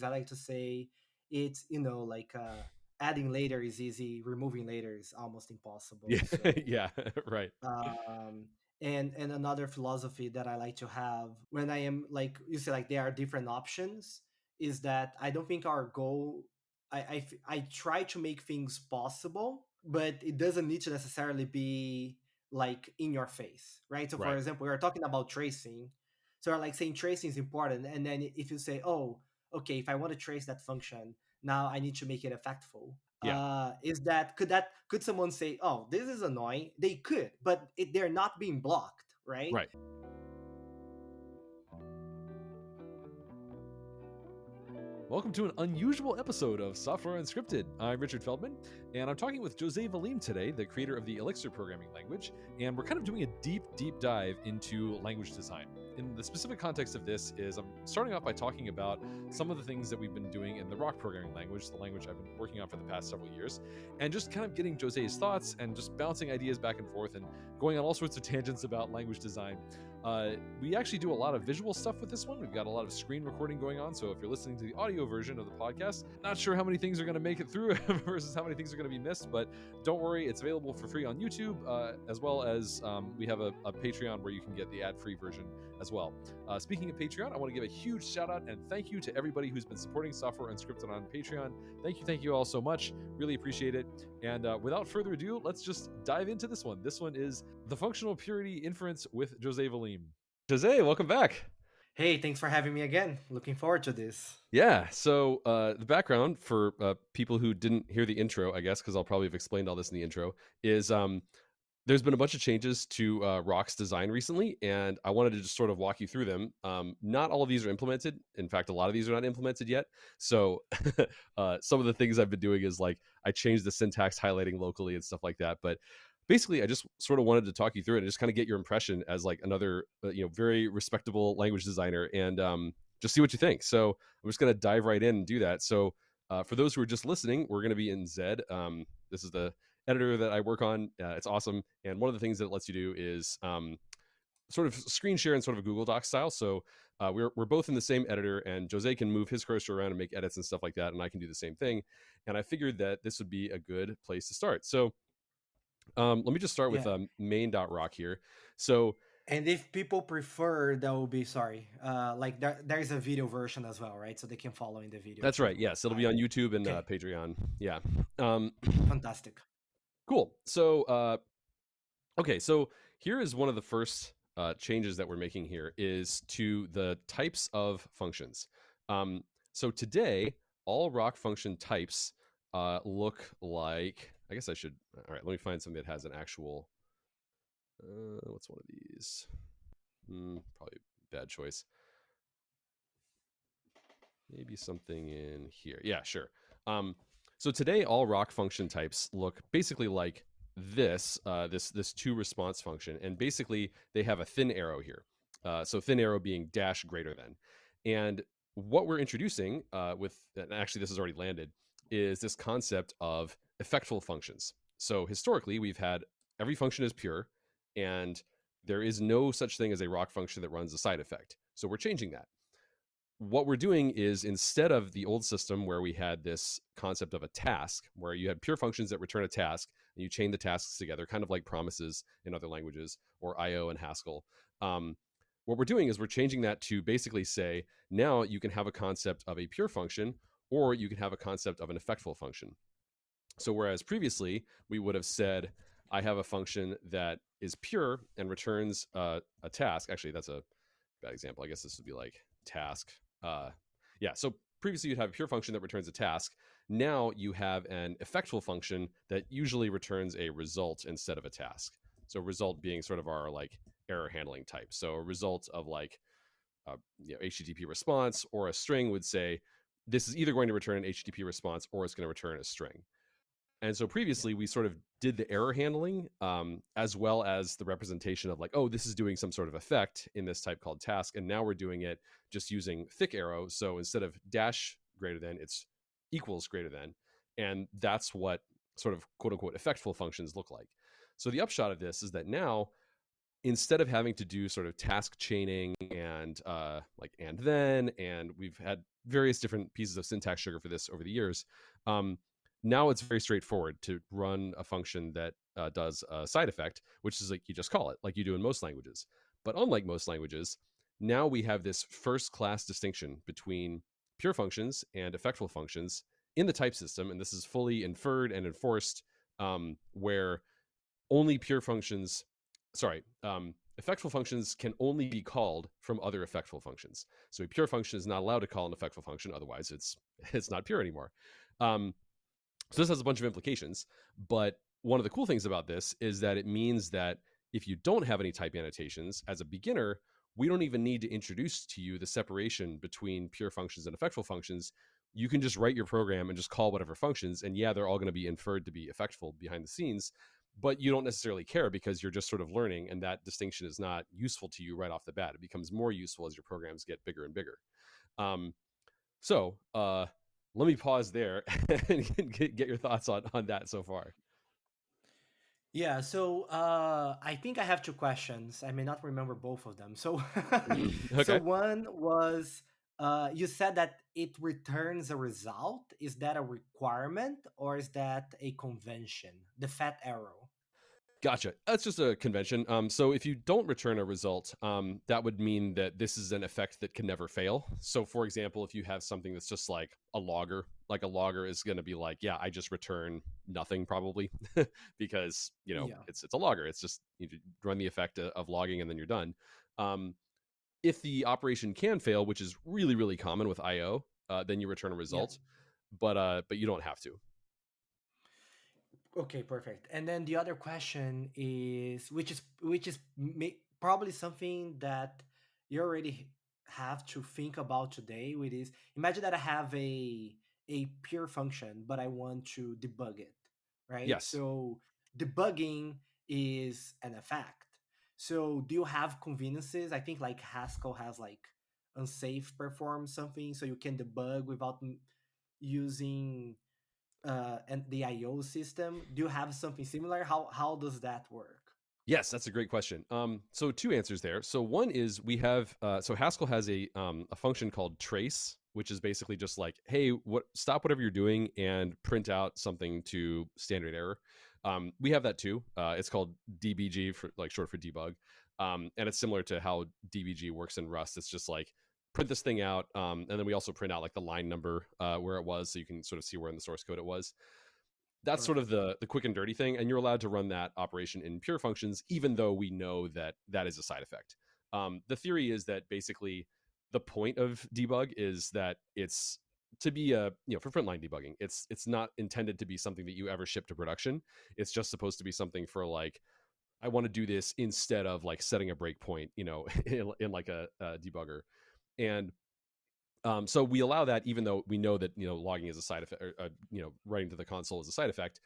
I like to say it's, like adding later is easy, removing later is almost impossible. Yeah, So yeah, right. um and another philosophy that I like to have when I am, like you say, like there are different options, is that I don't think our goal, I try to make things possible, but it doesn't need to necessarily be like in your face, right? So for Right. example, we are talking about tracing, so we're like saying tracing is important, and then if you say, oh, okay, if I want to trace that function, now I need to make it effectful. Yeah. Is that could someone say, oh, this is annoying? They could, but they're not being blocked, right? Right. Welcome to an unusual episode of Software Unscripted. I'm Richard Feldman, and I'm talking with José Valim today, the creator of the Elixir programming language, and we're kind of doing a deep dive into language design. In the specific context of this is I'm starting off by talking about some of the things that we've been doing in the Rock programming language, the language I've been working on for the past several years, and just kind of getting José's thoughts and just bouncing ideas back and forth and going on all sorts of tangents about language design. We actually do a lot of visual stuff with this one. We've got a lot of screen recording going on. So if you're listening to the audio version of the podcast, not sure how many things are going to make it through versus how many things are going to be missed, but don't worry, it's available for free on YouTube, as well as we have a Patreon where you can get the ad-free version as well. Speaking of Patreon, I want to give a huge shout out and thank you to everybody who's been supporting Software Unscripted on Patreon. Thank you all so much. Really appreciate it. And without further ado, let's just dive into this one. This one is The Functional Purity Inference with José Valim. José, welcome back. Hey, thanks for having me again. Looking forward to this. Yeah, so the background for people who didn't hear the intro, I guess, because I'll probably have explained all this in the intro, is there's been a bunch of changes to Rock's design recently, and I wanted to just sort of walk you through them. Not all of these are implemented. In fact, a lot of these are not implemented yet. So some of the things I've been doing is like I changed the syntax highlighting locally and stuff like that. But basically, I just sort of wanted to talk you through it and just kind of get your impression as like another very respectable language designer and just see what you think. So I'm just going to dive right in and do that. So for those who are just listening, we're going to be in Zed. This is the editor that I work on. It's awesome. And one of the things that it lets you do is sort of screen share in sort of a Google Docs style. So we're both in the same editor, and Jose can move his cursor around and make edits and stuff like that, and I can do the same thing. And I figured that this would be a good place to start. So let me just start with Yeah. main.rock here. So And if people prefer, that will be, sorry, like there's a video version as well, right? So they can follow in the video that's right. too. Yes, it'll be on YouTube and Okay, Patreon. Yeah. Um, fantastic. cool. So okay, so here is one of the first changes that we're making here is to the types of functions. So today, all rock function types look like, I guess I should, all right, let me find something that has an actual, what's one of these? Probably bad choice. Maybe something in here. Yeah, sure. So today, all rock function types look basically like this to response function, and basically they have a thin arrow here. So thin arrow being dash greater than, and what we're introducing and actually this has already landed, is this concept of effectful functions. So historically, we've had every function is pure, and there is no such thing as a rock function that runs a side effect. So we're changing that. What we're doing is, instead of the old system where we had this concept of a task, where you had pure functions that return a task and you chain the tasks together, kind of like promises in other languages or IO and Haskell. What we're doing is we're changing that to basically say, now you can have a concept of a pure function, or you can have a concept of an effectful function. So whereas previously we would have said, I have a function that is pure and returns a task. Actually, that's a bad example. I guess this would be like task. Yeah, so previously you'd have a pure function that returns a task. Now you have an effectful function that usually returns a result instead of a task. So result being sort of our like error handling type. So a result of like HTTP response or a string would say, this is either going to return an HTTP response or it's going to return a string. And so Yeah. previously we sort of did the error handling as well as the representation of like, oh, this is doing some sort of effect in this type called task. And now we're doing it just using thick arrow. So instead of dash greater than, it's equals greater than. And that's what sort of quote unquote effectful functions look like. So the upshot of this is that now instead of having to do sort of task chaining and like and then, and we've had various different pieces of syntax sugar for this over the years. Um, Now it's very straightforward to run a function that does a side effect, which is like you just call it, like you do in most languages. But unlike most languages, now we have this first class distinction between pure functions and effectful functions in the type system, and this is fully inferred and enforced, where only pure functions, sorry, effectful functions can only be called from other effectful functions. So a pure function is not allowed to call an effectful function, otherwise it's not pure anymore. Um, so this has a bunch of implications, but one of the cool things about this is that it means that if you don't have any type annotations as a beginner, we don't even need to introduce to you the separation between pure functions and effectful functions. You can just write your program and just call whatever functions, and yeah, they're all going to be inferred to be effectful behind the scenes, but you don't necessarily care because you're just sort of learning, and that distinction is not useful to you right off the bat. It becomes more useful as your programs get bigger and bigger. Um, so let me pause there and get your thoughts on that so far. Yeah, so I think I have two questions. I may not remember both of them. So, so Okay. one was you said that it returns a result. Is that a requirement or is that a convention? The fat arrow. Gotcha. That's just a convention. So if you don't return a result, that would mean that this is an effect that can never fail. So, for example, if you have something that's just like a logger is going to be like, yeah, I just return nothing probably, because Yeah, it's a logger. It's just you run the effect of logging and then you're done. Um, if the operation can fail, which is really really common with IO, then you return a yeah. result, but you don't have to. Okay, perfect. And then the other question is, probably something that you already have to think about today. Which is, imagine that I have a pure function, but I want to debug it, right? Yes. So debugging is an effect. So do you have conveniences? I think like Haskell has like unsafe perform something, so you can debug without using and the IO system. Do you have something similar? How does that work? Yes, that's a great question. So two answers there. So one is we have so Haskell has a function called trace, which is basically just like, hey, stop whatever you're doing and print out something to standard error. We have that too. It's called DBG for like short for debug, and it's similar to how DBG works in Rust. It's just like print this thing out, and then we also print out like the line number where it was, so you can sort of see where in the source code it was. That's sort of Perfect. the quick and dirty thing, and you're allowed to run that operation in pure functions even though we know that that is a side effect. The theory is that basically the point of debug is that it's to be a for frontline debugging, it's not intended to be something that you ever ship to production. It's just supposed to be something for like, I want to do this instead of like setting a breakpoint in like a debugger. And so we allow that, even though we know that logging is a side effect, or writing to the console is a side effect.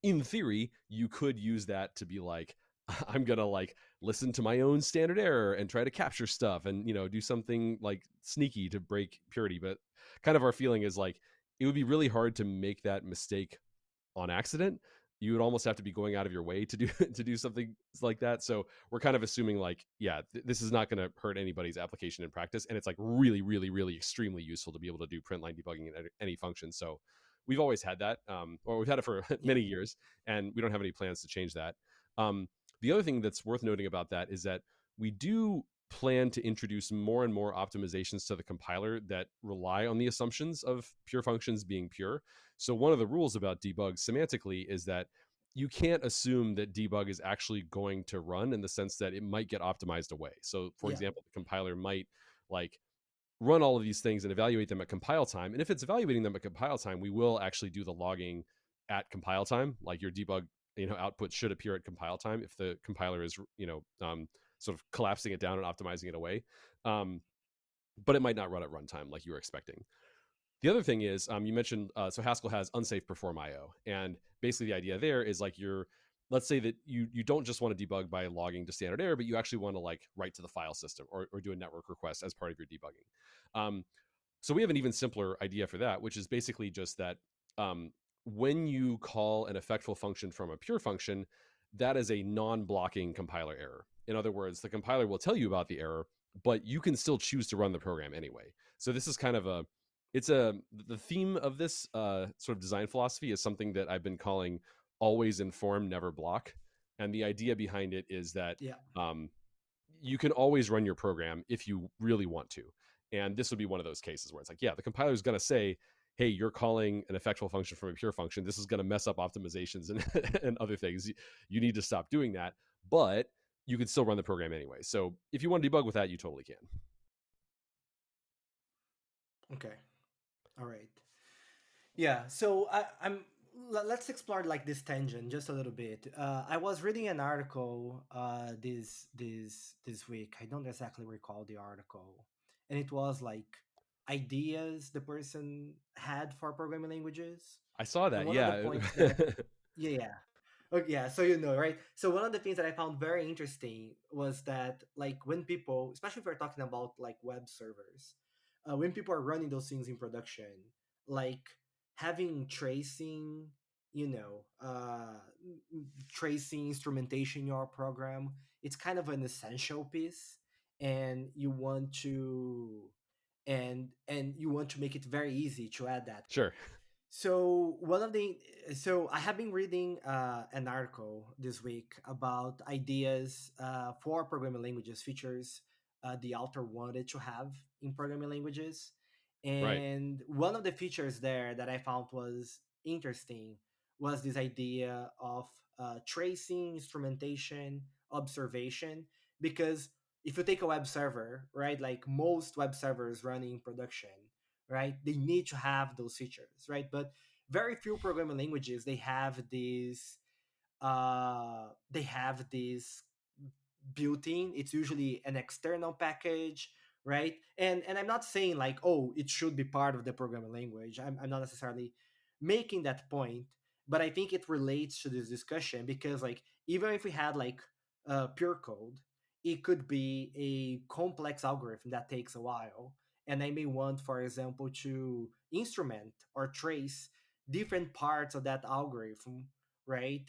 In theory, you could use that to be like, I'm gonna like listen to my own standard error and try to capture stuff, and do something like sneaky to break purity. But kind of our feeling is like it would be really hard to make that mistake on accident. You would almost have to be going out of your way to do to do something like that. So we're kind of assuming like, yeah, this is not going to hurt anybody's application in practice, and it's like really, really, really extremely useful to be able to do print line debugging in any function. So we've always had that, or we've had it for Yeah, many years, and we don't have any plans to change that. The other thing that's worth noting about that is that we do plan to introduce more and more optimizations to the compiler that rely on the assumptions of pure functions being pure. So one of the rules about debug semantically is that you can't assume that debug is actually going to run, in the sense that it might get optimized away. So for yeah, example, the compiler might like run all of these things and evaluate them at compile time. And if it's evaluating them at compile time, we will actually do the logging at compile time. Like your debug output should appear at compile time if the compiler is sort of collapsing it down and optimizing it away. Um, but it might not run at runtime like you were expecting. The other thing is, you mentioned, so Haskell has unsafe perform IO, and basically the idea there is like let's say that you don't just want to debug by logging to standard error, but you actually want to like write to the file system, or do a network request as part of your debugging. So we have an even simpler idea for that, which is basically just that, when you call an effectful function from a pure function, that is a non-blocking compiler error. In other words, the compiler will tell you about the error, but you can still choose to run the program anyway. So this is kind of the theme of this sort of design philosophy is something that I've been calling always inform, never block. And the idea behind it is that Yeah. um, you can always run your program if you really want to. And this would be one of those cases where it's like, yeah, the compiler is going to say, hey, you're calling an effectual function from a pure function. This is going to mess up optimizations and, and other things. You need to stop doing that. But you can still run the program anyway. So if you want to debug with that, you totally can. Okay. All right. Yeah. So let's explore like this tangent just a little bit. I was reading an article this week. I don't exactly recall the article, and it was like ideas the person had for programming languages, I saw and that. one of the Yeah. points that yeah. Okay, yeah, so you know, right? So one of the things that I found very interesting was that, like, when people, especially if we're talking about like web servers, when people are running those things in production, like having tracing, you know, tracing instrumentation in your program, it's kind of an essential piece, and you want to, and you want to make it very easy to add that. Sure. So one of the so I have been reading an article this week about ideas for programming languages, features the author wanted to have in programming languages, Right. and one of the features there that I found was interesting was this idea of tracing, instrumentation, observation. Because if you take a web server, right, like most web servers running in production, right, they need to have those features, right? But very few programming languages they have this built in. It's usually an external package, right? And I'm not saying like, oh, it should be part of the programming language. I'm not necessarily making that point, but I think it relates to this discussion because like even if we had like pure code, it could be a complex algorithm that takes a while. And I may want, for example, to instrument or trace different parts of that algorithm, right?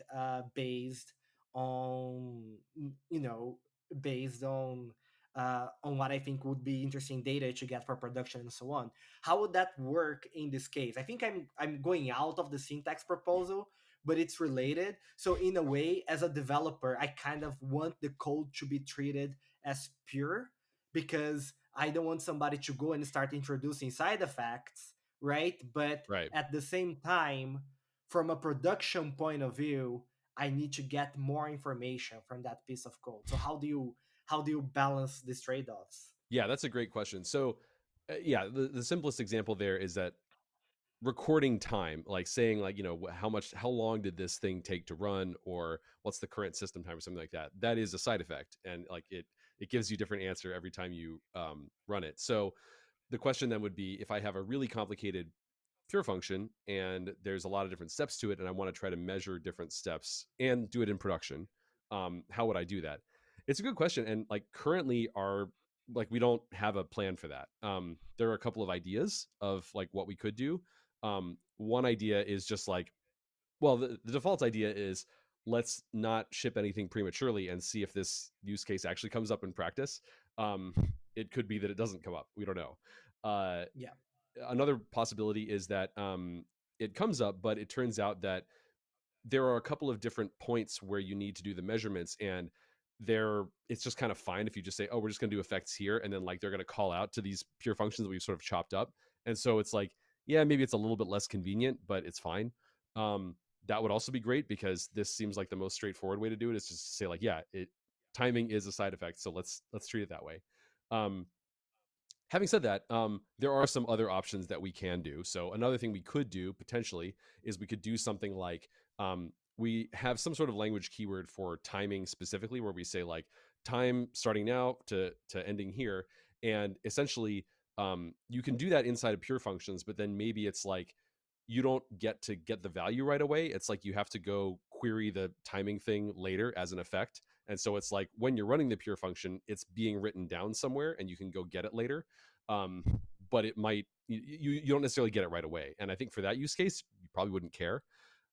Based on you know based on what I think would be interesting data to get for production and so on. How would that work in this case? I think I'm going out of the syntax proposal, but it's related. So in a way, as a developer, I kind of want the code to be treated as pure because I don't want somebody to go and start introducing side effects, right? But Right. at the same time, from a production point of view, I need to get more information from that piece of code. So how do you balance these trade-offs? Yeah, that's a great question. So, yeah, the simplest example there is that recording time, like saying like, how long did this thing take to run, or what's the current system time or something like that. That is a side effect, and like it gives you different answer every time you run it. So the question then would be, if I have a really complicated pure function and there's a lot of different steps to it and I want to try to measure different steps and do it in production, how would I do that? It's a good question. And like currently our like we don't have a plan for that. There are a couple of ideas of like what we could do. One idea is just like, well, the default idea is let's not ship anything prematurely and see if this use case actually comes up in practice. um, it could be that it doesn't come up, we don't know. uh, Yeah. Another possibility is that it comes up, but it turns out that there are a couple of different points where you need to do the measurements, and there it's just kind of fine if you just say, oh, we're just going to do effects here, and then like they're going to call out to these pure functions that we've sort of chopped up. And so it's like, yeah, maybe it's a little bit less convenient, but it's fine. um, that would also be great, because this seems like the most straightforward way to do it is just to say like, yeah, it timing is a side effect, so let's treat it that way. um, Having said that, there are some other options that we can do. So another thing we could do potentially is we could do something like, we have some sort of language keyword for timing specifically, where we say like time starting now to ending here, and essentially you can do that inside of pure functions, but then maybe it's like you don't get to get the value right away. It's like you have to go query the timing thing later as an effect. And so it's like when you're running the pure function, it's being written down somewhere and you can go get it later. um, but it might you don't necessarily get it right away. And I think for that use case, you probably wouldn't care.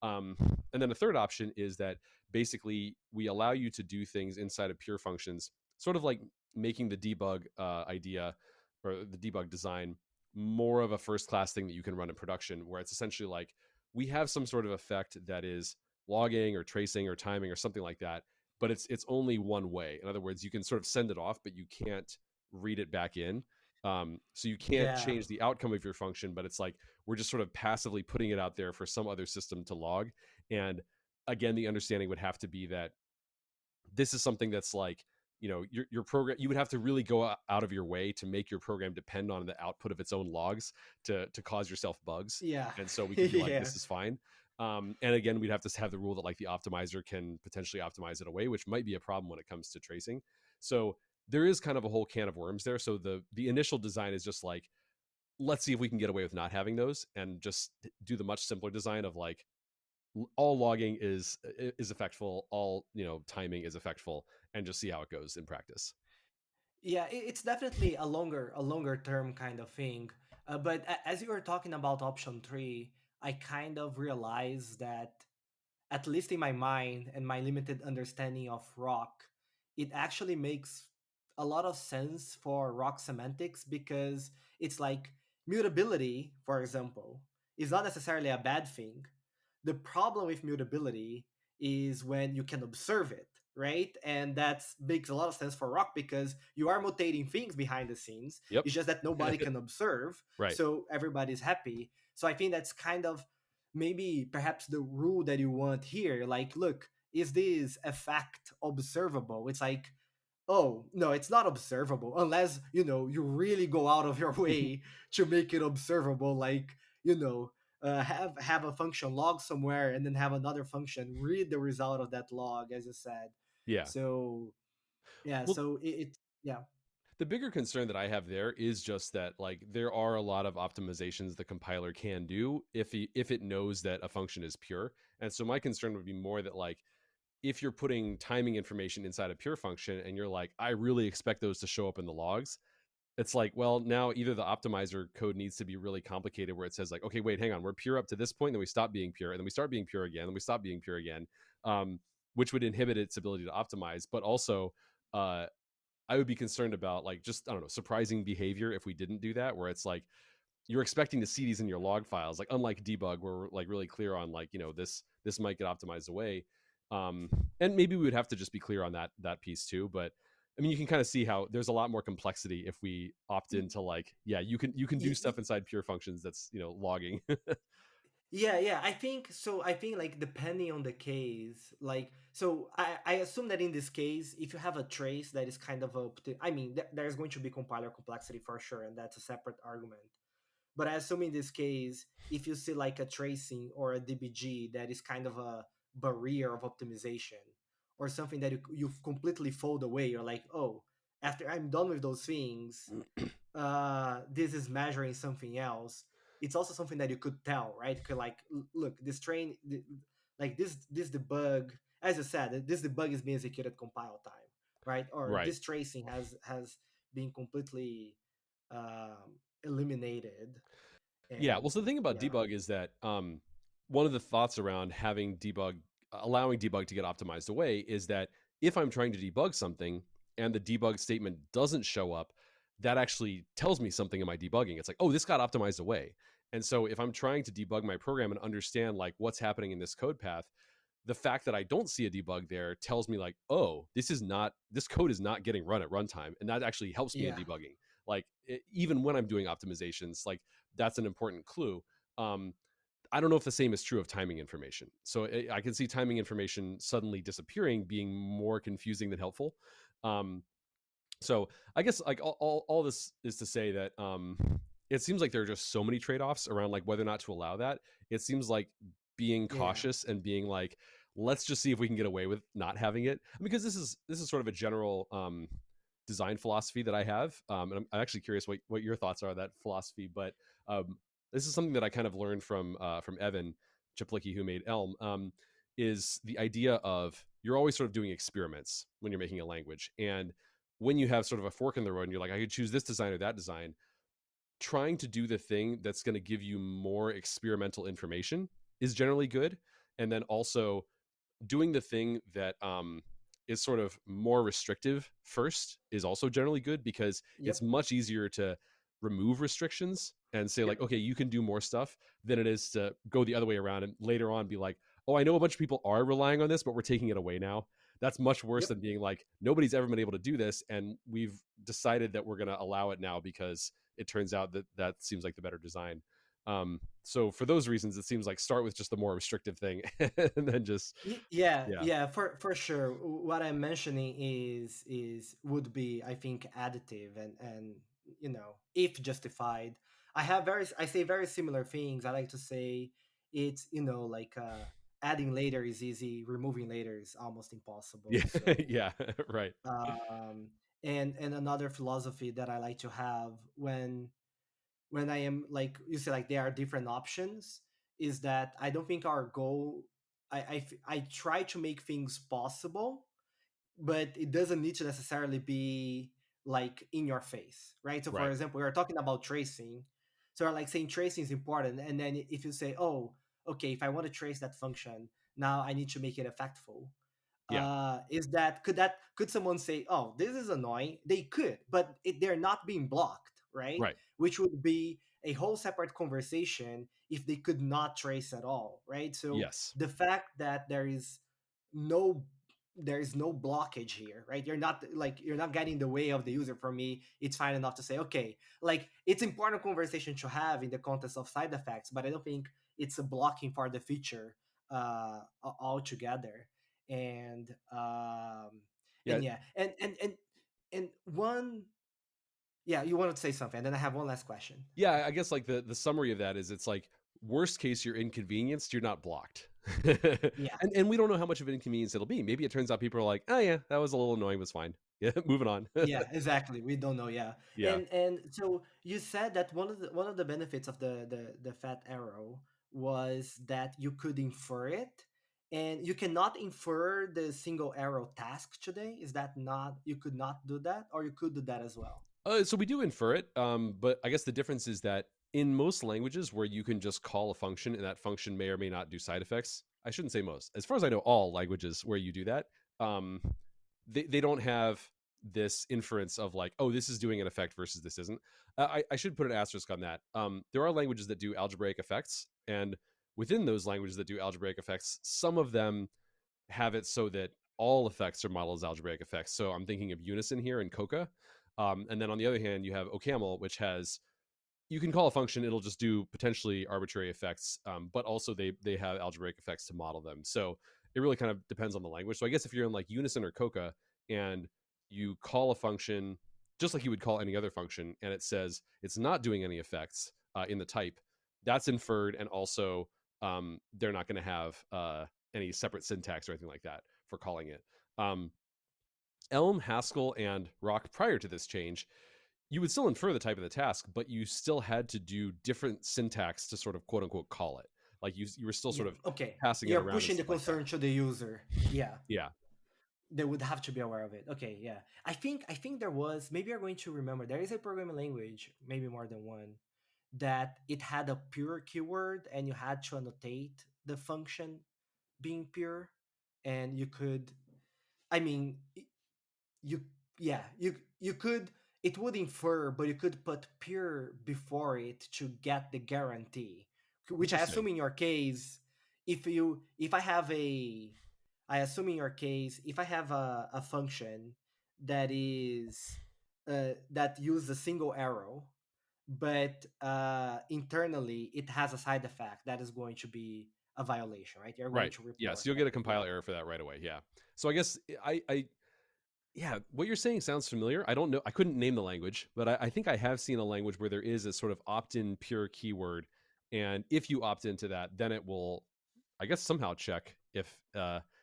And then a third option is that basically we allow you to do things inside of pure functions, sort of like making the debug idea or the debug design more of a first class thing that you can run in production, where it's essentially like we have some sort of effect that is logging or tracing or timing or something like that, but it's only one way. In other words, you can sort of send it off, but you can't read it back in. So you can't Yeah. change the outcome of your function, but it's like we're just sort of passively putting it out there for some other system to log. And again, the understanding would have to be that this is something that's like, your program, you would have to really go out of your way to make your program depend on the output of its own logs to cause yourself bugs. Yeah. And so we could be like, Yeah. this is fine. And again, we'd have to have the rule that like the optimizer can potentially optimize it away, which might be a problem when it comes to tracing. So there is kind of a whole can of worms there. So the initial design is just like, let's see if we can get away with not having those and just do the much simpler design of like all logging is effectful, all timing is effectful, and just see how it goes in practice. Yeah, it's definitely a longer term kind of thing. But as you were talking about option 3, I kind of realized that, at least in my mind and my limited understanding of rock, it actually makes a lot of sense for rock semantics, because it's like mutability, for example, is not necessarily a bad thing. The problem with mutability is when you can observe it, right? And that makes a lot of sense for rock, because you are mutating things behind the scenes. Yep. It's just that nobody can observe, Right. so everybody's happy. So I think that's kind of maybe perhaps the rule that you want here. Like, look, is this effect observable? It's like, oh no, it's not observable unless you really go out of your way to make it observable. Like, have a function log somewhere and then have another function read the result of that log, as you said. Yeah. So yeah, Well, so it yeah. the bigger concern that I have there is just that like there are a lot of optimizations the compiler can do if it knows that a function is pure. And so my concern would be more that like if you're putting timing information inside a pure function and you're like, I really expect those to show up in the logs, it's like, well, now either the optimizer code needs to be really complicated where it says like, okay, wait, hang on, we're pure up to this point, then we stop being pure, and then we start being pure again, and we stop being pure again, which would inhibit its ability to optimize. But also, I would be concerned about like just, I don't know, surprising behavior if we didn't do that, where it's like you're expecting to see these in your log files, like unlike debug, where we're like really clear on like, this might get optimized away. Um, and maybe we would have to just be clear on that piece too. But I mean, you can kind of see how there's a lot more complexity if we opt into like, yeah, you can do Y- stuff y- inside pure functions that's logging. Yeah, yeah. I think so. I think, like, depending on the case, like, so I assume that in this case, if you have a trace that is kind of I mean, there's going to be compiler complexity for sure, and that's a separate argument. But I assume in this case, if you see like a tracing or a DBG that is kind of a barrier of optimization, or something that you completely fold away, you're like, oh, after I'm done with those things, this is measuring something else. It's also something that you could tell, right? You could like, look, like this debug, as you said, this debug is being executed compile time, right? Or Right. this tracing has been completely um, eliminated. Yeah. And Well, so the thing about yeah, debug is that one of the thoughts around having debug, allowing debug to get optimized away is that if I'm trying to debug something and the debug statement doesn't show up, that actually tells me something in my debugging. It's like, oh, this got optimized away. And so if I'm trying to debug my program and understand like what's happening in this code path, the fact that I don't see a debug there tells me like, oh, this code is not getting run at runtime, and that actually helps me in yeah, debugging. Like even when I'm doing optimizations, like that's an important clue. Um, I don't know if the same is true of timing information. So I can see timing information suddenly disappearing being more confusing than helpful. Um, so I guess like all this is to say that it seems like there are just so many trade-offs around like whether or not to allow that. It seems like being yeah, cautious and being like, let's just see if we can get away with not having it, because this is sort of a general design philosophy that I have, and I'm actually curious what your thoughts are on that philosophy. But um, this is something that I kind of learned from Evan Chaplicki, who made Elm. Is the idea of you're always sort of doing experiments when you're making a language, and when you have sort of a fork in the road and you're like, I could choose this design or that design, trying to do the thing that's going to give you more experimental information is generally good. And then also doing the thing that is sort of more restrictive first is also generally good, because it's Yep. much easier to remove restrictions and say like, Yep. okay, you can do more stuff, than it is to go the other way around and later on be like, oh, I know a bunch of people are relying on this, but we're taking it away now. That's much worse Yep. than being like, nobody's ever been able to do this, and we've decided that we're going to allow it now because it turns out that that seems like the better design. So for those reasons, it seems like start with just the more restrictive thing and then just, Yeah, yeah. yeah, for sure. What I'm mentioning is would be, I think, additive and if justified. I say very similar things. I like to say it's like adding later is easy, removing later is almost impossible. Yeah. So Yeah. Right. um, and another philosophy that I like to have when I am like you say, like there are different options, is that I don't think our goal. I try to make things possible, but it doesn't need to necessarily be like in your face, right? So, for Right. example, we are talking about tracing. So, we're like saying tracing is important, and then if you say, "Oh, okay, if I want to trace that function, now I need to make it effectful." Yeah. Is that could someone say, "Oh, this is annoying"? They could, but they're not being blocked, right? Right. Which would be a whole separate conversation if they could not trace at all, right? So Yes. the fact that no there is no blockage here, right? You're not getting in the way of the user. For me, it's fine enough to say, okay, like it's important conversation to have in the context of side effects, but I don't think it's a blocking for the feature altogether. And Yeah. yeah, and one, yeah, you wanted to say something, and then I have one last question. Yeah, I guess like the summary of that is, it's like, worst case you're inconvenienced, you're not blocked. and Yeah. and we don't know how much of an inconvenience it'll be. Maybe it turns out people are like, oh yeah, that was a little annoying, but it's fine. Yeah, moving on. Yeah, exactly. We don't know. Yeah, Yeah. and so you said that one of the benefits of the fat arrow was that you could infer it, and you cannot infer the single arrow task today. Is that not, you could not do that, or you could do that as well? So we do infer it, but I guess the difference is that in most languages where you can just call a function and that function may or may not do side effects. I shouldn't say most. As far as I know, all languages where you do that, um, they don't have this inference of like, oh, this is doing an effect versus this isn't. I should put an asterisk on that. There are languages that do algebraic effects, and within those languages that do algebraic effects, some of them have it so that all effects are modeled as algebraic effects. So I'm thinking of Unison here and Coca. And then on the other hand, you have OCaml, which has, you can call a function, it'll just do potentially arbitrary effects, but also they have algebraic effects to model them. So it really kind of depends on the language. So I guess if you're in like Unison or Coca and you call a function just like you would call any other function, and it says it's not doing any effects in the type, that's inferred, and also they're not going to have any separate syntax or anything like that for calling it. Um, Elm, Haskell, and Rock prior to this change, you would still infer the type of the task, but you still had to do different syntax to sort of quote unquote call it. Like you were still Yeah. sort of Okay. passing it You're around and pushing the stuff like that. concern to the user. Yeah. Yeah. They would have to be aware of it. Okay, yeah. I think there was, maybe you're going to remember, there is a programming language, maybe more than one, that it had a pure keyword and you had to annotate the function being pure, and you could, I mean, you yeah, you could, it would infer, but you could put pure before it to get the guarantee, which I Interesting. assume in your case, if I have a, I assume in your case, if I have a function that is that uses a single arrow, but internally it has a side effect, that is going to be a violation, right? You're going Right. to Yeah. report So you'll get a that. Yeah. compile error for that right away. Yeah. So I guess I yeah, what you're saying sounds familiar. I don't know. I couldn't name the language, but I think I have seen a language where there is a sort of opt-in pure keyword, and if you opt into that, then it will, I guess, somehow check if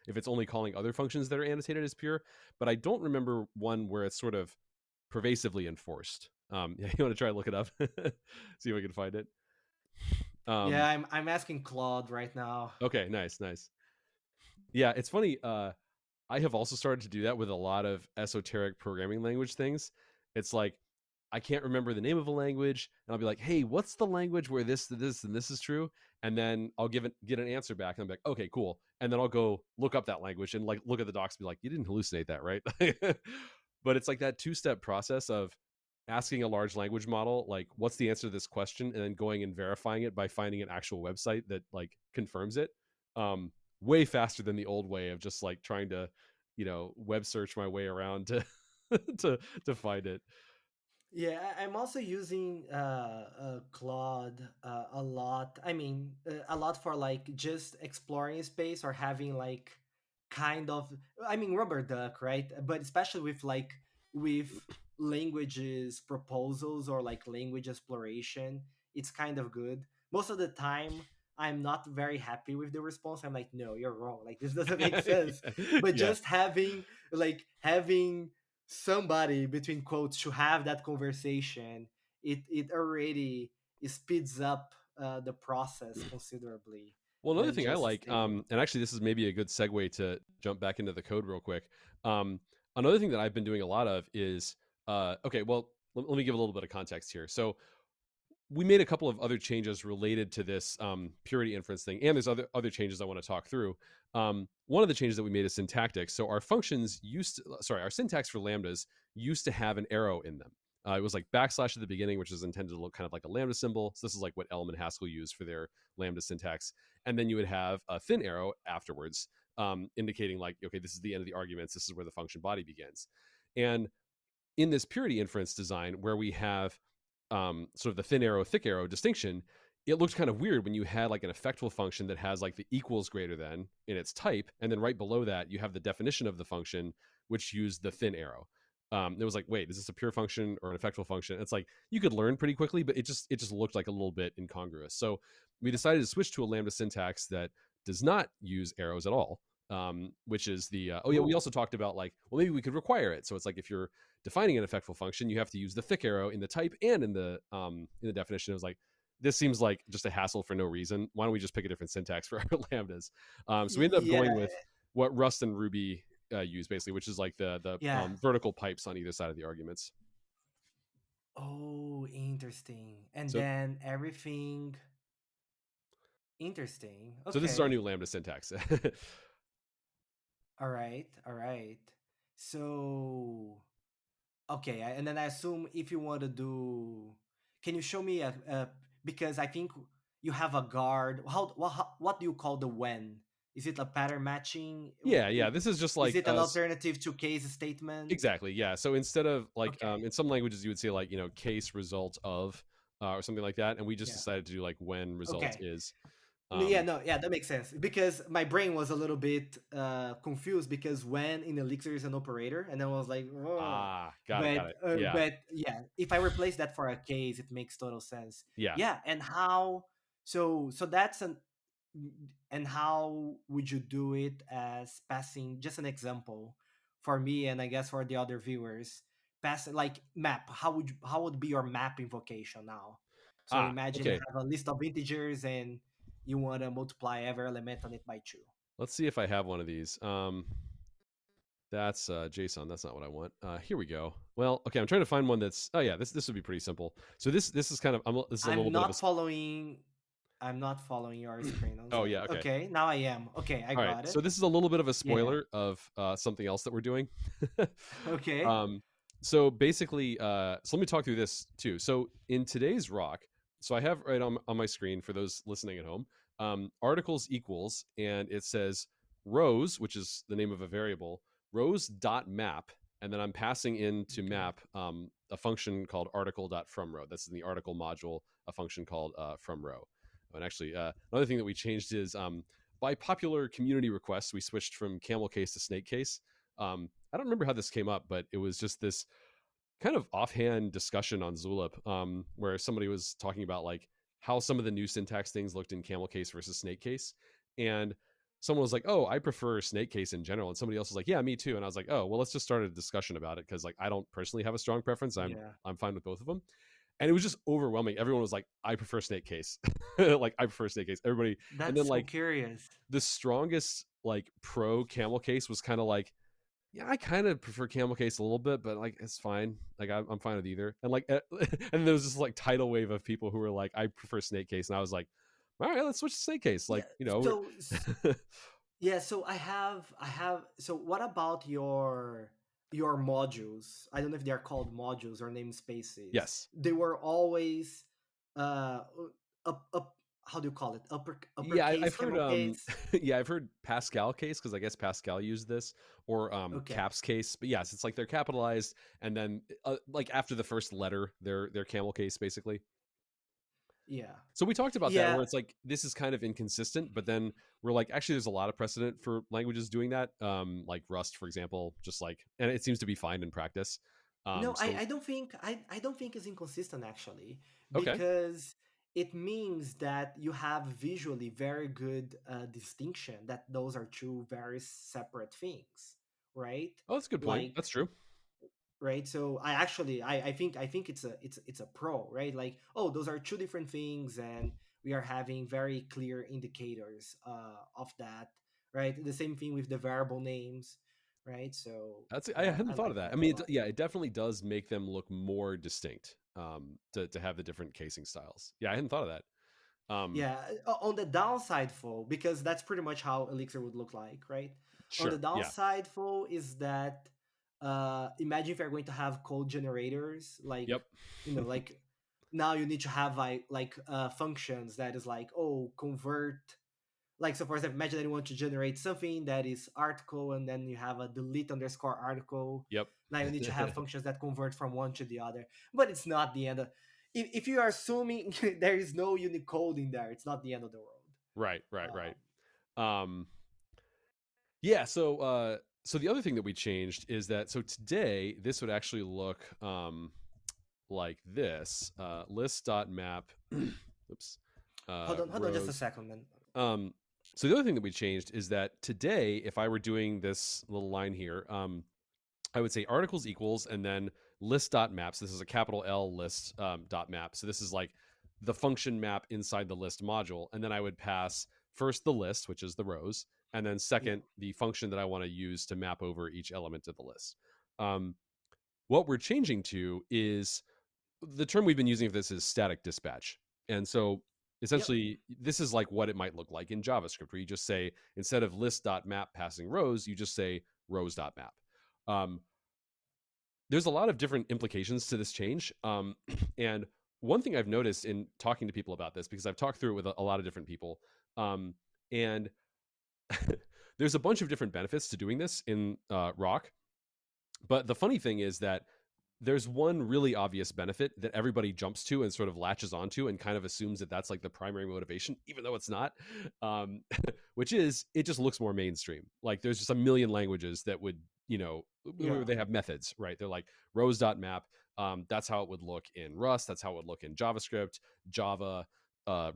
it's only calling other functions that are annotated as pure. But I don't remember one where it's sort of pervasively enforced. Yeah, you want to try to look it up, see if I can find it. Yeah, Um, I'm asking Claude right now. okay, nice, nice. Yeah, it's funny. I have also started to do that with a lot of esoteric programming language things. It's like I can't remember the name of a language, and I'll be like, "Hey, what's the language where this, and this is true?" And then I'll get an answer back, and I'm like, "Okay, cool." And then I'll go look up that language and like look at the docs and be like, "You didn't hallucinate that, right?" But it's like that two-step process of asking a large language model, like, "What's the answer to this question?" and then going and verifying it by finding an actual website that like confirms it. Way faster than the old way of just like trying to, web search my way around to to find it. Yeah, I'm also using Claude a lot. I mean, a lot for like just exploring space or having like kind of, I mean, rubber duck, right? But especially with like with languages proposals or like language exploration, it's kind of good. Most of the time, I'm not very happy with the response. I'm like, no, you're wrong. Like this doesn't make sense. But Yeah. just having somebody between quotes to have that conversation, it already speeds up the process considerably Well, another than thing I just like, stating. and actually this is maybe a good segue to jump back into the code real quick. Another thing that I've been doing a lot of is, okay, well, let me give a little bit of context here. So we made a couple of other changes related to this purity inference thing, and there's other changes I want to talk through. One of the changes that we made is syntactic. So our functions our syntax for lambdas used to have an arrow in them. It was like backslash at the beginning, which is intended to look kind of like a lambda symbol. So this is like what Elm and Haskell use for their lambda syntax. And then you would have a thin arrow afterwards, indicating like, okay, this is the end of the arguments. This is where the function body begins. And in this purity inference design, where we have sort of the thin arrow, thick arrow distinction, it looked kind of weird when you had like an effectful function that has like the equals greater than in its type, and then right below that you have the definition of the function which used the thin arrow. It was like, wait, is this a pure function or an effectful function? It's like you could learn pretty quickly, but it just looked like a little bit incongruous. So we decided to switch to a lambda syntax that does not use arrows at all. Which is the oh yeah, we Cool. also talked about like, well, maybe we could require it. So it's like if you're defining an effectful function, you have to use the thick arrow in the type and in the definition. It was like, this seems like just a hassle for no reason. Why don't we just pick a different syntax for our lambdas? So we ended up Yeah, going with what Rust and Ruby use basically, which is like the yeah. vertical pipes on either side of the arguments. Oh, interesting. And So then everything interesting. so this is our Okay. new lambda syntax. All right. All right. So okay, and then I assume if you want to do, can you show me a because I think you have a guard. What do you call the when? Is it a pattern matching? Yeah. This is just Is like it an alternative to case statement? exactly, yeah. So instead of like Okay, in some languages you would say like, case result of or something like that, and we just yeah, decided to do like when result okay. is. No, yeah, Um, no, yeah, that makes sense because my brain was a little bit confused because when in Elixir is an operator, and then I was like, "Whoa." got it. Yeah, But yeah, if I replace that for a case, it makes total sense. yeah. Yeah, and how? So that's an. And how would you do it as passing? Just an example for me, and I guess for the other viewers. Pass like map. How would be your map invocation now? So imagine you Okay. have a list of integers and you want to multiply every element on it by two. Let's see if I have one of these. That's JSON. That's not what I want. Here we go. Well, okay. I'm trying to find one that's. Oh yeah, this would be pretty simple. So this is kind of. This is a little I'm bit of a. not following. I'm not following your screen. I was Oh like, yeah. Okay. okay, now I am. Okay, I All right. got So it. this is a little bit of a Yeah. spoiler of something else that we're doing. Okay. um, so basically, so let me talk through this too. So in today's rock, so I have right on my screen for those listening at home, articles equals, and it says rows, which is the name of a variable, rows dot map, and then I'm passing into Okay. map a function called article dot from row. That's in the article module, a function called from row. And actually, another thing that we changed is by popular community requests, we switched from camel case to snake case. I don't remember how this came up, but it was just this kind of offhand discussion on Zulip, where somebody was talking about like how some of the new syntax things looked in camel case versus snake case, and someone was like, "Oh, I prefer snake case in general," and somebody else was like, "Yeah, me too," and I was like, "Oh, well, let's just start a discussion about it because like I don't personally have a strong preference. Yeah. I'm fine with both of them." And it was just overwhelming. Everyone was like, "I prefer snake case," like I prefer snake case. Everybody, and then That's so like curious. the strongest like pro camel case was kind of like Yeah, I kind of prefer camel case a little bit, but like it's fine. Like I'm fine with either. And like, and there was this like tidal wave of people who were like, I prefer snake case, and I was like, all right, let's switch to snake case. Yeah. Like, you know, So yeah, so I have so what about your modules? I don't know if they are called modules or namespaces. yes, They were always uh up how do you call it? yeah, Uppercase, I've heard camel case. yeah, I've heard Pascal case because I guess Pascal used this, or Okay. caps case. But yes, it's like they're capitalized, and then like after the first letter, they're camel case basically. Yeah. So we talked about that Yeah. where it's like this is kind of inconsistent, but then we're like, actually, there's a lot of precedent for languages doing that. Like Rust, for example, just like, and it seems to be fine in practice. No, So I don't think it's inconsistent actually, okay, because it means that you have visually very good distinction that those are two very separate things, right? oh, that's a good point. Like, That's true. right, so I think it's a pro, right? Like, oh, those are two different things, and we are having very clear indicators of that, right? The same thing with the variable names, right? So That's I hadn't I thought of like that. I that a mean, lot. yeah, it definitely does make them look more distinct. To have the different casing styles. Yeah, I hadn't thought of that. Um, Yeah, on the downside, though, because that's pretty much how Elixir would look like, right? On the sure. Yeah. downside, though, is that imagine if you're going to have code generators, like, Yep. like now you need to have like functions that is like, oh, convert. Like, so for example, imagine that you want to generate something that is article, and then you have a delete underscore article. Yep. Now you need to have functions that convert from one to the other, but it's not the end of. If you are assuming there is no Unicode in there, it's not the end of the world. Right. Right. Um, Right. Um, yeah. So the other thing that we changed is that so today this would actually look like this list.map. Oops. hold on, just a Rows. second, man. Um, so the other thing that we changed is that today, if I were doing this little line here, I would say articles equals and then list.maps. This is a capital L list dot map. So this is like the function map inside the list module. And then I would pass first the list, which is the rows, and then Yeah, second the function that I want to use to map over each element of the list. Um, what we're changing to is the term we've been using for this is static dispatch. And so yep, essentially this is like what it might look like in JavaScript, where you just say instead of list.map passing rows, you just say rows.map. Um, there's a lot of different implications to this change. And one thing I've noticed in talking to people about this, because I've talked through it with a lot of different people, and there's a bunch of different benefits to doing this in Rock. But the funny thing is that there's one really obvious benefit that everybody jumps to and sort of latches onto and kind of assumes that that's like the primary motivation, even though it's not, um, which is it just looks more mainstream. Like there's just a million languages that would, yeah, they have methods, right? They're like rows.map. That's how it would look in Rust. That's how it would look in JavaScript, Java,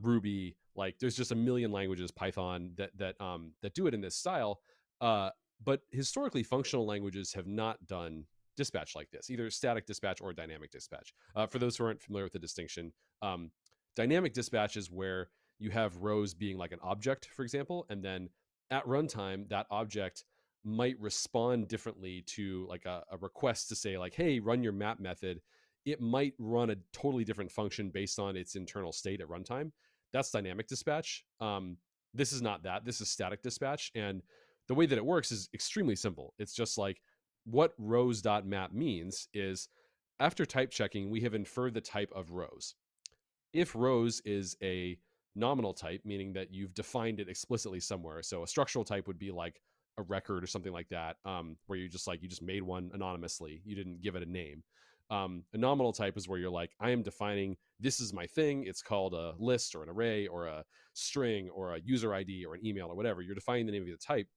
Ruby. Like there's just a million languages, Python that do it in this style. Uh, but historically, functional languages have not done dispatch like this, either static dispatch or dynamic dispatch. For those who aren't familiar with the distinction, um, dynamic dispatch is where you have rows being like an object, for example, and then at runtime, that object might respond differently to like a request to say like, hey, run your map method. It might run a totally different function based on its internal state at runtime. That's dynamic dispatch. This is not that. This is static dispatch. And the way that it works is extremely simple. It's just like what rows.map means is after type checking, we have inferred the type of rows. If rows is a nominal type, meaning that you've defined it explicitly somewhere, so a structural type would be like a record or something like that, where you just made one anonymously, you didn't give it a name. A nominal type is where you're like, I am defining this is my thing. It's called a list or an array or a string or a user ID or an email or whatever. You're defining the name of the type.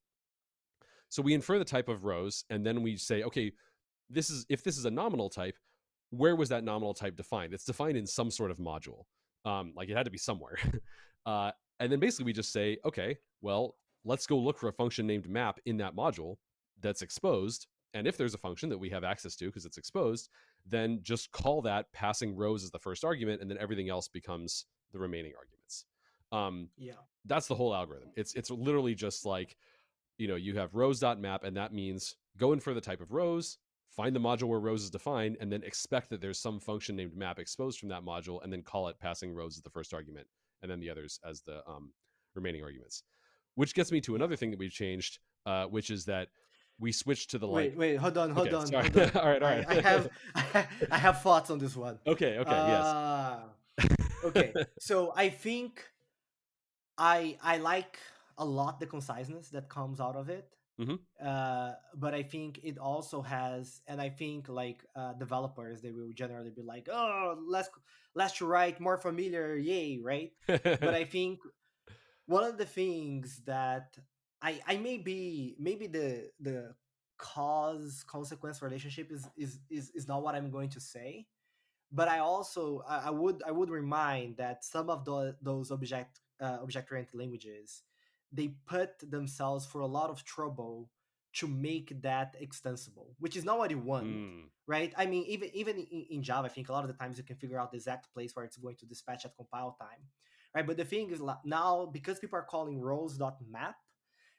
So we infer the type of rows, and then we say, okay, if this is a nominal type, where was that nominal type defined? It's defined in some sort of module. Like it had to be somewhere. uh, and then basically we just say, okay, well, let's go look for a function named map in that module that's exposed. And if there's a function that we have access to because it's exposed, then just call that passing rows as the first argument, and then everything else becomes the remaining arguments. Um, yeah, that's the whole algorithm. It's literally just like you have rows.map, and that means go in for the type of rows, find the module where rows is defined, and then expect that there's some function named map exposed from that module, and then call it passing rows as the first argument, and then the others as the remaining arguments. Which gets me to Yeah. another thing that we've changed, which is that we switched to the like. Wait, hold on, hold Okay, on, sorry. hold on. All right, all I right. have I have thoughts on this one. Okay, yes. Uh okay. So I think I like a lot the conciseness that comes out of it. Hmm. But I think it also has, and I think like developers, they will generally be like, oh, less to write, more familiar, yay, right? But I think one of the things that I maybe the cause consequence relationship is not what I'm going to say, but I also I would remind that some of those object oriented languages, they put themselves for a lot of trouble to make that extensible, which is not what you want, Mm, right? I mean, even in Java, I think a lot of the times you can figure out the exact place where it's going to dispatch at compile time, right? But the thing is now, because people are calling rows.map,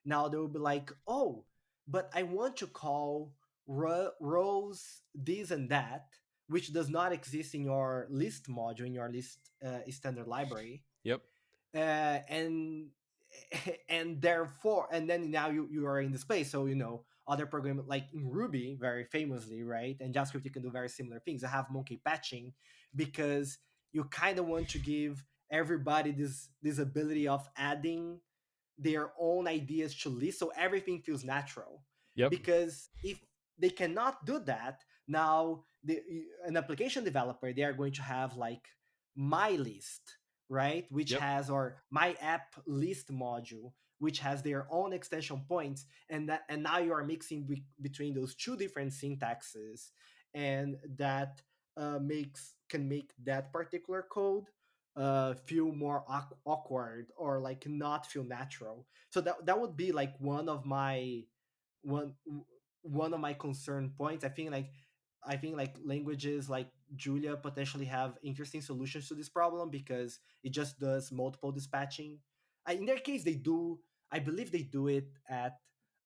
now they will be like, oh, but I want to call rows this and that, which does not exist in your list module, in your list standard library, yep. and and therefore, and then now you are in the space. So other program like in Ruby, very famously, right, and JavaScript, you can do very similar things. I have monkey patching because you kind of want to give everybody this ability of adding their own ideas to list, so everything feels natural. Yep. Because if they cannot do that, now an application developer, they are going to have like my list, right, which Yep. has, or my app list module, which has their own extension points, and now you are mixing between those two different syntaxes, and that makes can make that particular code feel more awkward, or like not feel natural. So that would be like one one of my concern points. I think like languages like Julia potentially have interesting solutions to this problem, because it just does multiple dispatching. In their case, they do. I believe they do it at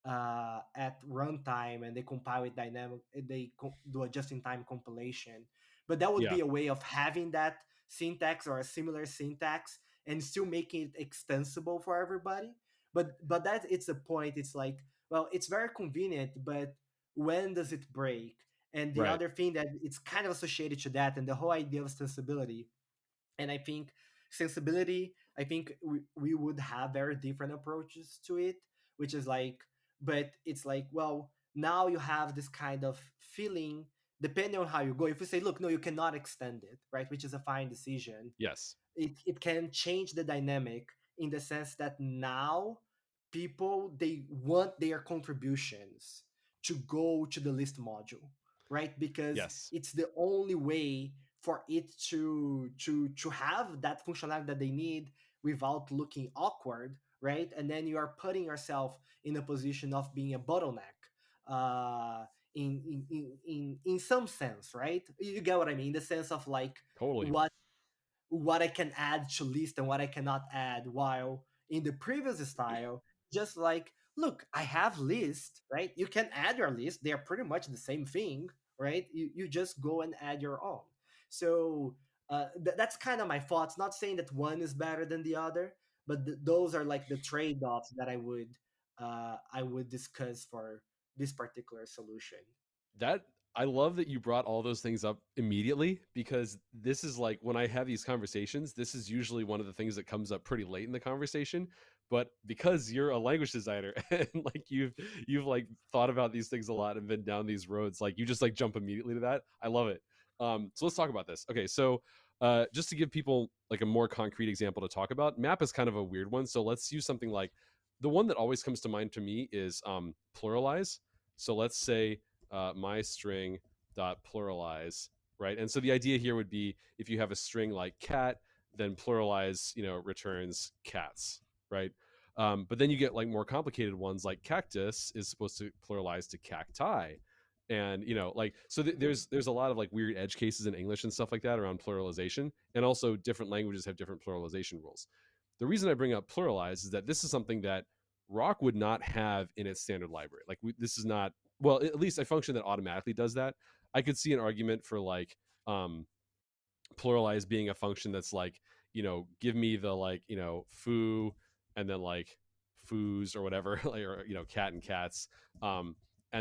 runtime, and they compile it dynamic. Do a just-in-time compilation. But that would Yeah. be a way of having that syntax or a similar syntax and still making it extensible for everybody. But that it's the point. It's like, well, it's very convenient, but when does it break? And the Right. other thing that it's kind of associated to that, and the whole idea of extensibility, and I think sensibility, I think we would have very different approaches to it, which is like, but it's like, well, now you have this kind of feeling, depending on how you go. If you say, look, no, you cannot extend it, right, which is a fine decision, Yes. it can change the dynamic, in the sense that now people, they want their contributions to go to the list module, right, because Yes. it's the only way for it to have that functionality that they need without looking awkward, right, and then you are putting yourself in a position of being a bottleneck, uh in some sense, right, you get what I mean, in the sense of like Totally. what I can add to list and what I cannot add. While in the previous style, just like, look, I have list, right? You can add your list. They are pretty much the same thing, right? You just go and add your own. So that's kind of my thoughts. Not saying that one is better than the other, but those are like the trade offs that I would discuss for this particular solution. That I love that you brought all those things up immediately, because this is like when I have these conversations, this is usually one of the things that comes up pretty late in the conversation. But because you're a language designer and like you've like thought about these things a lot and been down these roads, like you just like jump immediately to that. I love it. So let's talk about this. Okay, so just to give people like a more concrete example to talk about, map is kind of a weird one. So let's use something like the one that always comes to mind to me is pluralize. So let's say my string dot pluralize, right? And so the idea here would be if you have a string like cat, then pluralize, returns cats, right? But then you get like more complicated ones like cactus is supposed to pluralize to cacti, and like so there's a lot of like weird edge cases in English and stuff like that around pluralization, and also different languages have different pluralization rules. The reason I bring up pluralize is that this is something that Rock would not have in its standard library. Like this is not well, at least a function that automatically does that. I could see an argument for like um pluralize being a function that's like, give me the like, foo, and then like foos or whatever, like, or cat and cats, and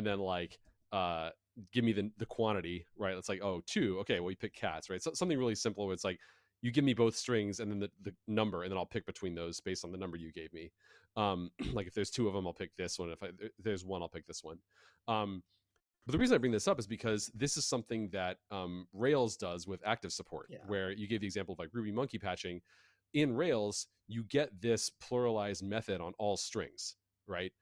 then like uh give me the quantity, right? It's like, oh, two, okay, well, you pick cats, right? So something really simple where it's like you give me both strings and then the number, and then I'll pick between those based on the number you gave me. Like if there's two of them, I'll pick this one. If there's one, I'll pick this one. um but the reason I bring this up is because this is something that Rails does with active support, Yeah. where you gave the example of like Ruby monkey patching. In Rails, you get this pluralized method on all strings, right?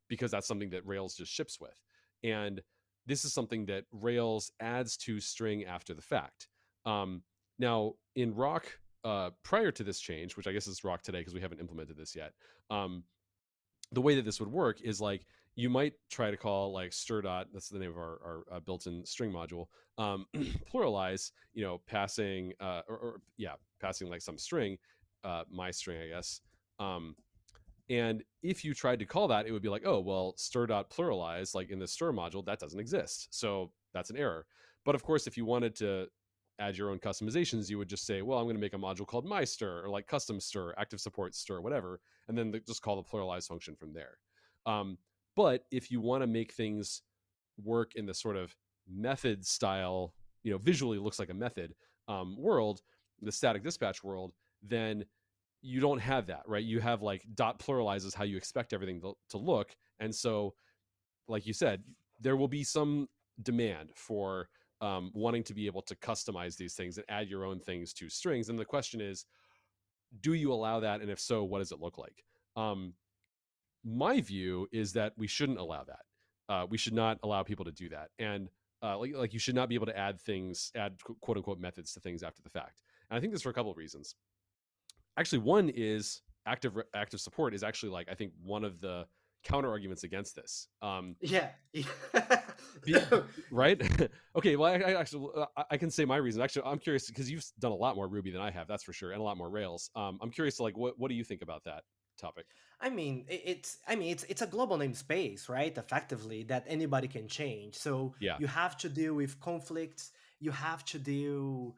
Because that's something that Rails just ships with. And this is something that Rails adds to string after the fact. Now, in Rock, prior to this change, which I guess is Rock today because we haven't implemented this yet, the way that this would work is like you might try to call like stir dot, that's the name of our built-in string module, pluralize, passing or yeah, passing like some string, my string, I guess. And if you tried to call that, it would be like, oh, well, stir dot pluralize, like in the stir module, that doesn't exist. So that's an error. But of course, if you wanted to add your own customizations, you would just say, well, I'm going to make a module called my stir, or like custom stir, active support stir, whatever, and then just call the pluralize function from there. Um, but if you want to make things work in the sort of method style, visually looks like a method world, the static dispatch world, then you don't have that, right? You have like dot pluralizes how you expect everything to look. And so, like you said, there will be some demand for wanting to be able to customize these things and add your own things to strings. And the question is, do you allow that? And if so, what does it look like? My view is that we shouldn't allow that. We should not allow people to do that. And like you should not be able to add quote unquote methods to things after the fact. And I think this for a couple of reasons. Actually, one is active support is actually like I think one of the counter arguments against this. Yeah. Right? Okay. Well, I actually I can say my reason. Actually, I'm curious because you've done a lot more Ruby than I have, that's for sure, and a lot more Rails. I'm curious to like what do you think about that topic? It's a global namespace, right? Effectively, that anybody can change. So Yeah. you have to deal with conflicts. You have to deal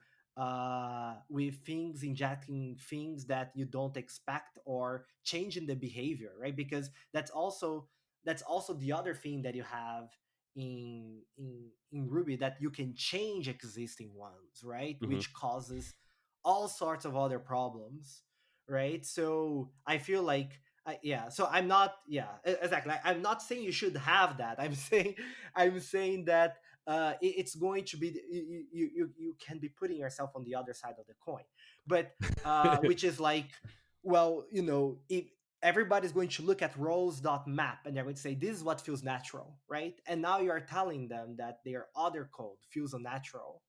with things injecting things that you don't expect or changing the behavior, right? Because that's also the other thing that you have in Ruby, that you can change existing ones, right? Hmm. Which causes all sorts of other problems, right? So I feel like yeah, so I'm not, yeah, exactly, I'm not saying you should have that. I'm saying that it's going to be you can be putting yourself on the other side of the coin, but which is like, well, if everybody's going to look at roles.map and they're going to say this is what feels natural, right? And now you're telling them that their other code feels unnatural,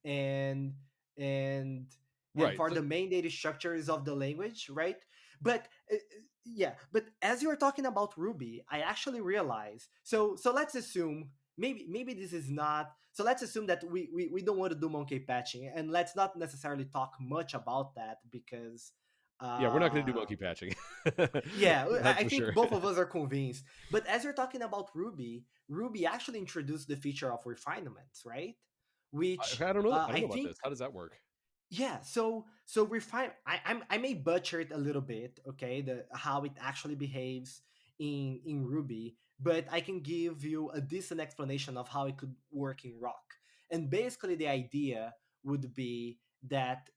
and and and Right. for the main data structures of the language, right? But yeah, but as you're talking about Ruby, I actually realized, so let's assume, maybe this is not, so let's assume that we don't want to do monkey patching, and let's not necessarily talk much about that because Yeah, we're not going to do uh monkey patching. yeah, That's I for think sure. both of us are convinced. But as you're talking about Ruby actually introduced the feature of refinements, right? Which I don't know. I don't I know about think, this. How does that work? yeah. So refine. I may butcher it a little bit, okay? The how it actually behaves in Ruby, but I can give you a decent explanation of how it could work in Rock. And basically, the idea would be that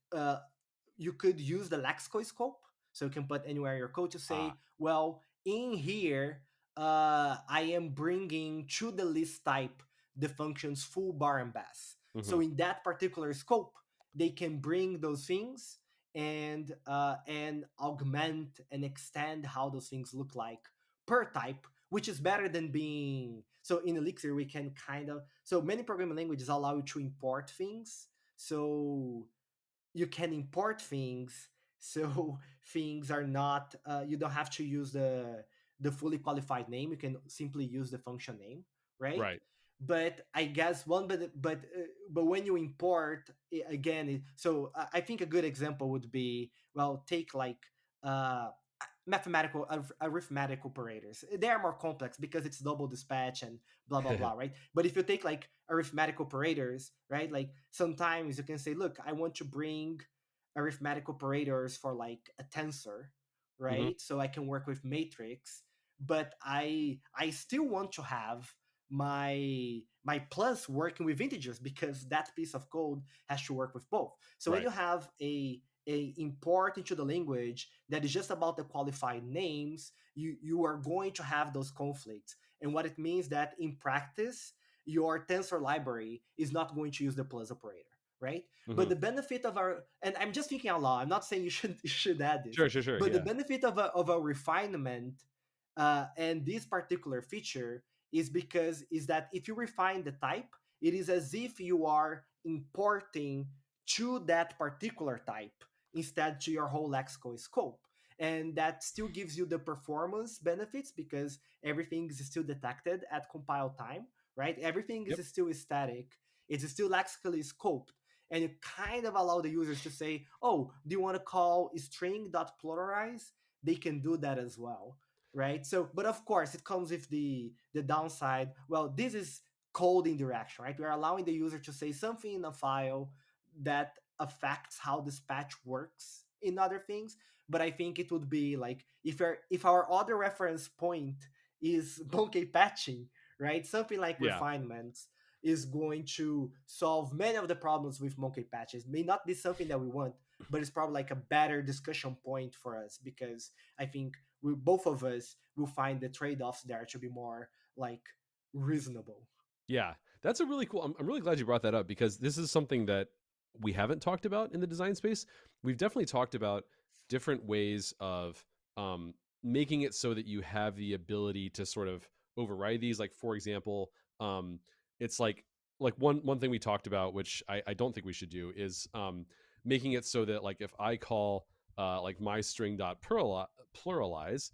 you could use the lexical scope, so you can put anywhere in your code to Ah. say, well, in here, I am bringing to the list type the functions full bar and bass. Hmm. So in that particular scope, they can bring those things and augment and extend how those things look like per type, which is better than being, so in Elixir we can kind of, so many programming languages allow you to import things, so you can import things, so things are not, you don't have to use the fully qualified name, you can simply use the function name, right? Right. But I guess one, but when you import again, so I think a good example would be, well, take like uh mathematical arithmetic operators. They are more complex because it's double dispatch and blah blah blah, right? But if you take like arithmetic operators, right, like sometimes you can say, look, I want to bring arithmetic operators for like a tensor, Hmm. right? So I can work with matrix, but I still want to have my plus working with integers because that piece of code has to work with both. So when Right. you have a import into the language that is just about the qualified names, you are going to have those conflicts. And what it means that in practice, your tensor library is not going to use the plus operator, right? But Hmm. the benefit of our, and I'm just thinking out loud, I'm not saying you should you should add this, Sure, sure, sure. but the Yeah. benefit of a refinement and this particular feature is that if you refine the type, it is as if you are importing to that particular type instead to your whole lexical scope. And that still gives you the performance benefits because everything is still detected at compile time, right? Everything is Yep. still static. It's still lexically scoped. And you kind of allow the users to say, oh, do you want to call string.pluralize? They can do that as well, right? So, but of course, it comes with the downside. Well, this is code indirection, right? We're allowing the user to say something in a file that affects how dispatch works in other things. But I think it would be like if our other reference point is monkey patching, right? Something like Yeah. refinements is going to solve many of the problems with monkey patches. May not be something that we want, but it's probably like a better discussion point for us because I think we both of us will find the trade-offs there to be more like reasonable. Yeah, that's a really cool. I'm really glad you brought that up because this is something that we haven't talked about in the design space. We've definitely talked about different ways of um, making it so that you have the ability to sort of override these. Like, for example, it's like one thing we talked about, which I don't think we should do, is making it so that like if I call like my string dot pluralize,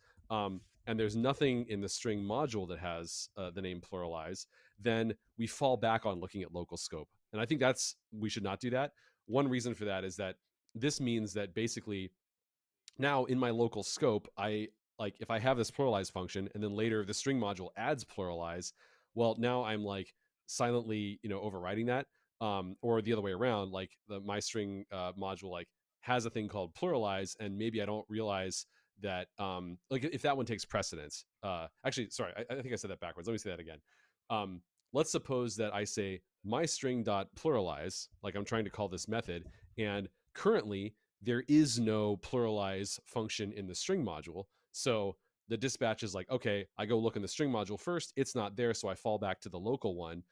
and there's nothing in the string module that has the name pluralize, then we fall back on looking at local scope. And I think that's we should not do that. One reason for that is that this means that basically now in my local scope, I like if I have this pluralize function and then later the string module adds pluralize, well now I'm like silently overriding that, or the other way around, like the my string module like has a thing called pluralize and maybe I don't realize that like if that one takes precedence. Actually, sorry, I think I said that backwards. Let me say that again. um, let's suppose that I say my string dot pluralize, like I'm trying to call this method, and currently there is no pluralize function in the string module. So the dispatch is like, okay, I go look in the string module first. It's not there. So I fall back to the local one.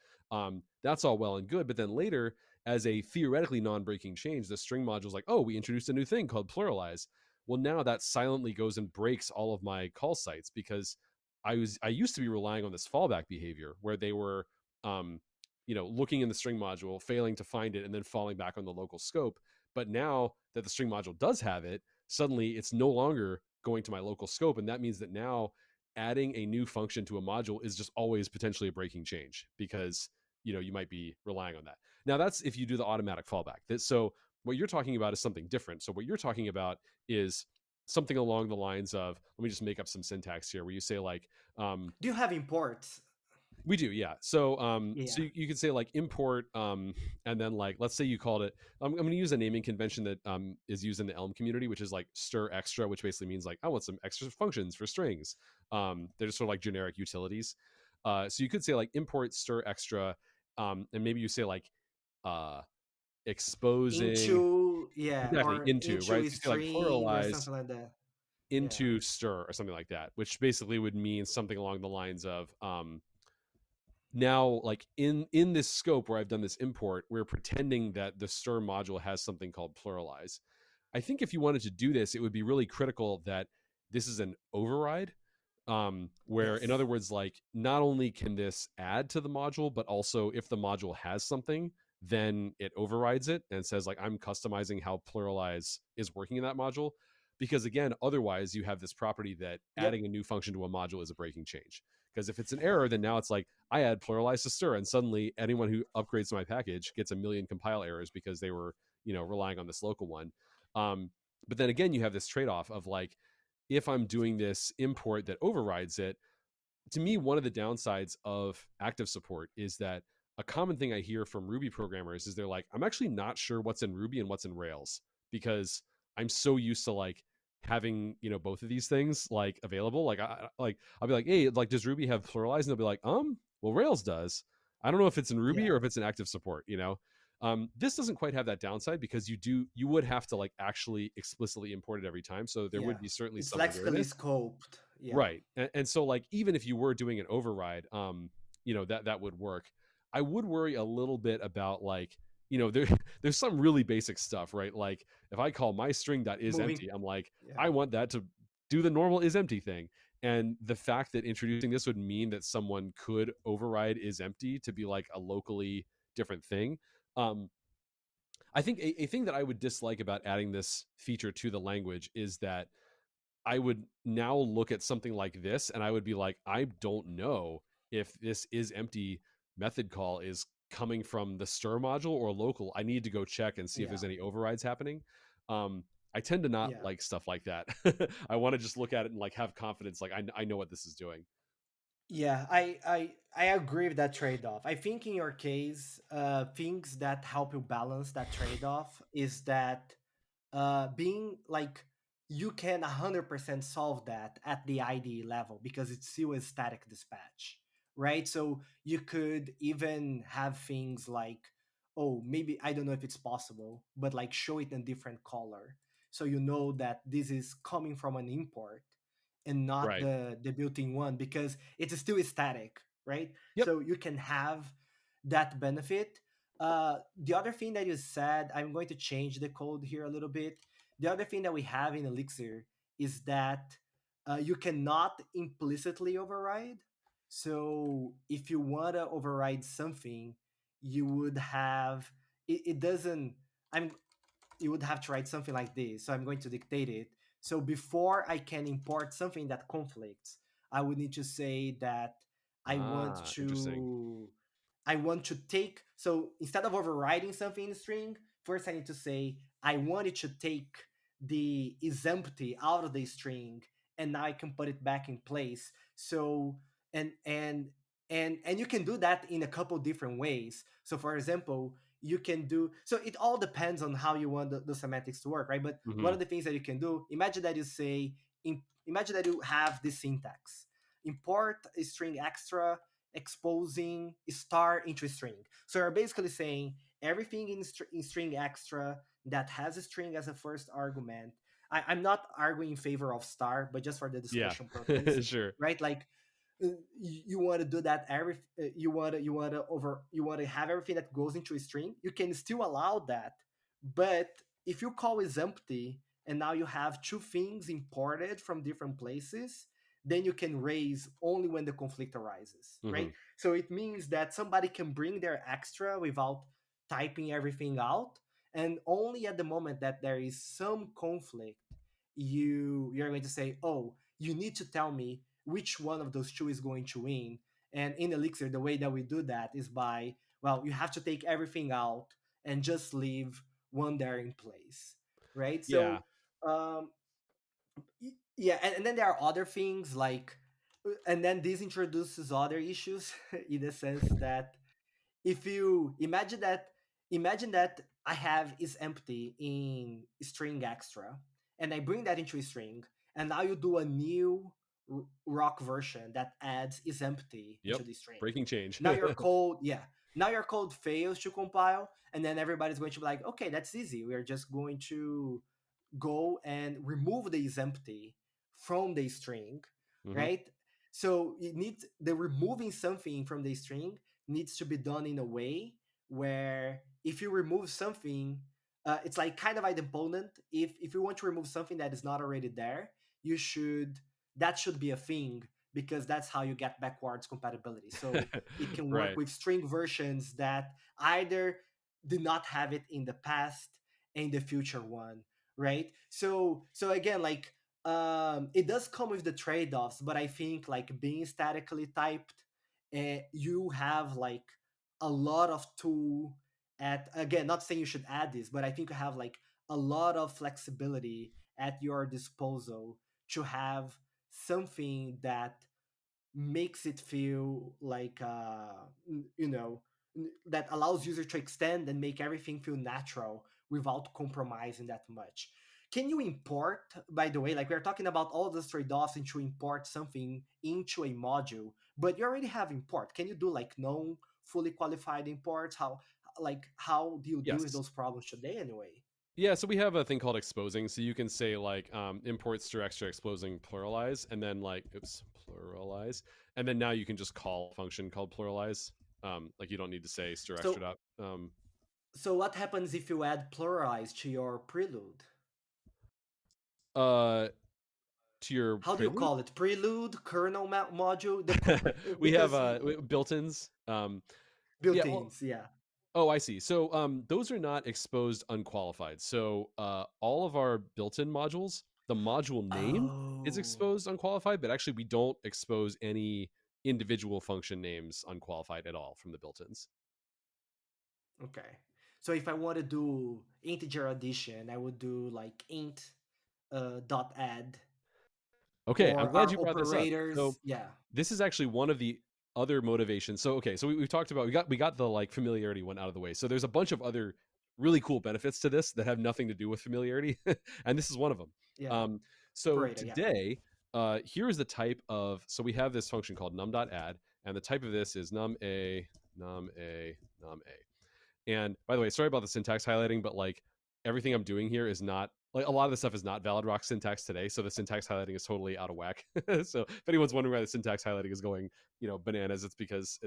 That's all well and good. But then later, as a theoretically non breaking change, the string module is like, oh, we introduced a new thing called pluralize. Well, now that silently goes and breaks all of my call sites because I used to be relying on this fallback behavior where they were um, looking in the string module, failing to find it, and then falling back on the local scope. But now that the string module does have it, suddenly it's no longer going to my local scope. And that means that now adding a new function to a module is just always potentially a breaking change because you might be relying on that. Now that's if you do the automatic fallback. So what you're talking about is something different. So what you're talking about is something along the lines of, let me just make up some syntax here where you say like, Do you have imports? we do, yeah. So, Yeah. you could say like import, and then like let's say you called it. I'm going to use a naming convention that is used in the Elm community, which is like stir extra, which basically means like I want some extra functions for strings. They're just sort of like generic utilities. So you could say like import stir extra, and maybe you say like uh, exposing Into, yeah, exactly or into, into right. a So you say like string or pluralize something like that. Yeah. into stir or something like that, which basically would mean something along the lines of now like in this scope where I've done this import, we're pretending that the stir module has something called pluralize. I think if you wanted to do this, it would be really critical that this is an override, where in Yes. other words, like not only can this add to the module, but also if the module has something, then it overrides it and says like I'm customizing how pluralize is working in that module. Because again, otherwise you have this property that Yep. adding a new function to a module is a breaking change. Because if it's an error, then now it's like I add pluralize to stir, and suddenly anyone who upgrades to my package gets a million compile errors because they were relying on this local one. Um, but then again, you have this trade off of like if I'm doing this import that overrides it, to me, one of the downsides of active support is that a common thing I hear from Ruby programmers is they're like, I'm actually not sure what's in Ruby and what's in Rails because I'm so used to like having, you know, both of these things like available. I'll be like, hey, like, does Ruby have pluralize? And they'll be like, well, Rails does. I don't know if it's in Ruby or Yeah, if it's in active support, you know? This doesn't quite have that downside because you would have to like actually explicitly import it every time. So there would yeah. be certainly It's some lexically awareness. scoped. Yeah, Right. And so like even if you were doing an override, you know, that would work. I would worry a little bit about like, you know, there's some really basic stuff, right? Like if I call my string dot is moving. empty, I'm like, Yeah, I want that to do the normal is empty thing. And the fact that introducing this would mean that someone could override is empty to be like a locally different thing. Um, I think a thing that I would dislike about adding this feature to the language is that I would now look at something like this and I would be like, I don't know if this is empty method call is coming from the stir module or local. I need to go check and see if there's yeah, any overrides happening. I tend to not yeah. like stuff like that. I want to just look at it and like have confidence. Like I know what this is doing. Yeah, I agree with that trade-off. I think in your case, things that help you balance that trade-off is that being like you can 100% solve that at the IDE level because it's still a static dispatch, right? So you could even have things like, oh, maybe I don't know if it's possible, but like show it in a different color. So you know that this is coming from an import and not Right. the built-in one because it's still static, right? Yep. So you can have that benefit. The other thing that you said, I'm going to change the code here a little bit. The other thing that we have in Elixir is that you cannot implicitly override. So if you want to override something, you would have it doesn't. I'm you would have to write something like this. So I'm going to dictate it. So before I can import something that conflicts, I would need to say that I want Ah, interesting. to I want to take so instead of overriding something in the string, first I need to say I want it to take the is empty out of the string and now I can put it back in place. So and you can do that in a couple different ways. So for example, you can do so it all depends on how you want the semantics to work, right? But one Hmm. of the things that you can do, imagine that you say imagine that you have this syntax: import a string extra exposing star into a string. So you're basically saying everything in string extra that has a string as a first argument. I'm not arguing in favor of star, but just for the Yeah. discussion purpose, Sure. right? Like you want to do that you want to have everything that goes into a string. You can still allow that, but if you call is empty and now you have two things imported from different places, then you can raise only when the conflict arises, Hmm. right? So it means that somebody can bring their extra without typing everything out, and only at the moment that there is some conflict, you're going to say, oh, you need to tell me which one of those two is going to win. And in Elixir, the way that we do that is by, well, you have to take everything out and just leave one there in place, right? Yeah. So um, yeah, and then there are other things like, and then this introduces other issues in the sense that if you imagine that I have is empty in string extra and I bring that into a string, and now you do a new rock version that adds is empty Yep. into the string. Breaking change. Now your code, yeah, now your code fails to compile, and then everybody's going to be like, okay, that's easy, we're just going to go and remove the is empty from the string, Hmm. right? So it needs the removing something from the string needs to be done in a way where if you remove something, it's like kind of idempotent. If you want to remove something that is not already there, you should that should be a thing because that's how you get backwards compatibility. So it can work Right. with string versions that either did not have it in the past and the future one, right? So again, like it does come with the trade-offs, but I think like being statically typed, you have like a lot of tool at, again, not saying you should add this, but I think you have like a lot of flexibility at your disposal to have something that makes it feel like you know, that allows user to extend and make everything feel natural without compromising that much. Can you import, by the way, like we're talking about all those trade-offs and to import something into a module, but you already have import. Can you do like non fully qualified imports? How do you deal with Yes. those problems today anyway? Yeah, so we have a thing called exposing. So you can say like import stir extra exposing pluralize, and then like oops pluralize, and then now you can just call a function called pluralize. Like you don't need to say stir extra So dot. so what happens if you add pluralize to your prelude? Uh, to your How do you prelude, call it? Prelude, kernel module, we have because built-ins. Yeah, well, built-ins, yeah. oh, I see. So those are not exposed unqualified. So all of our built-in modules, the module name is Oh, exposed unqualified, but actually we don't expose any individual function names unqualified at all from the built-ins. okay. So if I want to do integer addition, I would do like int dot add, Okay, I'm or glad our you brought this up. So operators. Yeah, this is actually one of the other motivations. So okay, so we've talked about we got the like familiarity one out of the way. So there's a bunch of other really cool benefits to this that have nothing to do with familiarity, and this is one of them. yeah. Um, so Operator, yeah, today, here is the type of. So we have this function called num.add, and the type of this is num a num a num a. And by the way, sorry about the syntax highlighting, but like everything I'm doing here is not like a lot of the stuff is not valid rock syntax today. So the syntax highlighting is totally out of whack. So if anyone's wondering why the syntax highlighting is going, bananas, it's because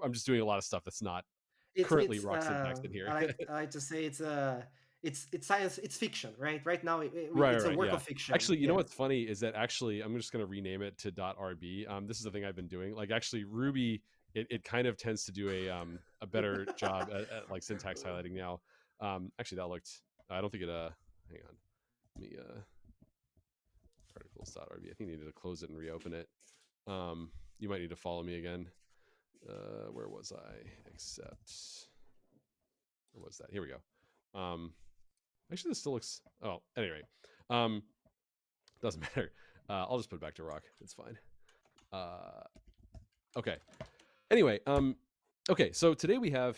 I'm just doing a lot of stuff that's not currently it's rock syntax in here. I like to say it's science, it's fiction, right? Right now, Right, it's a right, work yeah. of fiction. Actually, you know Yeah. what's funny is that actually I'm just going to rename it to .rb. This is the thing I've been doing. Like actually, Ruby it kind of tends to do a better job at like syntax highlighting now. Actually, that looked. I don't think it. Hang on. Let me articles.rb. I think I needed to close it and reopen it. You might need to follow me again. Where was I? Except where was that? Here we go. Actually, this still looks. Oh, anyway. Um, Doesn't matter. I'll just put it back to rock. It's fine. Uh, okay. Anyway, okay. So today we have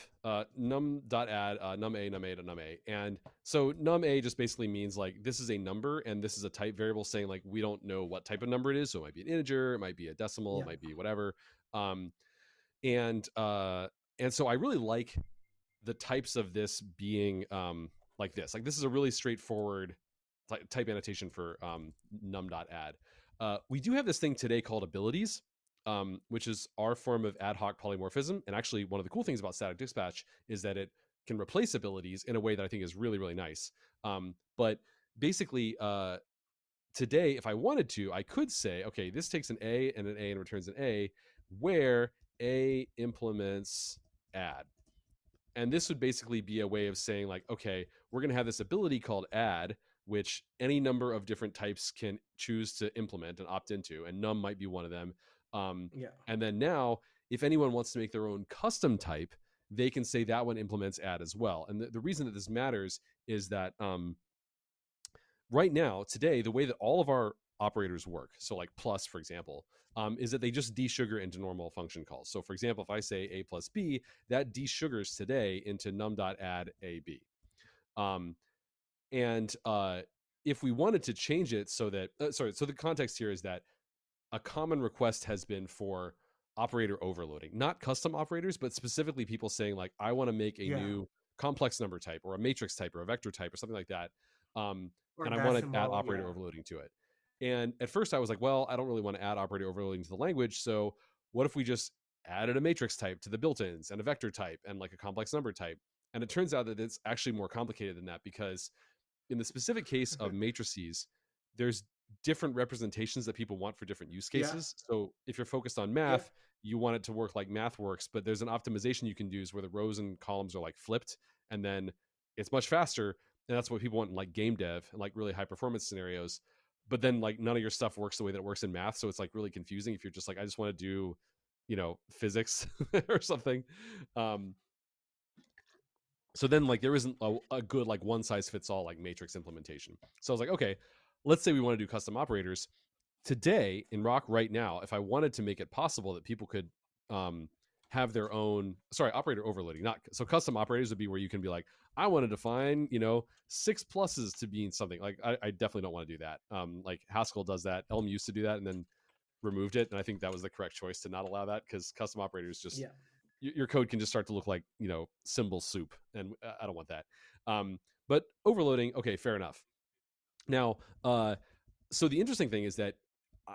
num.add num a num a to num a, and so num a just basically means like this is a number and this is a type variable saying like we don't know what type of number it is. So it might be an integer, it might be a decimal, it Yeah. might be whatever. Um, and uh, and so I really like the types of this being like this. Like this is a really straightforward type annotation for num.add. We do have this thing today called abilities, which is our form of ad hoc polymorphism. And actually, one of the cool things about static dispatch is that it can replace abilities in a way that I think is really, really nice. But basically, today, if I wanted to, I could say, okay, this takes an A and returns an A, where A implements add. And this would basically be a way of saying like, okay, we're going to have this ability called add, which any number of different types can choose to implement and opt into, and num might be one of them. Yeah. And then now, if anyone wants to make their own custom type, they can say that one implements add as well. And the reason that this matters is that right now, today, the way that all of our operators work, so like plus, for example, is that they just desugar into normal function calls. So for example, if I say a plus b, that desugars today into num.add ab. Um, and if we wanted to change it so that, so the context here is that a common request has been for operator overloading, not custom operators, but specifically people saying like, I want to make a Yeah. new complex number type or a matrix type or a vector type or something like that. Or And I want to add decimal, operator yeah. overloading to it. And at first I was like, well, I don't really want to add operator overloading to the language. So what if we just added a matrix type to the built-ins and a vector type and like a complex number type? And it turns out that it's actually more complicated than that, because in the specific case of matrices, there's different representations that people want for different use Yeah. cases. So if you're focused on Yeah. math, you want it to work like math works, but there's an optimization you can do where the rows and columns are like flipped, and then it's much faster. And that's what people want in like game dev and like really high performance scenarios. But then like none of your stuff works the way that it works in math. So it's like really confusing if you're just like, I just want to do, physics or something. Um, so then like there isn't a good like one size fits all like matrix implementation. So I was like, okay, let's say we want to do custom operators today in Rock right now. If I wanted to make it possible that people could um, have their own, sorry, operator overloading, not so custom operators would be where you can be like, I want to define, six pluses to being something. Like I definitely don't want to do that. Like Haskell does that. Elm used to do that and then removed it, and I think that was the correct choice to not allow that, because custom operators just, Yeah, your code can just start to look like, symbol soup, and I don't want that. But overloading, okay, fair enough. Now, so the interesting thing is that,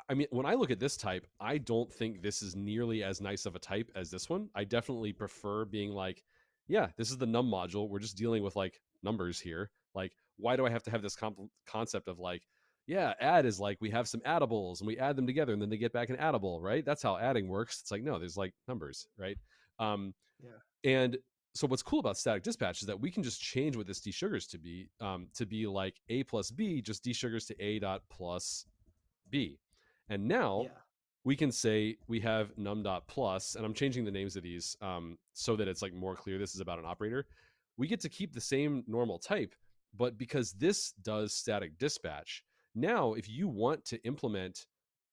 I mean, when I look at this type, I don't think this is nearly as nice of a type as this one. I definitely prefer being like, yeah, this is the num module. We're just dealing with like numbers here. Like, why do I have to have this concept of like, yeah, add is like we have some addables and we add them together and then they get back an addable, right? That's how adding works. It's like, no, there's like numbers, right? Um, yeah, and so what's cool about static dispatch is that we can just change what this desugars to be like a plus b just desugars to a dot plus b. And now yeah, we can say we have num dot plus, and I'm changing the names of these so that it's like more clear this is about an operator. We get to keep the same normal type, but because this does static dispatch, now if you want to implement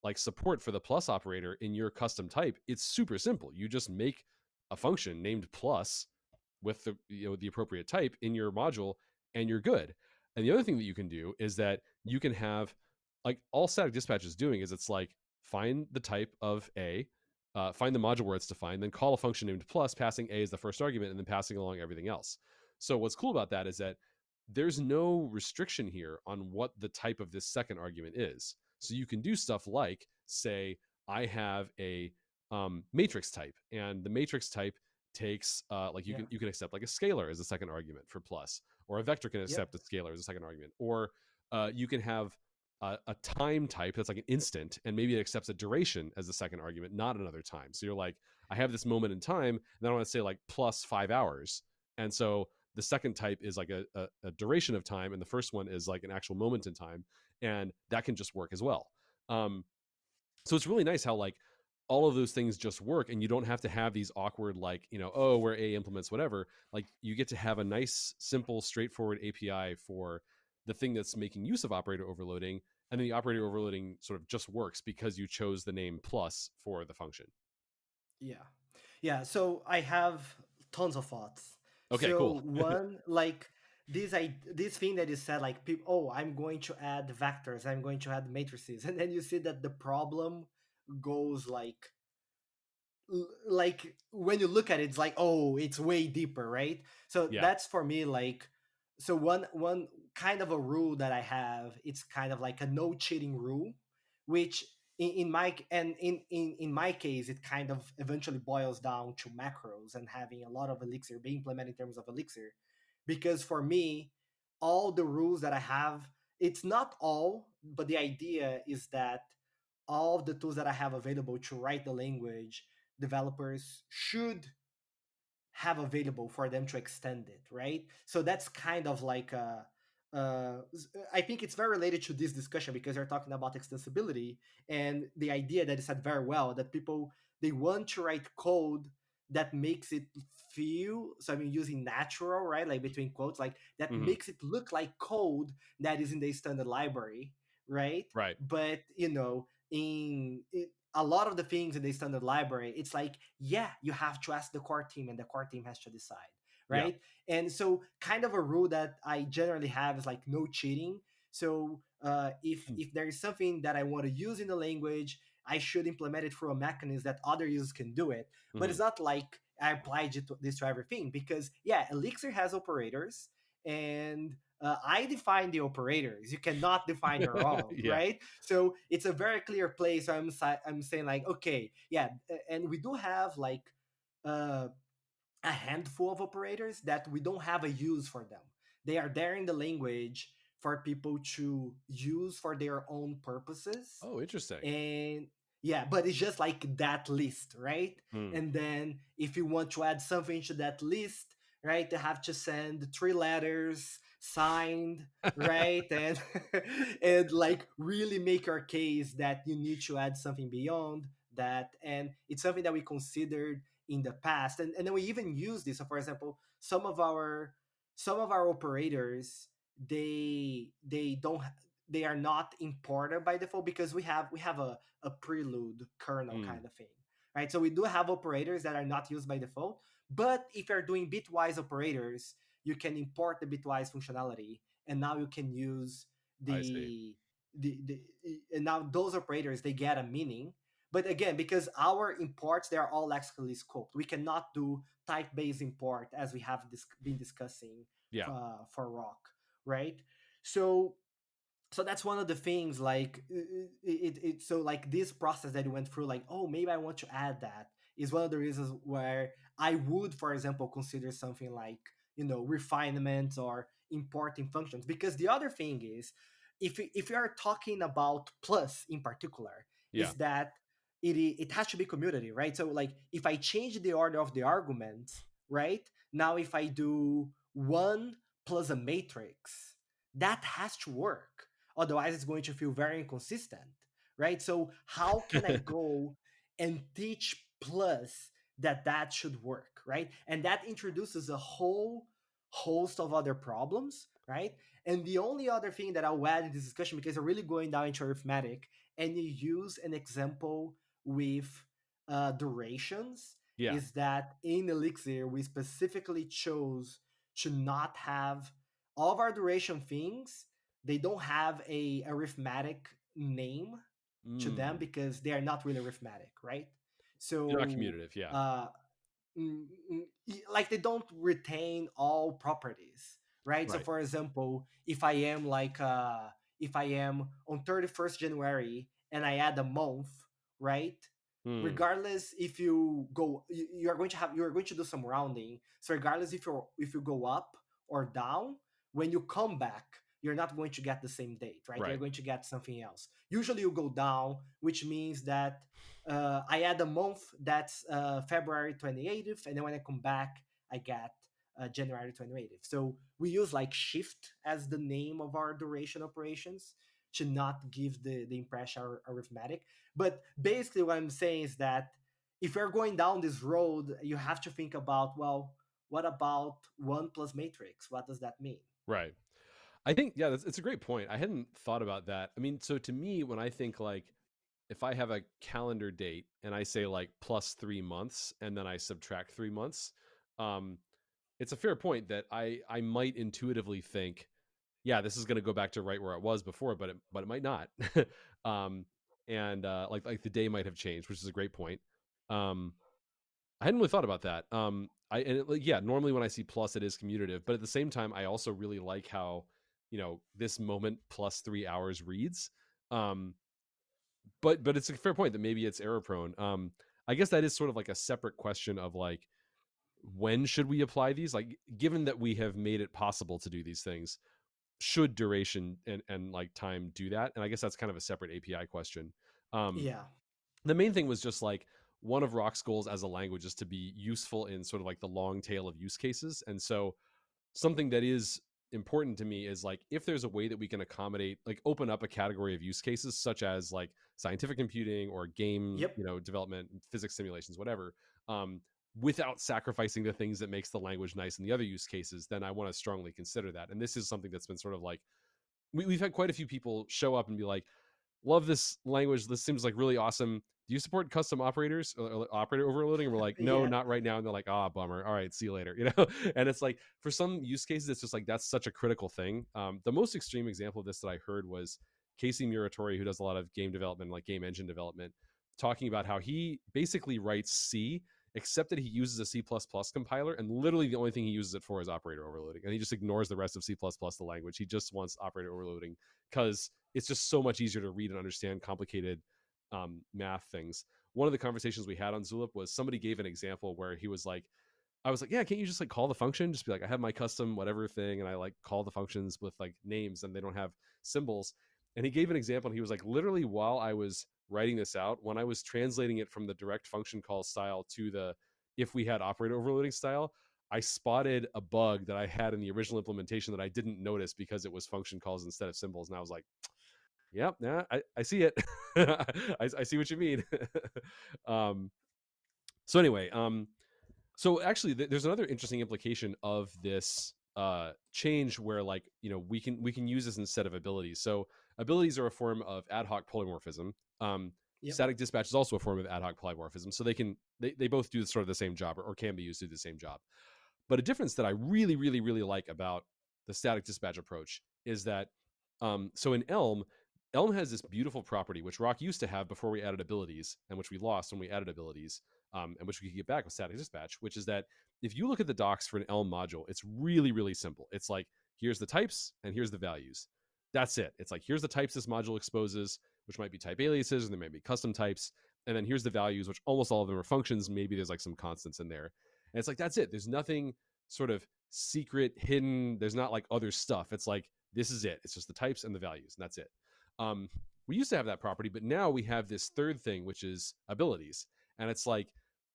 like support for the plus operator in your custom type, it's super simple. You just make a function named plus with the appropriate type in your module, and you're good. And the other thing that you can do is that you can have, like, all static dispatch is doing is it's like find the type of a, find the module where it's defined, then call a function named plus, passing a as the first argument, and then passing along everything else. So what's cool about that is that there's no restriction here on what the type of this second argument is. So you can do stuff like say I have a matrix type, and the matrix type takes like yeah, you can accept like a scalar as a second argument for plus, or a vector can yep, accept a scalar as a second argument, or you can have a time type that's like an instant, and maybe it accepts a duration as the second argument, not another time. So you're like, I have this moment in time, and then I want to say like plus 5 hours, and so the second type is like a duration of time, and the first one is like an actual moment in time, and that can just work as well. Um, so it's really nice how like all of those things just work, and you don't have to have these awkward like, oh, where a implements whatever. Like, you get to have a nice simple straightforward API for the thing that's making use of operator overloading, and then the operator overloading sort of just works because you chose the name plus for the function. yeah, yeah. So I have tons of thoughts. Okay, cool. So one, like this thing that you said, like people, oh, I'm going to add vectors, I'm going to add matrices, and then you see that the problem goes like when you look at it, it's like, oh, it's way deeper, right? So Yeah. that's for me like, so one kind of a rule that I have, it's kind of like a no cheating rule, which in my and in my case it kind of eventually boils down to macros and having a lot of Elixir being implemented in terms of Elixir, because for me all the rules that I have, it's not all, but the idea is that all of the tools that I have available to write the language, developers should have available for them to extend it, right? So that's kind of like uh, I think it's very related to this discussion because they're talking about extensibility and the idea that is said very well that people, they want to write code that makes it feel, so I mean using natural, right, like between quotes, like that Hmm. makes it look like code that is in the standard library, right? Right. But in a lot of the things in the standard library, it's like, yeah, you have to ask the core team and the core team has to decide, Yeah. right? And so kind of a rule that I generally have is like no cheating. So if there is something that I want to use in the language, I should implement it through a mechanism that other users can do it. But Hmm. it's not like I applied this to everything because yeah, Elixir has operators and I define the operators. You cannot define your own, Yeah. right? So it's a very clear place. I'm saying like, okay, yeah, and we do have like uh, a handful of operators that we don't have a use for them. They are there in the language for people to use for their own purposes, Oh, interesting. and yeah, but it's just like that list, right? Hmm. And then if you want to add something to that list, right, they have to send 3 letters signed, right? And and like really make our case that you need to add something beyond that, and it's something that we considered in the past, and then we even use this. So for example, some of our operators, they don't they are not imported by default because we have a prelude kernel Mm, kind of thing, right? So we do have operators that are not used by default, but if you're doing bitwise operators, you can import the bitwise functionality, and now you can use I see. the and now those operators, they get a meaning. But again, because our imports, they are all lexically scoped, we cannot do type-based import as we have been discussing Yeah. for rock, right? So that's one of the things, like so like this process that you went through, like, oh, maybe I want to add that, is one of the reasons where I would, for example, consider something like, refinement or importing functions. Because the other thing is, if you are talking about plus in particular, Yeah. is that it has to be commutative, right? So like if I change the order of the arguments, right, now if I do one plus a matrix, that has to work. Otherwise, it's going to feel very inconsistent, right? So how can I go and teach plus that should work, right? And that introduces a whole host of other problems, right? And the only other thing that I'll add in this discussion, because I'm really going down into arithmetic, and you use an example with durations, Yeah. is that in Elixir, we specifically chose to not have all of our duration things. They don't have a arithmetic name to them Mm. because they are not really arithmetic, right? They're not So commutative. Yeah. uh, like they don't retain all properties, right? So Right. for example, if I am on 31st January and I add a month, right? Mm. Regardless, if you go, you're going to do some rounding. So regardless if you go up or down, when you come back, you're not going to get the same date, right? You're Right. going to get something else. Usually you go down, which means that I add a month that's February 28th, and then when I come back, I get January 28th. So we use like shift as the name of our duration operations to not give the impression arithmetic. But basically, what I'm saying is that if you're going down this road, you have to think about, well, what about one plus matrix? What does that mean? Right. I think, yeah, it's a great point. I hadn't thought about that. I mean, so to me, when I think like if I have a calendar date and I say like plus 3 months and then I subtract 3 months, um, it's a fair point that I might intuitively think, yeah, this is going to go back to right where it was before, but it might not. um, and like the day might have changed, which is a great point. Um, I hadn't really thought about that. Yeah, normally when I see plus, it is commutative, but at the same time, I also really like how this moment plus 3 hours reads. Um, but it's a fair point that maybe it's error prone. I guess that is sort of like a separate question of like when should we apply these? Like, given that we have made it possible to do these things, should duration and like time do that? And I guess that's kind of a separate API question. Um, Yeah. the main thing was just like one of Rock's goals as a language is to be useful in sort of like the long tail of use cases. And so something that is important to me is like if there's a way that we can accommodate, like open up a category of use cases such as like scientific computing or game Yep. development, physics simulations, whatever, um, without sacrificing the things that makes the language nice in the other use cases, then I want to strongly consider that. And this is something that's been sort of like we've had quite a few people show up and be like, love this language, this seems like really awesome, do you support custom operators or operator overloading? And we're like, no, Yeah. not right now. And they're like, ah, bummer, all right, see you later, you know. And it's like for some use cases it's just like that's such a critical thing. The most extreme example of this that I heard was Casey Muratori, who does a lot of game development, like game engine development, talking about how he basically writes C, except that he uses a C++ compiler, and literally the only thing he uses it for is operator overloading, and he just ignores the rest of C++, the language. He just wants operator overloading because it's just so much easier to read and understand complicated math things. One of the conversations we had on Zulip was somebody gave an example where he was like, I was like, yeah, can't you just like call the function? Just be like, I have my custom whatever thing, and I like call the functions with like names and they don't have symbols. And he gave an example, and he was like, literally, while I was writing this out, when I was translating it from the direct function call style to the if we had operator overloading style, I spotted a bug that I had in the original implementation that I didn't notice because it was function calls instead of symbols. And I was like, yep, yeah, I see it. I see what you mean. um, so anyway, so actually, there's another interesting implication of this change where, like, we can use this instead of abilities. So abilities are a form of ad hoc polymorphism. Yep. Static dispatch is also a form of ad hoc polymorphism. So they both do sort of the same job, or can be used to do the same job. But a difference that I really, really, really like about the static dispatch approach is that so in Elm has this beautiful property which Rock used to have before we added abilities, and which we lost when we added abilities, and which we could get back with static dispatch, which is that if you look at the docs for an Elm module, it's really, really simple. It's like, here's the types and here's the values. That's it. It's like, here's the types this module exposes, which might be type aliases, and there may be custom types. And then here's the values, which almost all of them are functions. Maybe there's like some constants in there. And it's like, that's it. There's nothing sort of secret, hidden. There's not like other stuff. It's like, this is it. It's just the types and the values, and that's it. We used to have that property, but now we have this third thing, which is abilities. And it's like,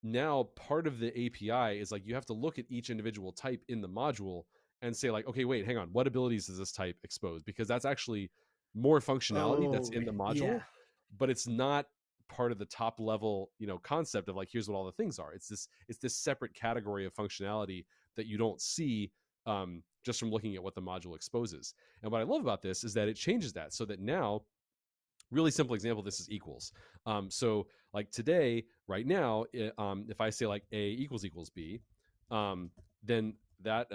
now part of the API is like, you have to look at each individual type in the module and say like, okay, wait, hang on, what abilities does this type expose? Because that's actually more functionality that's Oh, in the module, yeah. but it's not part of the top level, concept of like, here's what all the things are. It's this separate category of functionality that you don't see just from looking at what the module exposes. And what I love about this is that it changes that, so that now, really simple example, this is equals. So like today, right now, if I say like A equals B, then that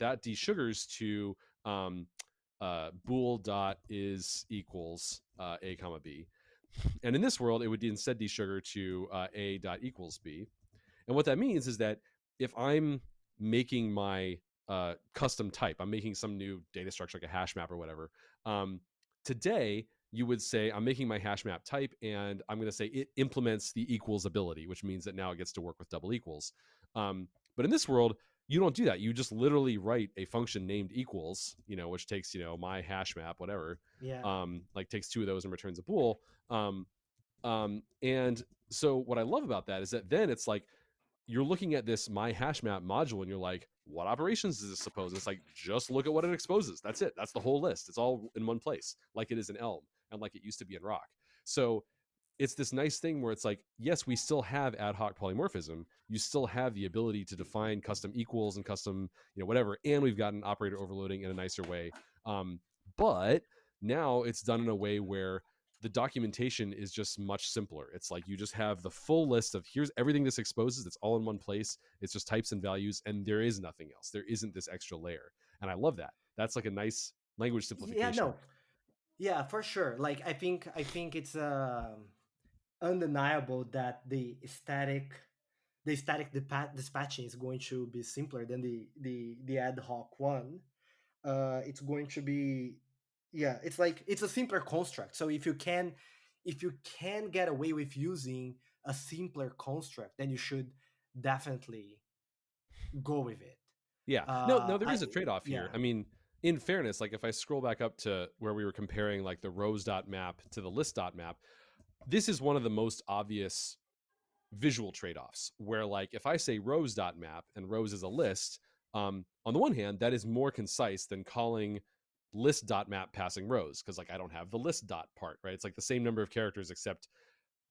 desugars to bool dot is equals A comma B. And in this world, it would instead desugar to A dot equals B. And what that means is that if I'm making my custom type, I'm making some new data structure like a hash map or whatever. Today, you would say, I'm making my hash map type, and I'm going to say it implements the equals ability, which means that now it gets to work with double equals. But in this world, you don't do that. You just literally write a function named equals, which takes, my hash map, whatever, Yeah. like takes two of those and returns a bool. And so what I love about that is that then it's like, you're looking at this my hash map module and you're like, what operations does this suppose? It's like, just look at what it exposes. That's it. That's the whole list. It's all in one place, like it is in Elm and like it used to be in Rock. So it's this nice thing where it's like, yes, we still have ad hoc polymorphism. You still have the ability to define custom equals and custom, whatever. And we've gotten operator overloading in a nicer way. But now it's done in a way where the documentation is just much simpler. It's like, you just have the full list of, here's everything this exposes. It's all in one place. It's just types and values, and there is nothing else. There isn't this extra layer. And I love that. That's like a nice language Yeah, simplification. no. Yeah, for sure. Like I think it's undeniable that the static dispatching is going to be simpler than the ad hoc one. It's going to be, yeah, it's like it's a simpler construct. So if you can get away with using a simpler construct, then you should definitely go with it. Yeah. No, there I is a trade-off Yeah, here. I mean, in fairness, like if I scroll back up to where we were comparing like the rows dot map to the list dot map, this is one of the most obvious visual trade-offs, where like if I say rows dot map and rows is a list, on the one hand, that is more concise than calling list dot map passing rows, because like I don't have the list dot part, right? It's like the same number of characters, except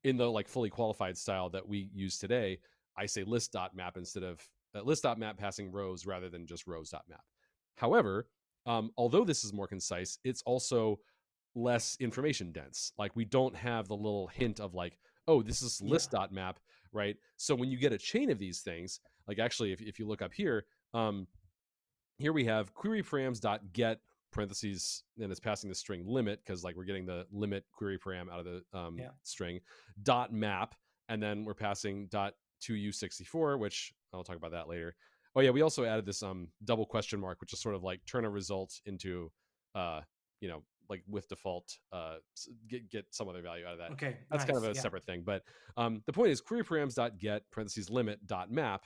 in the like fully qualified style that we use today, I say list dot map instead of list dot map passing rows rather than just rows dot map. However, although this is more concise, it's also less information dense. Like we don't have the little hint of like, oh, this is yeah, list dot map, right? So when you get a chain of these things, like actually, if you look up here, here we have query params dot get parentheses, and it's passing the string limit, because like we're getting the limit query param out of the yeah. string, dot map, and then we're passing dot 2u64, which I'll talk about that later. Oh yeah, we also added this double question mark, which is sort of like turn a result into uh like with default get some other value out of that. Okay, That's kind of nice. a Yeah, separate thing, but the point is query params dot get parentheses limit dot map.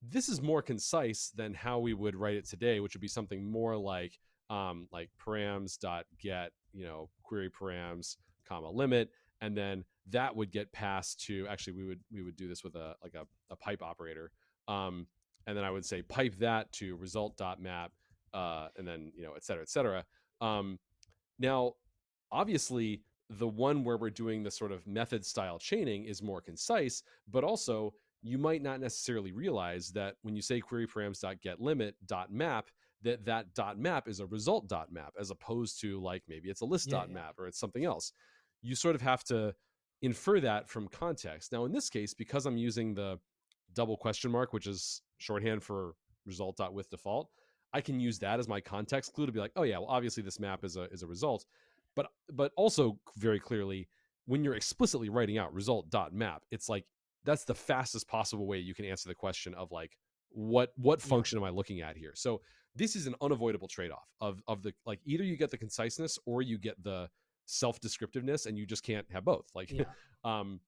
This is more concise than how we would write it today, which would be something more like params dot get, query params comma limit, and then that would get passed to, actually we would do this with a pipe operator, and then I would say pipe that to result dot map, and then et cetera, et cetera. Now, obviously, the one where we're doing the sort of method style chaining is more concise, but also you might not necessarily realize that when you say query params dot get limit dot map, that dot map is a result dot map, as opposed to like maybe it's a list Yeah, dot yeah, map or it's something else. You sort of have to infer that from context. Now, in this case, because I'm using the double question mark, which is shorthand for result dot with default, I can use that as my context clue to be like, oh yeah, well obviously this map is a result, but also very clearly when you're explicitly writing out result dot map, it's like that's the fastest possible way you can answer the question of like what yeah, function am I looking at here? So this is an unavoidable trade-off of the like either you get the conciseness or you get the self-descriptiveness, and you just can't have both. Like yeah. um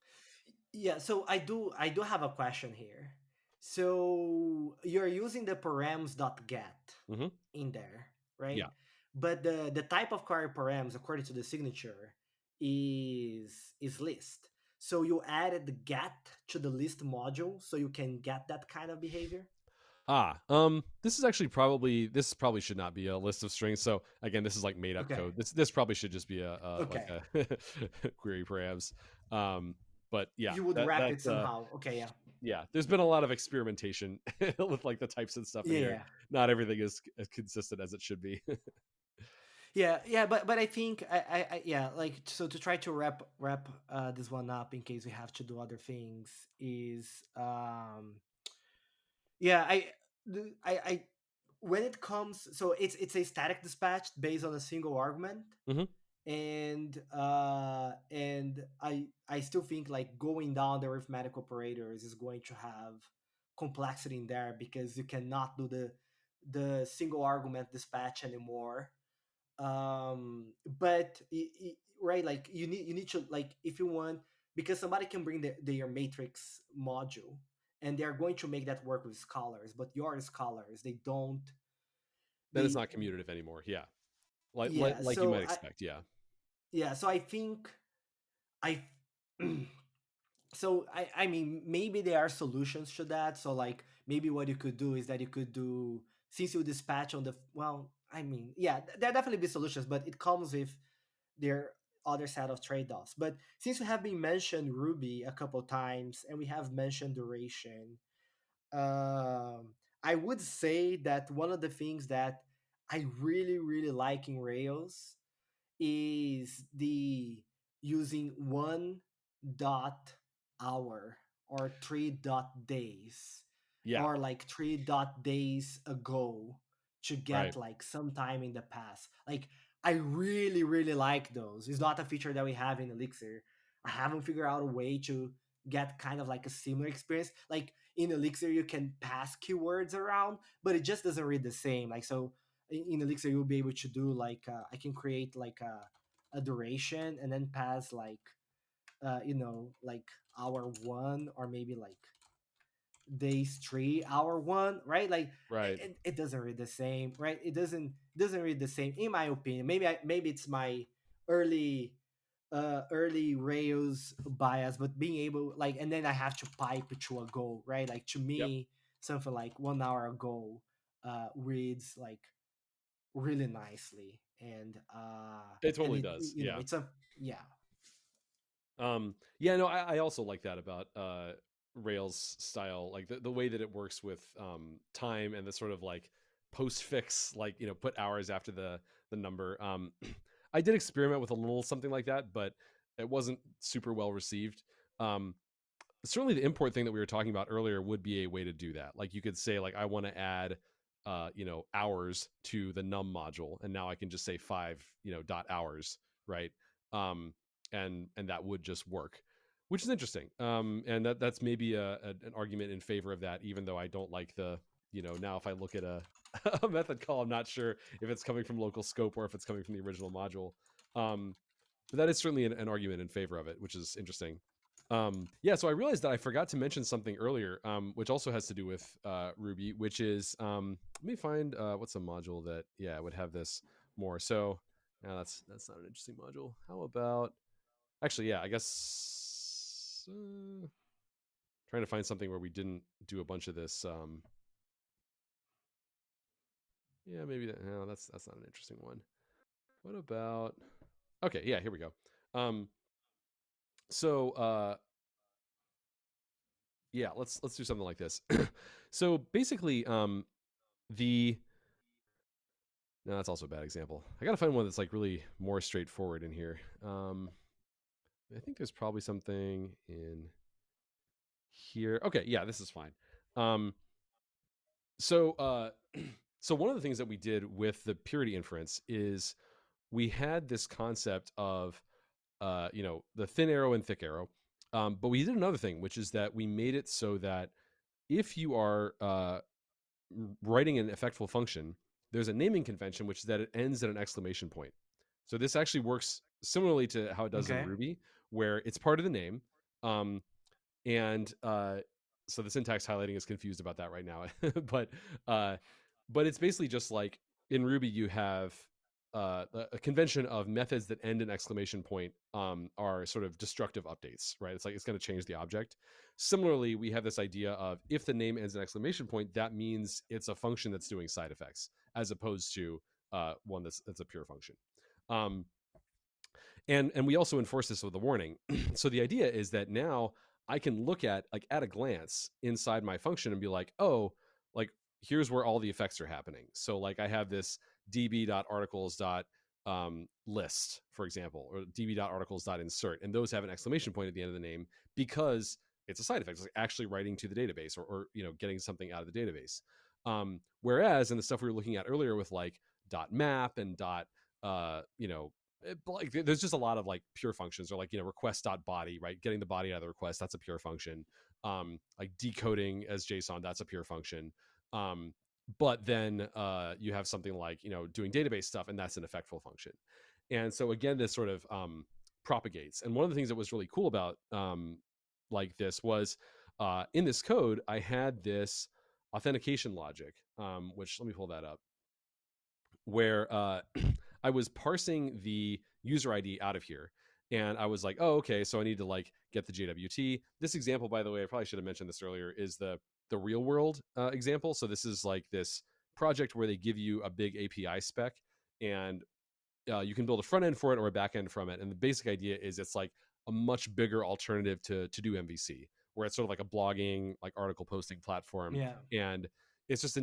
Yeah, so I do have a question here. So you're using the params.get mhm, in there, yeah. right? But the type of query params according to the signature is list. So you added the get to the list module so you can get that kind of behavior? This is this probably should not be a list of strings. So again, this is like made up Okay. code. This probably should just be a like Okay. a query params. Um, but yeah, You would that wrap that it somehow. Okay, yeah. yeah, there's been a lot of experimentation with like the types and stuff in Yeah, here. yeah. Not everything is as consistent as it should be. Yeah, yeah, but I think yeah, like so to try to wrap this one up in case we have to do other things is yeah, I when it comes, so it's a static dispatch based on a single argument, hmm and I still think like going down the arithmetic operators is going to have complexity in there because you cannot do the single argument dispatch anymore. But right, like you need to, like, if you want, because somebody can bring their matrix module and they're going to make that work with scholars, but your scholars, they don't, Then it's they not commutative anymore. Yeah, like yeah, like you might expect. Yeah, so I think I so I mean, maybe there are solutions to that. So like maybe what you could do is that you could do, since you dispatch on the, well, I mean, yeah, there definitely be solutions, but it comes with their other set of trade-offs. But since we have been mentioned Ruby a couple times and we have mentioned duration, I would say that one of the things that I really really like in Rails is the using 1 dot hour or 3 dot days, yeah, or like 3 dot days ago, to get right. like sometime in the past. Like I really really like those. It's not a feature that we have in Elixir. I haven't figured out a way to get kind of like a similar experience. Like in Elixir you can pass keywords around, but it just doesn't read the same. Like so in Elixir you'll be able to do like I can create like a duration and then pass like like hour one, or maybe like days 3 hour one, right? Like Right. it doesn't read the same, right? It doesn't read the same in my opinion. Maybe it's my early early Rails bias, but being able, like, and then I have to pipe to a goal, right? Like to Yep. me something like 1 hour ago reads like really nicely, It and totally it, does. Yeah. it's a, yeah, Yeah, no, I also like that about Rails style, like the way that it works with time and the sort of like post fix, like put hours after the number. I did experiment with a little something like that, but it wasn't super well received. Um, Certainly the import thing that we were talking about earlier would be a way to do that. Like you could say like I want to add hours to the num module, and now I can just say 5 dot hours, right? um and that would just work, which is interesting. And that's maybe an argument in favor of that, even though I don't like the now if I look at a a method call, I'm not sure if it's coming from local scope or if it's coming from the original module. But that is certainly an argument in favor of it, which is interesting. Yeah, so I realized that I forgot to mention something earlier, which also has to do with Ruby, which is let me find what's a module that would have this more. So that's not an interesting module. How about actually, yeah, I guess trying to find something where we didn't do a bunch of this. Yeah, maybe no, that's not an interesting one. What about okay? Yeah, here we go. Um, so yeah, let's do something like this. So basically, the No, that's also a bad example. I gotta find one that's like really more straightforward in here. I think there's probably something in here. Okay, yeah, this is fine. Um, so so one of the things that we did with the purity inference is we had this concept of the thin arrow and thick arrow, but we did another thing, which is that we made it so that if you are writing an effectful function, there's a naming convention, which is that it ends at an exclamation point. So this actually works similarly to how it does in Okay. Ruby, where it's part of the name. Um, and so the syntax highlighting is confused about that right now, but uh, but it's basically just like in Ruby you have a convention of methods that end an exclamation point are sort of destructive updates, right? It's like it's going to change the object. Similarly, we have this idea of if the name ends an exclamation point, that means it's a function that's doing side effects, as opposed to one that's a pure function. Um, and we also enforce this with a warning. So the idea is that now I can look at a glance inside my function and be like, oh, like here's where all the effects are happening. So like I have this db.articles.list, for example, or db.articles.insert, and those have an exclamation point at the end of the name because it's a side effect. It's like actually writing to the database or getting something out of the database. Whereas in the stuff we were looking at earlier with like .map and uh, you know like there's just a lot of like pure functions, or like request.body, right? Getting the body out of the request, that's a pure function. Like decoding as JSON, that's a pure function. But then you have something like doing database stuff, and that's an effectful function. And so again, this sort of propagates. And one of the things that was really cool about like this was in this code I had this authentication logic, which, let me pull that up, where I was parsing the user ID out of here. And I was like, oh, okay, so I need to like get the JWT. This example, by the way, I probably should have mentioned this earlier, is the real world example. So this is like this project where they give you a big API spec, and you can build a front end for it or a back end from it. And the basic idea is it's like a much bigger alternative to do MVC, where it's sort of like a blogging, like article posting platform. Yeah. And it's just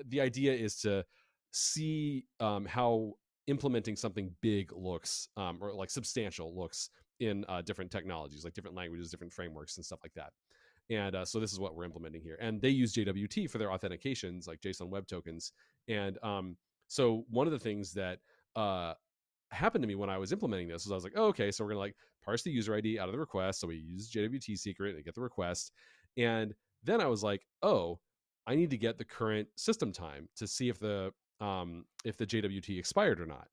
the idea is to see how implementing something big looks, or like substantial looks in different technologies, like different languages, different frameworks, and stuff like that. And so this is what we're implementing here. And they use JWT for their authentications, like JSON Web Tokens. And so one of the things that happened to me when I was implementing this was I was like, oh, okay, so we're gonna like parse the user ID out of the request. So we use JWT secret and get the request. And then I was like, oh, I need to get the current system time to see if the JWT expired or not.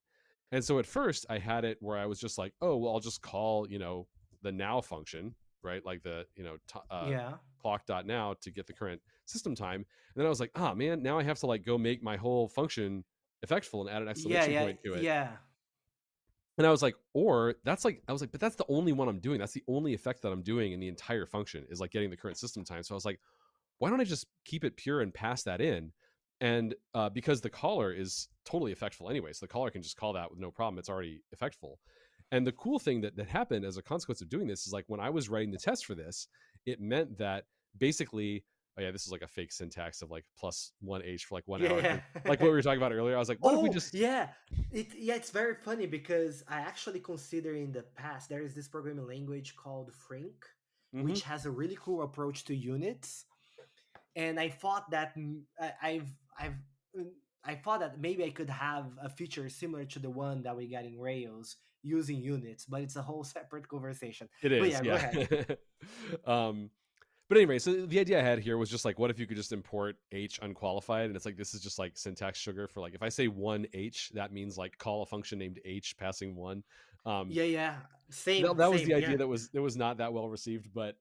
And so at first I had it where I was just like, oh, well, I'll just call, the now function, right? Like the, Yeah. clock.now to get the current system time. And then I was like, ah, man, now I have to like go make my whole function effectful and add an Yeah. exclamation Yeah. point to it. Yeah. And I was like, or that's like, I was like, but that's the only one I'm doing. That's the only effect that I'm doing in the entire function is like getting the current system time. So I was like, why don't I just keep it pure and pass that in? And because the caller is totally effectful anyway, so the caller can just call that with no problem. It's already effectful. And the cool thing that happened as a consequence of doing this is like when I was writing the test for this, it meant that basically, oh yeah, this is like a fake syntax of like plus 1H for like 1 hour. Yeah. Like what we were talking about earlier. I was like, what if we Oh, just. yeah. It's very funny because I actually consider in the past there is this programming language called Frink, Mm-hmm. which has a really cool approach to units. And I thought that I've mm, I thought that maybe I could have a feature similar to the one that we got in Rails using units, but it's a whole separate conversation. It But is, yeah, go yeah. ahead. um, but anyway, so the idea I had here was just like, what if you could just import H unqualified? And it's like, this is just like syntax sugar for like, if I say 1H, that means like call a function named H passing 1. Um, Yeah, yeah. Same, that was the same. idea Yeah. that was not that well received. But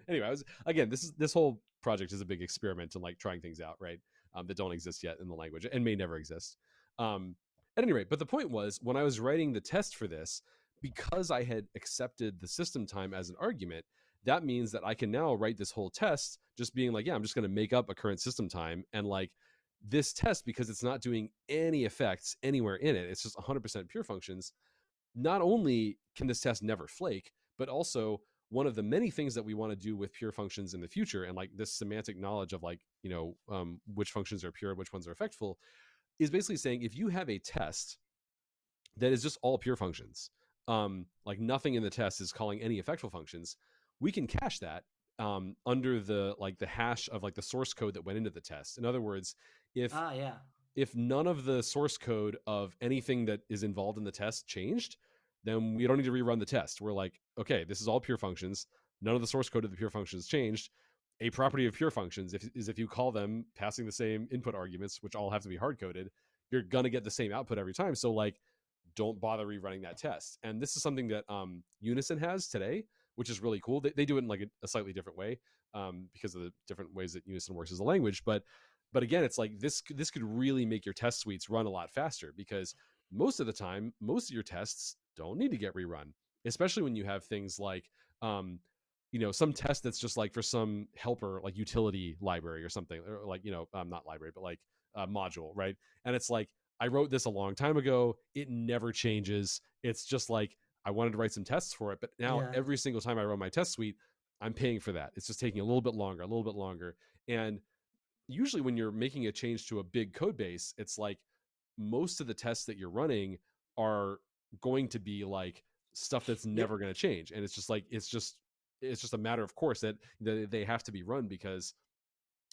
anyway, I was, again, this whole project is a big experiment in like trying things out, right? That don't exist yet in the language and may never exist. At any rate, but the point was when I was writing the test for this, because I had accepted the system time as an argument, that means that I can now write this whole test just being like, yeah, I'm just going to make up a current system time. And like this test, because it's not doing any effects anywhere in it, it's just 100% pure functions. Not only can this test never flake, but also one of the many things that we want to do with pure functions in the future, and like this semantic knowledge of like, which functions are pure, which ones are effectful, is basically saying if you have a test that is just all pure functions, like nothing in the test is calling any effectful functions, we can cache that under the like the hash of like the source code that went into the test. In other words, if Ah, yeah. if none of the source code of anything that is involved in the test changed, then we don't need to rerun the test. We're like, okay, this is all pure functions. None of the source code of the pure functions changed. A property of pure functions is if you call them passing the same input arguments, which all have to be hard coded, you're gonna get the same output every time. So like, don't bother rerunning that test. And this is something that Unison has today, which is really cool. They do it in like a slightly different way because of the different ways that Unison works as a language. But again, it's like this could really make your test suites run a lot faster because most of the time, most of your tests don't need to get rerun, especially when you have things like some test that's just like for some helper like utility library or something, or like not library but like module, right? And it's like, I wrote this a long time ago, it never changes. It's just like I wanted to write some tests for it, but now Yeah. every single time I run my test suite, I'm paying for that. It's just taking a little bit longer, a little bit longer. And usually when you're making a change to a big code base, it's like most of the tests that you're running are going to be like stuff that's never Yep. going to change. And it's just like it's just a matter of course that they have to be run because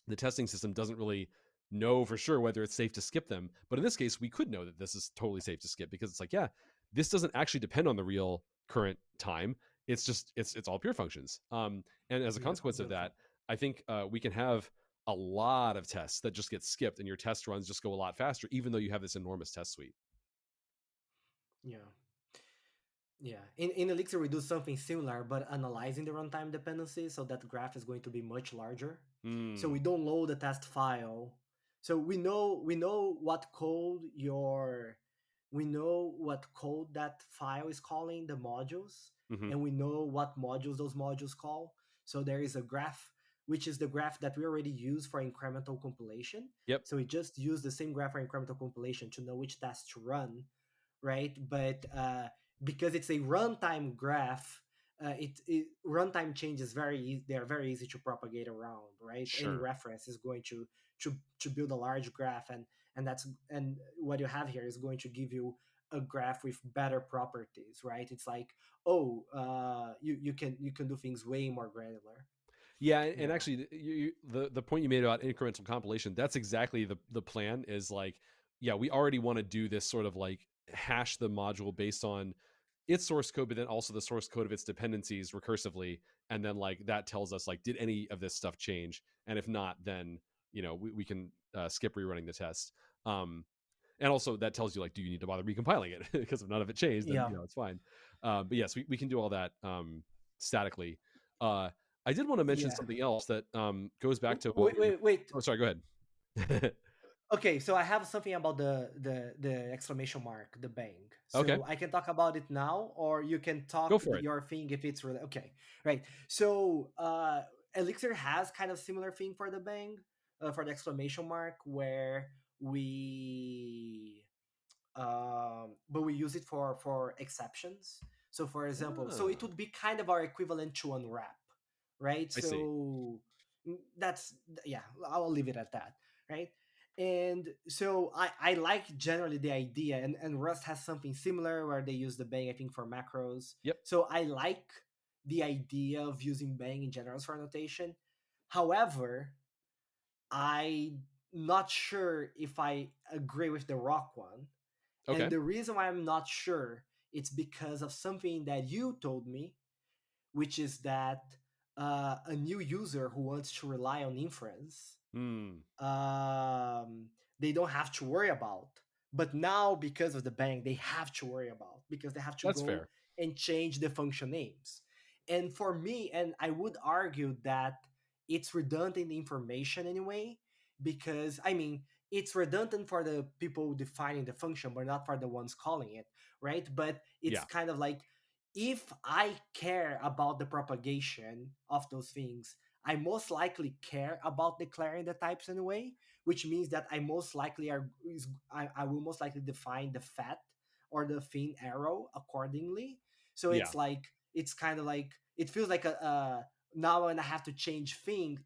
the testing system doesn't really know for sure whether it's safe to skip them. But in this case, we could know that this is totally safe to skip because it's like, yeah, this doesn't actually depend on the real current time. It's just it's all pure functions. And as a Yep. consequence of Beautiful. that, I think we can have a lot of tests that just get skipped, and your test runs just go a lot faster, even though you have this enormous test suite. Yeah. Yeah, in Elixir we do something similar, but analyzing the runtime dependencies, so that graph is going to be much larger. So we Mm. don't load the test file. So we know what code that file is calling the modules, Hmm. and we know what modules those modules call. So there is a graph, which is the graph that we already use for incremental compilation. Yep. So we just use the same graph for incremental compilation to know which test to run, right? But because it's a runtime graph, runtime changes they are very easy to propagate around, right? Any Sure. reference is going to build a large graph, and what you have here is going to give you a graph with better properties, right? It's like, oh, you can do things way more granular. Yeah, and Yeah, actually, the point you made about incremental compilation, that's exactly the plan. Is like, yeah, we already want to do this sort of like hash the module based on its source code, but then also the source code of its dependencies recursively, and then like that tells us like, did any of this stuff change? And if not, then we can skip rerunning the test. And also that tells you like, do you need to bother recompiling it? Because if none of it changed, then yeah. it's fine. But yes, we can do all that statically. Uh, I did want to mention Yeah. something else that goes back to what Wait, we. wait, wait. Oh, sorry. Go ahead. Okay, so I have something about the exclamation mark, the bang. Okay, So I can talk about it now, or you can go talk for it. your thing if it's really okay. Right. So Elixir has kind of similar thing for the bang, for the exclamation mark, where we but we use it for exceptions. So for example, so it Ah, would be kind of our equivalent to unwrap, right? I see. So that's, yeah, I'll leave it at that, right? And so I like generally the idea, and Rust has something similar where they use the bang, I think, for macros. Yep. So I like the idea of using bang in general for annotation. However, I'm not sure if I agree with the rock one, and Okay. the reason why I'm not sure, it's because of something that you told me, which is that a new user who wants to rely on inference, Hmm. they don't have to worry about. But now, because of the bank, they have to worry about, because they have to That's go fair. and change the function names. And for me, and I would argue that it's redundant information anyway, because I mean, it's redundant for the people defining the function, but not for the ones calling it, right? But it's Yeah. kind of like, if I care about the propagation of those things, I most likely care about declaring the types anyway, which means that I will most likely define the fat or the thin arrow accordingly. So Yeah. it's kind of like, it feels like a now when I have to change things,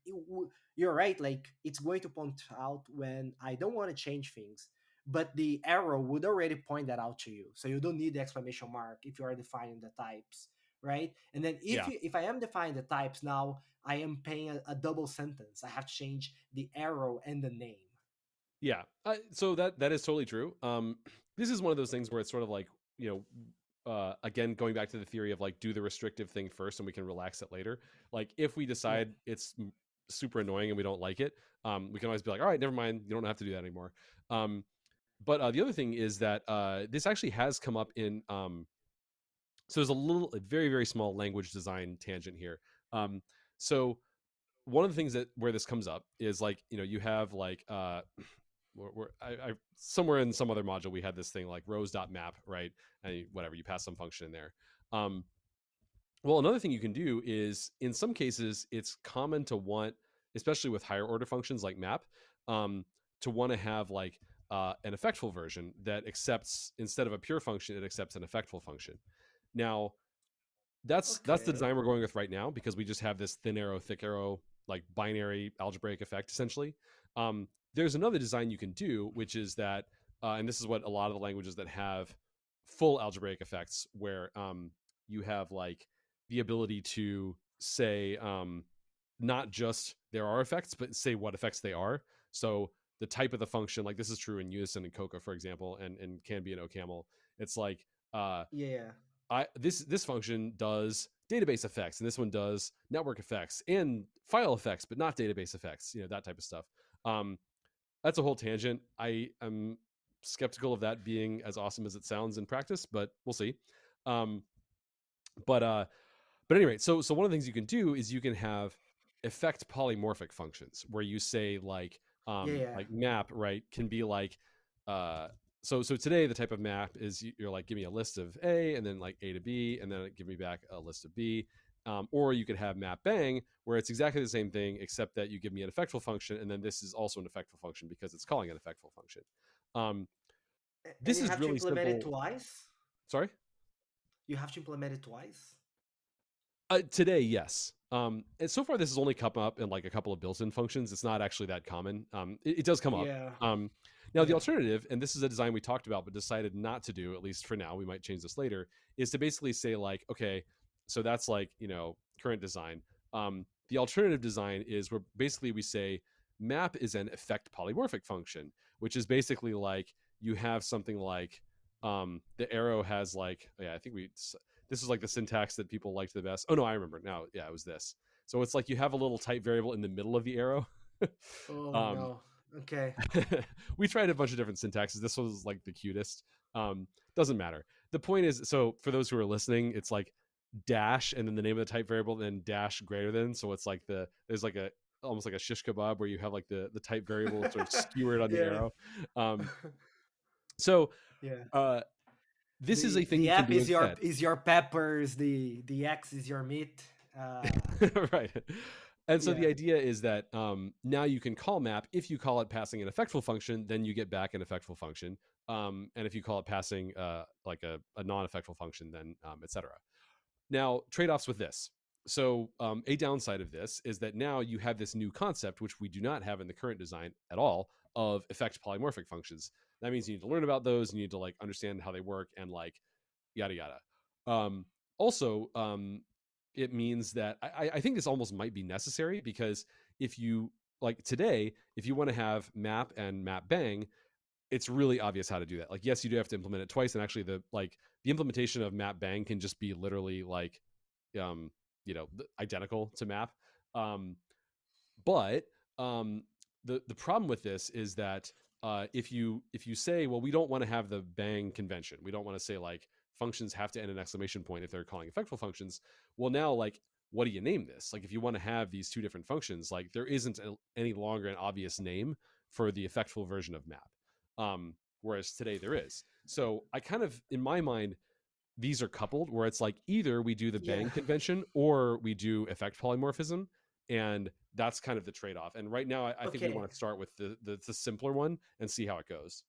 you're right. Like, it's going to point out when I don't want to change things, but the arrow would already point that out to you. So you don't need the exclamation mark if you are defining the types, right? And then Yeah. if I am defining the types now, I am paying a double sentence. I have to change the arrow and the name. Yeah. So that is totally true. This is one of those things where it's sort of like, you again, going back to the theory of like, do the restrictive thing first and we can relax it later. Like, if we Yeah. decide it's super annoying and we don't like it, we can always be like, all right, never mind. You don't have to do that anymore. But the other thing is that this actually has come up in. So there's a very, very small language design tangent here. So one of the things that where this comes up is like, you have like I somewhere in some other module we had this thing like rows.map, right? And whatever, you pass some function in there. um, well, another thing you can do is, in some cases it's common to want, especially with higher order functions like map, um, to want to have like an effectful version that accepts, instead of a pure function, it accepts an effectful function. Now, that's the Okay. design we're going with right now, because we just have this thin arrow, thick arrow, like binary algebraic effect essentially. There's another design you can do, which is that, and this is what a lot of the languages that have full algebraic effects, where you have like the ability to say, not just there are effects, but say what effects they are. So the type of the function, like this is true in Unison and Coca, for example, and can be in OCaml. It's like, uh, Yeah. this function does database effects, and this one does network effects and file effects, but not database effects. That type of stuff. Um, that's a whole tangent. I am skeptical of that being as awesome as it sounds in practice, but we'll see. Um, but anyway, so one of the things you can do is you can have effect polymorphic functions where you say Yeah. Yeah. like map, right, can be like, uh so today the type of map is, you're like, give me a list of A and then like A to B, and then give me back a list of B. Or you could have map bang, where it's exactly the same thing except that you give me an effectful function, and then this is also an effectful function because it's calling an effectful function. um, And this you is have to really implement it simple. twice. Sorry. You have to implement it twice. Today, yes. And so far, this has only come up in like a couple of built-in functions. It's not actually that common. It does come up. Yeah. Now, the Yeah. alternative, and this is a design we talked about but decided not to do, at least for now, we might change this later, is to basically say like, okay, so that's like, current design. The alternative design is where basically we say map is an effect polymorphic function, which is basically like, you have something like, the arrow has like, yeah, I think this is like the syntax that people liked the best. Oh no, I remember now. Yeah, it was this. So it's like you have a little type variable in the middle of the arrow. Oh um, no. Okay. we tried a bunch of different syntaxes. This was like the cutest. Doesn't matter. The point is, so for those who are listening, it's like dash and then the name of the type variable, then dash greater than. So it's like there's like a almost like a shish kebab where you have like the type variable sort of skewered on the Yeah. arrow. Um, so Yeah. uh, this is a thing The you can app do instead. is your peppers. The X is your meat. Right. And so the Yeah. idea is that, now you can call map. If you call it passing an effectful function, then you get back an effectful function. And if you call it passing like a non-effectful function, then etc. Now, trade-offs with this. So a downside of this is that now you have this new concept, which we do not have in the current design at all, of effect polymorphic functions. That means you need to learn about those, you need to like understand how they work, and like yada yada. Also, it means that I think this almost might be necessary, because if you like today, if you want to have map and map bang, it's really obvious how to do that. Like, yes, you do have to implement it twice, and actually, the implementation of map bang can just be literally like, um, identical to map. Um, but the problem with this is that, if you say, well, we don't want to have the bang convention, we don't want to say like functions have to end an exclamation point if they're calling effectful functions. Well, now, like, what do you name this? Like, if you want to have these two different functions, like there isn't any longer an obvious name for the effectful version of map. Whereas today there is. So I kind of, in my mind, these are coupled, where it's like either we do the Yeah. bang convention or we do effect polymorphism, and that's kind of the trade-off. And right now, I think we Okay. want to start with the simpler one and see how it goes.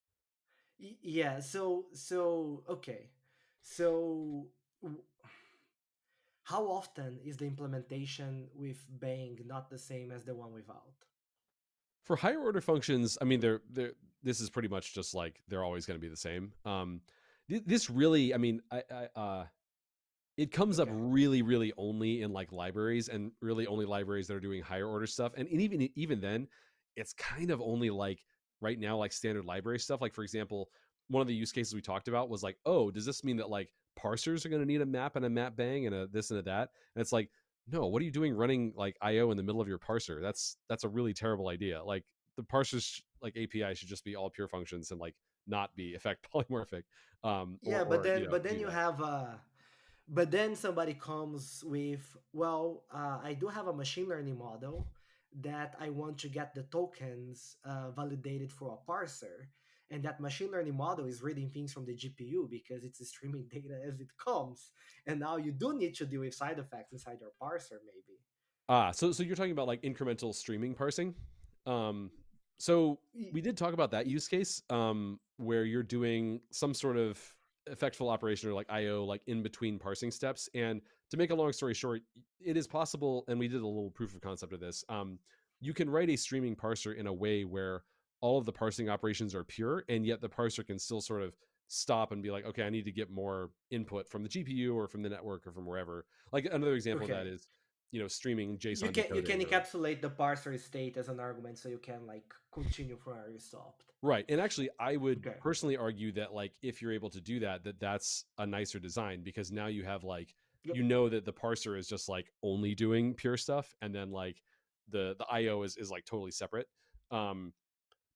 Yeah. So okay. So w- how often is the implementation with Bang not the same as the one without? For higher order functions, I mean, they're this is pretty much just like they're always going to be the same. This really, I mean, it comes up Okay. really, really only in like libraries, and really only libraries that are doing higher order stuff. And even then, it's kind of only like right now, like standard library stuff. Like for example, one of the use cases we talked about was like, oh, does this mean that like parsers are going to need a map and a map bang and a this and a that? And it's like, no, what are you doing running like IO in the middle of your parser? That's a really terrible idea. Like the parsers like API should just be all pure functions and like not be effect polymorphic, Yeah, or but then do you that. have but then somebody comes with, well, I do have a machine learning model that I want to get the tokens validated for a parser, and that machine learning model is reading things from the GPU because it's streaming data as it comes, and now you do need to deal with side effects inside your parser, maybe. So you're talking about like incremental streaming parsing. Um, so we Y- did talk about that use case, where you're doing some sort of effectful operation or like IO, like in between parsing steps. And to make a long story short, it is possible, and we did a little proof of concept of this. You can write a streaming parser in a way where all of the parsing operations are pure, and yet the parser can still sort of stop and be like, okay, I need to get more input from the GPU or from the network or from wherever. Like another example of that Okay. is streaming JSON You can decoding or encapsulate the parser state as an argument so you can like continue from where you stopped. right. And actually, I would Okay. personally argue that like if you're able to do that, that's a nicer design, because now you have like Yep. that the parser is just like only doing pure stuff, and then like the IO is like totally separate. Um,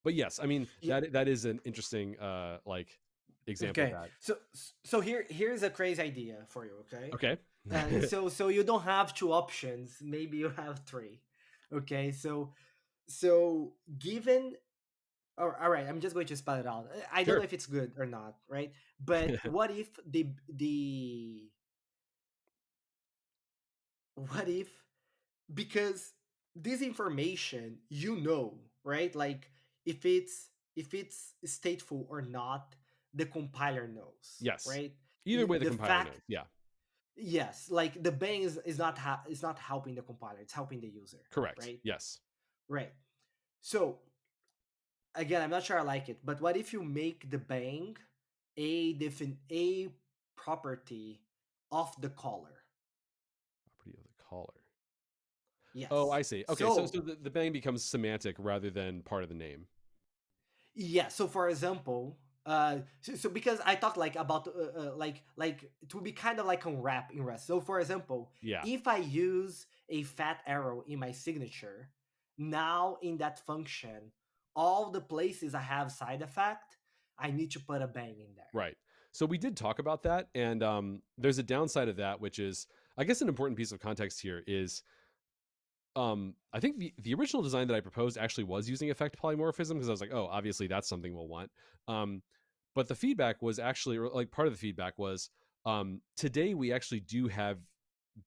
but yes, I mean Yeah. that is an interesting like example of Okay. that. So here's a crazy idea for you. Okay. Okay. So you don't have two options. Maybe you have three. Okay. So given. All right. I'm just going to spell it out. I don't know Sure. if it's good or not. Right. But what if the what if, because this information, right, like if it's stateful or not, the compiler knows, Yes. right? Either way, the The compiler fact, knows. Yeah. yes, like the bang is not helping the compiler, it's helping the user, Correct. right? Yes. Right. So again, I'm not sure I like it, but what if you make the bang a property of the caller? Property of the caller. Oh, Yes. I see. Okay, so So the bang becomes semantic rather than part of the name. yeah. So for example, so because I talked like about like it would be kind of like unwrap in Rust. So for example, Yeah. if I use a fat arrow in my signature, now in that function, all the places I have side effect, I need to put a bang in there. Right. So we did talk about that, and there's a downside of that, which is, I guess, an important piece of context here is, I think the original design that I proposed actually was using effect polymorphism, because I was like, oh, obviously that's something we'll want. Um, but the feedback was actually, or like part of the feedback was, today we actually do have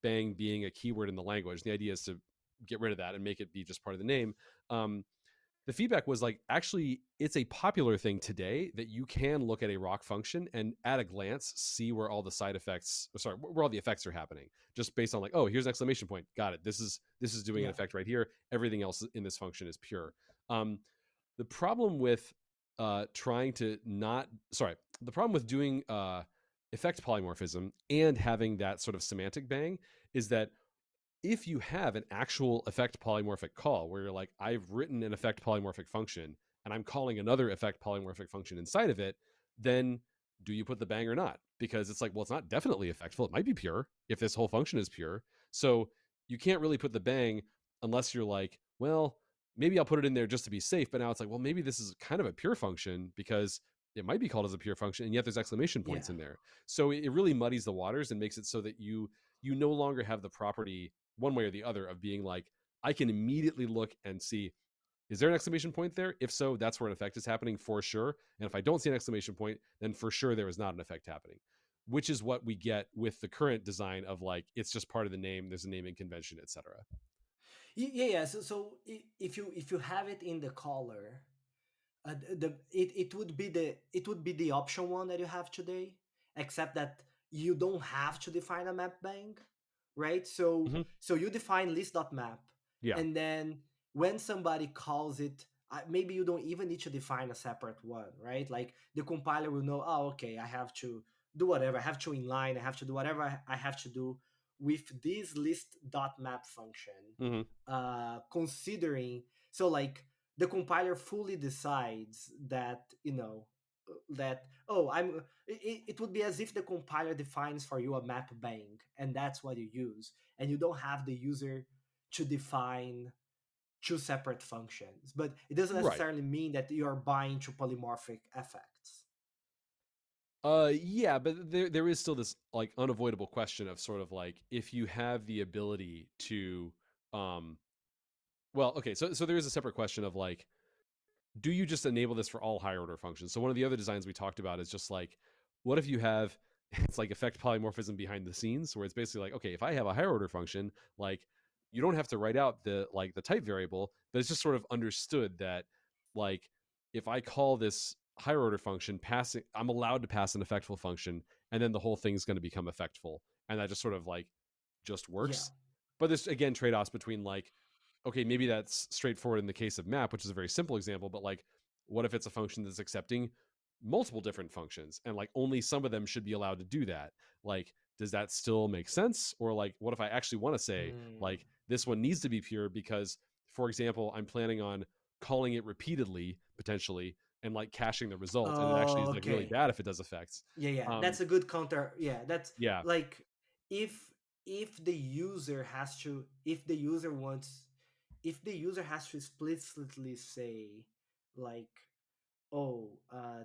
bang being a keyword in the language. The idea is to get rid of that and make it be just part of the name. Um, the feedback was like, actually it's a popular thing today that you can look at a rock function and at a glance see where all the side effects, sorry, where all the effects are happening, just based on like, oh, here's an exclamation point, got it, this is doing an Yeah. effect right here, everything else in this function is pure. The problem with trying to not, sorry, the problem with doing effect polymorphism and having that sort of semantic bang is that if you have an actual effect polymorphic call where you're like, I've written an effect polymorphic function and I'm calling another effect polymorphic function inside of it, then do you put the bang or not? Because it's like, well, it's not definitely effectful. It might be pure if this whole function is pure. So you can't really put the bang unless you're like, well, maybe I'll put it in there just to be safe. But now it's like, well, maybe this is kind of a pure function because it might be called as a pure function, and yet there's exclamation points Yeah. in there. So it really muddies the waters and makes it so that you no longer have the property one way or the other of being like, I can immediately look and see, is there an exclamation point there? If so, that's where an effect is happening for sure. And if I don't see an exclamation point, then for sure there is not an effect happening, which is what we get with the current design of like, it's just part of the name, there's a naming convention, etc. Yeah. So if you have it in the caller, it would be the option one that you have today, except that you don't have to define a map bank, right? So Mm-hmm. so you define list.map, Yeah. and then when somebody calls it maybe you don't even need to define a separate one, right? Like the compiler will know, oh, okay, I have to do whatever, I have to inline, I have to do whatever I have to do with this list dot map function, Hmm. considering, so like the compiler fully decides that, that, oh, it would be as if the compiler defines for you a map bank and that's what you use, and you don't have the user to define two separate functions, but it doesn't Right. necessarily mean that you're buying two polymorphic effects. Yeah, but there is still this like unavoidable question of sort of like if you have the ability to, um, well, okay, so there is a separate question of like, do you just enable this for all higher order functions? So one of the other designs we talked about is just like, what if you have it's like effect polymorphism behind the scenes, where it's basically like, okay, if I have a higher order function, like you don't have to write out the type variable, but it's just sort of understood that like if I call this higher order function passing, I'm allowed to pass an effectful function, and then the whole thing's going to become effectful, and that just sort of like just Yeah. works. But there's again trade-offs between like, okay, maybe that's straightforward in the case of map, which is a very simple example, but like, what if it's a function that's accepting multiple different functions and like only some of them should be allowed to do that? Like, does that still make sense? Or like, what if I actually want to say, Mm. like, this one needs to be pure because, for example, I'm planning on calling it repeatedly, potentially, and like caching the result. And it actually Oh, is like really okay. bad if it does effects. Yeah, yeah, Um, that's a good counter. Yeah, that's yeah. like, if the user has to, if the user wants, if the user has to explicitly say, like, oh,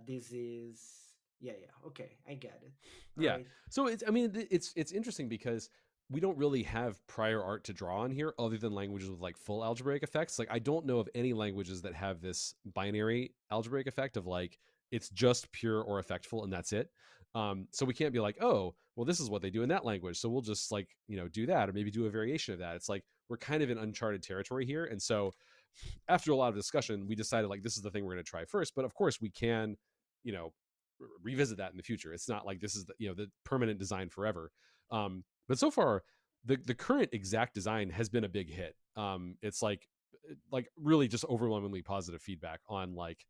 this is, yeah, yeah, okay, I get it. All Yeah. right. So it's I mean it's interesting because we don't really have prior art to draw on here other than languages with like full algebraic effects. Like I don't know of any languages that have this binary algebraic effect of like it's just pure or effectful and that's it. So we can't be like, oh, well, this is what they do in that language, so we'll just like do that or maybe do a variation of that. It's like we're kind of in uncharted territory here, and so after a lot of discussion, we decided like this is the thing we're going to try first. But of course, we can, you know, revisit that in the future. It's not like this is the permanent design forever. But so far, the current exact design has been a big hit. It's like really just overwhelmingly positive feedback on like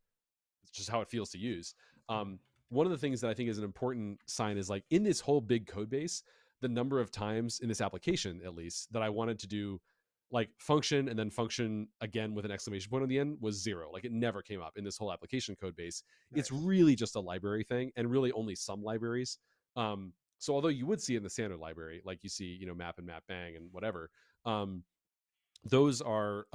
just how it feels to use. Hmm. One of the things that I think is an important sign is like in this whole big code base, the number of times in this application, at least, that I wanted to do like function and then function again with an exclamation point on the end was zero. Like it never came up in this whole application code base. It's Nice. really just a library thing and really only some libraries. So although you would see it in the standard library, like you see, map and map bang and whatever, um, those are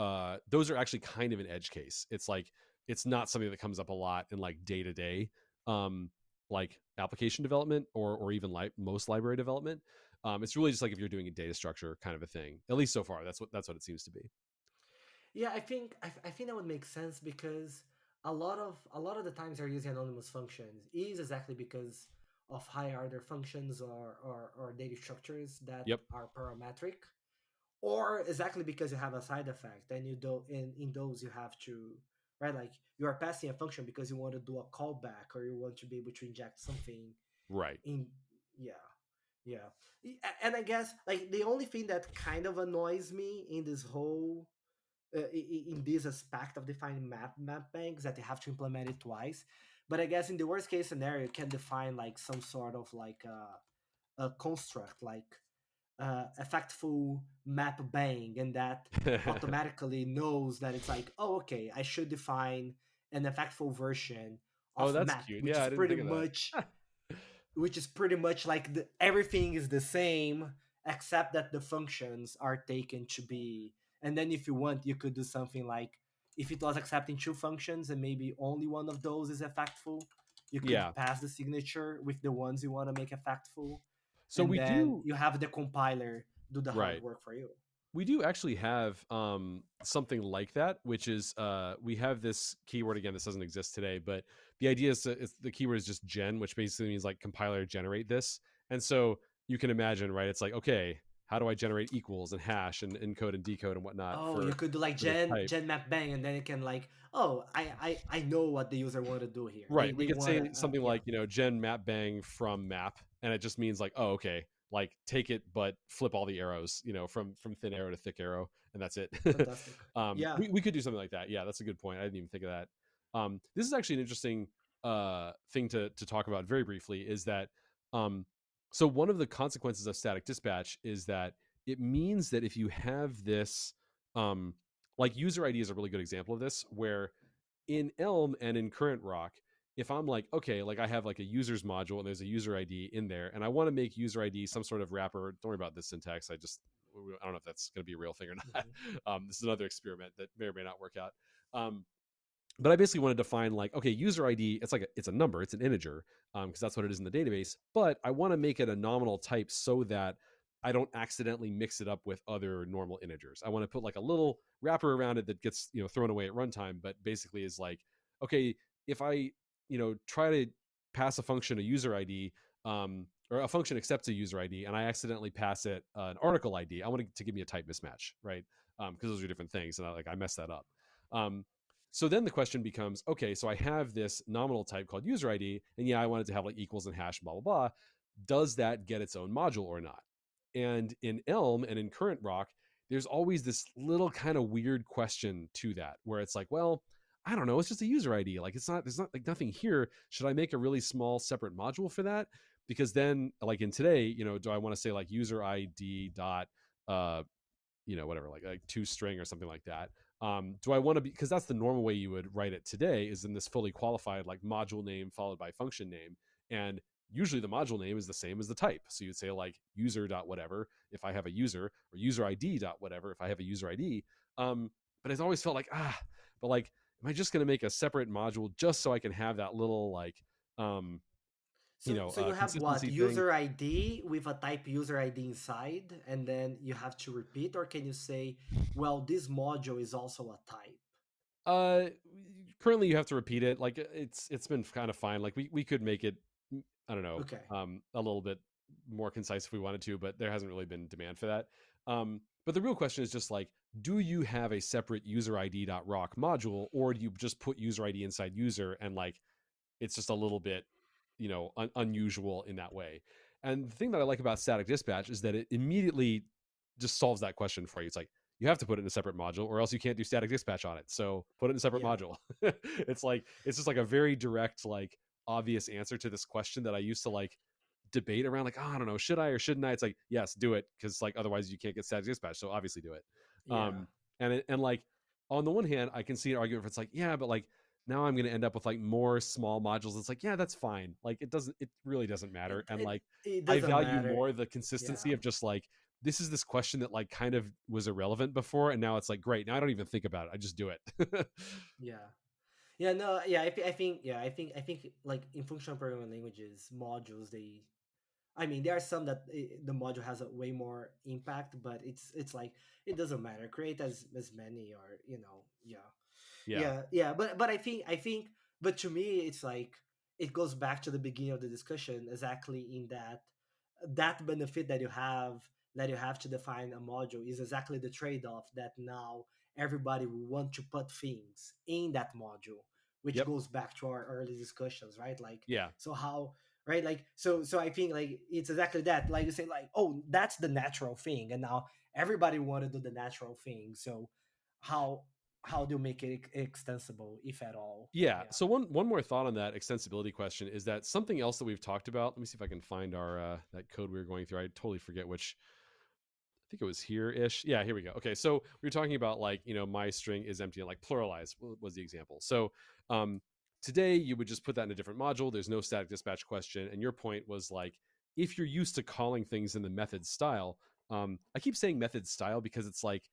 actually kind of an edge case. It's like it's not something that comes up a lot in like day to day like application development or even like most library development. It's really just like if you're doing a data structure kind of a thing. At least so far, that's what it seems to be. Yeah, I think that would make sense because a lot of the times they're using anonymous functions is exactly because of higher order functions or data structures that Yep. are parametric, or exactly because you have a side effect and you do in those you have to, right, like you are passing a function because you want to do a callback or you want to be able to inject something Right. in. Yeah, yeah. And I guess like the only thing that kind of annoys me in this whole, in this aspect of defining map banks, that you have to implement it twice. But I guess in the worst case scenario you can define like some sort of like a construct like effectful map bang, and that automatically knows that it's like, oh, okay, I should define an effectful version Oh, of that's map, cute. Yeah, I didn't think of that. which is pretty much like everything is the same except that the functions are taken to be. And then if you want, you could do something like, if it was accepting two functions and maybe only one of those is effectful, you could Yeah. pass the signature with the ones you want to make effectful, So and we then do you have the compiler do the hard right. work for you. We do actually have something like that, which is we have this keyword again. This doesn't exist today, but the idea is, the keyword is just gen, which basically means like compiler generate this. And so you can imagine, right? It's like, okay, how do I generate equals and hash and encode and decode and whatnot Oh, you could do like for this gen type? gen map bang, and then it can like, oh, I know what the user want to do here. Right. We They could want say to, something yeah. like, gen map bang from map, and it just means like, oh, okay, like take it but flip all the arrows, from thin arrow to thick arrow, and that's it. Fantastic. Yeah. We could do something like that. Yeah, that's a good point. I didn't even think of that. This is actually an interesting thing to talk about very briefly, is that um, so one of the consequences of static dispatch is that it means that if you have this, like user ID is a really good example of this, where in Elm and in current Rock, if I'm like, okay, like I have like a users module and there's a user ID in there, and I want to make user ID some sort of wrapper. Don't worry about this syntax. I don't know if that's going to be a real thing or not. Mhm. This is another experiment that may or may not work out. Um, but I basically want to define like, okay, user ID, it's a number, it's an integer, because that's what it is in the database. But I want to make it a nominal type so that I don't accidentally mix it up with other normal integers. I want to put like a little wrapper around it that gets thrown away at runtime, but basically is like, okay, if I try to pass a function a user ID, or a function accepts a user ID, and I accidentally pass it an article ID, I want it to give me a type mismatch, right? Because those are different things, and I messed that up. Um, so then the question becomes, okay, so I have this nominal type called user ID, and yeah, I want it to have like equals and hash, blah, blah, blah. Does that get its own module or not? And in Elm and in current Rock, there's always this little kind of weird question to that, where it's like, well, I don't know, it's just a user ID. Like there's not like nothing here. Should I make a really small separate module for that? Because then, like in today, do I want to say like user ID dot whatever, like two string or something like that. Do I want to be, because that's the normal way you would write it today, is in this fully qualified like module name followed by function name. And usually the module name is the same as the type. So you'd say like user dot whatever if I have a user, or user ID dot whatever if I have a user ID. But it's always felt like, but like, am I just going to make a separate module just so I can have that little like, So you have what, consistency thing? user ID with a type user ID inside, and then you have to repeat, or can you say, well, this module is also a type? Uh, Currently you have to repeat it. Like it's been kind of fine. Like we could make it, I don't know, Okay. a little bit more concise if we wanted to, but there hasn't really been demand for that. But the real question is just like, do you have a separate user ID.rock module, or do you just put user ID inside user, and like it's just a little bit unusual in that way? And the thing that I like about static dispatch is that it immediately just solves that question for you. It's like, you have to put it in a separate module, or else you can't do static dispatch on it, so put it in a separate Yeah. module. It's just like a very direct, like obvious answer to this question that I used to like debate around, like, oh, I don't know, should I or shouldn't I? It's like, yes, do it, because like otherwise you can't get static dispatch, so obviously do it. Yeah. And like, on the one hand, I can see an argument for, it's like, yeah, but like now I'm going to end up with like more small modules. It's like, yeah, that's fine. Like it really doesn't matter. It, And it, like, it I doesn't value matter. more the consistency Yeah. of just like, this is this question that like kind of was irrelevant before, and now it's like, great, now I don't even think about it, I just do it. Yeah. Yeah, no, yeah, I think, yeah, I think like in functional programming languages, modules, I mean, there are some that the module has a way more impact, but it's like it doesn't matter. Create as many, or yeah. Yeah. Yeah, but I think but to me it's like it goes back to the beginning of the discussion, exactly in that benefit that you have to define a module is exactly the trade-off, that now everybody will want to put things in that module, which Yep. goes back to our early discussions, right? Like, Yeah. so how, right, like, so I think like it's exactly that, like you say, like, oh, that's the natural thing, and now everybody want to do the natural thing. So how how do you make it extensible, if at all? Yeah. Yeah. So one more thought on that extensibility question is that something else that we've talked about. Let me see if I can find our that code we were going through. I totally forget which. I think it was here ish. Yeah, here we go. Okay, so we were talking about like, my string is empty, and like pluralize was the example. So today you would just put that in a different module. There's no static dispatch question, and your point was like, if you're used to calling things in the method style. I keep saying method style because it's like,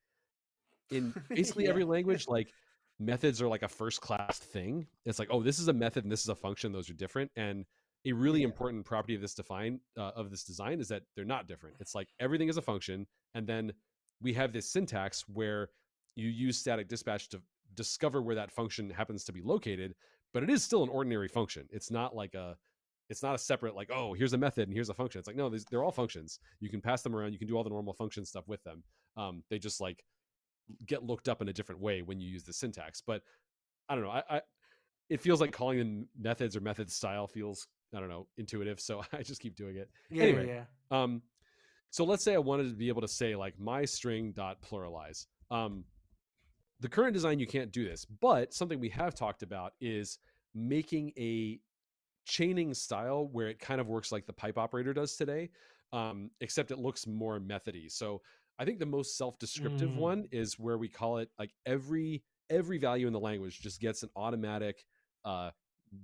in basically Yeah. every language, like methods are like a first class thing. It's like, oh, this is a method and this is a function. Those are different. And a really Yeah. important property of this design is that they're not different. It's like everything is a function, and then we have this syntax where you use static dispatch to discover where that function happens to be located, but it is still an ordinary function. It's not a separate like, oh, here's a method and here's a function. It's like, no, they're all functions. You can pass them around. You can do all the normal function stuff with them. They just like get looked up in a different way when you use the syntax. But I don't know. I it feels like calling them methods or method style feels, I don't know, intuitive. So I just keep doing it Yeah, yeah, anyway. yeah. Um, So let's say I wanted to be able to say like my string dot pluralize. The current design you can't do this, but something we have talked about is making a chaining style where it kind of works like the pipe operator does today, except it looks more methody. So I think the most self-descriptive Mm. one is where we call it like every value in the language just gets an automatic uh,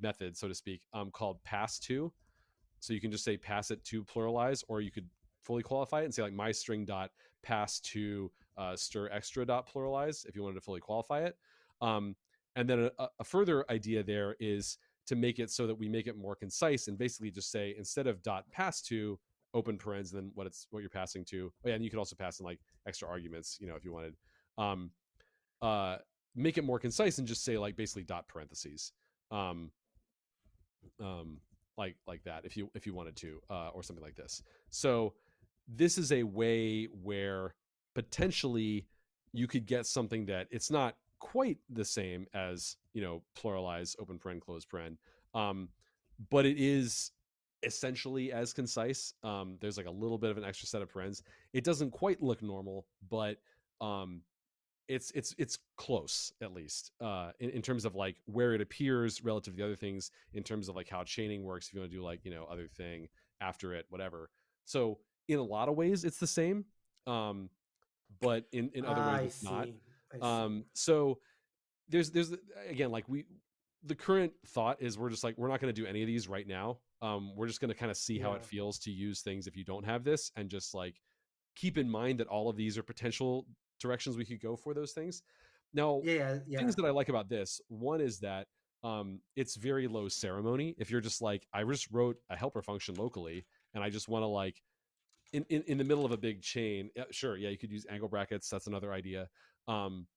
method, so to speak, called pass to. So you can just say pass it to pluralize, or you could fully qualify it and say like my string dot pass to stir extra dot pluralize if you wanted to fully qualify it. And then a further idea there is to make it so that we make it more concise and basically just say instead of dot pass to open parens, then what you're passing to. Oh yeah, and you could also pass in like extra arguments, if you wanted. Um, uh, Make it more concise and just say like basically dot parentheses. Um, um, like that if you wanted to, or something like this. So this is a way where potentially you could get something that it's not quite the same as pluralize open paren close paren, but it is essentially as concise. There's like a little bit of an extra set of parens. It doesn't quite look normal, but um, it's close at least, in terms of like where it appears relative to the other things, in terms of like how chaining works if you want to do like other thing after it, whatever. So in a lot of ways it's the same, um, but in other ways I it's not. see. I see. So there's again like the current thought is we're just like we're not going to do any of these right now. We're just going to kind of see how it Yeah. feels to use things if you don't have this, and just like keep in mind that all of these are potential directions we could go for those things. Now, Yeah. Yeah. things Yeah. that I like about this, one is that it's very low ceremony. If you're just like, I just wrote a helper function locally and I just want to like in the middle of a big chain, yeah, sure, yeah, you could use angle brackets. That's another idea. Um,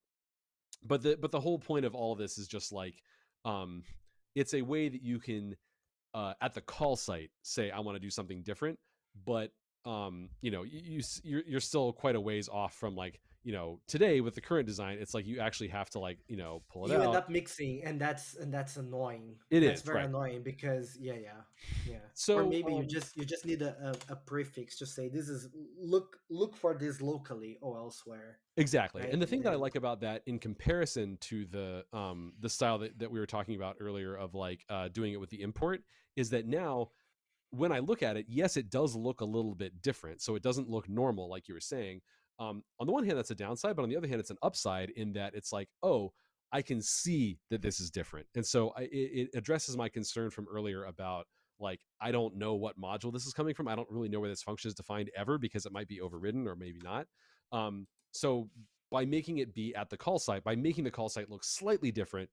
but the whole point of all of this is just like um, it's a way that you can at the call site say I want to do something different, but you're still quite a ways off from like today with the current design. It's like you actually have to like pull it You end out. up mixing, and that's annoying. It That's is very right. annoying because yeah. Or So maybe you just need a prefix to say this is look for this locally or elsewhere, exactly, right? and the thing that I And like about that in comparison to the style that we were talking about earlier of like doing it with the import is that now when I look at it, yes, it does look a little bit different. So it doesn't look normal, like you were saying. On the one hand, that's a downside, but on the other hand, it's an upside in that it's like, oh, I can see that this is different. And so it addresses my concern from earlier about like, I don't know what module this is coming from. I don't really know where this function is defined ever because it might be overridden or maybe not. So by making it be at the call site, by making the call site look slightly different,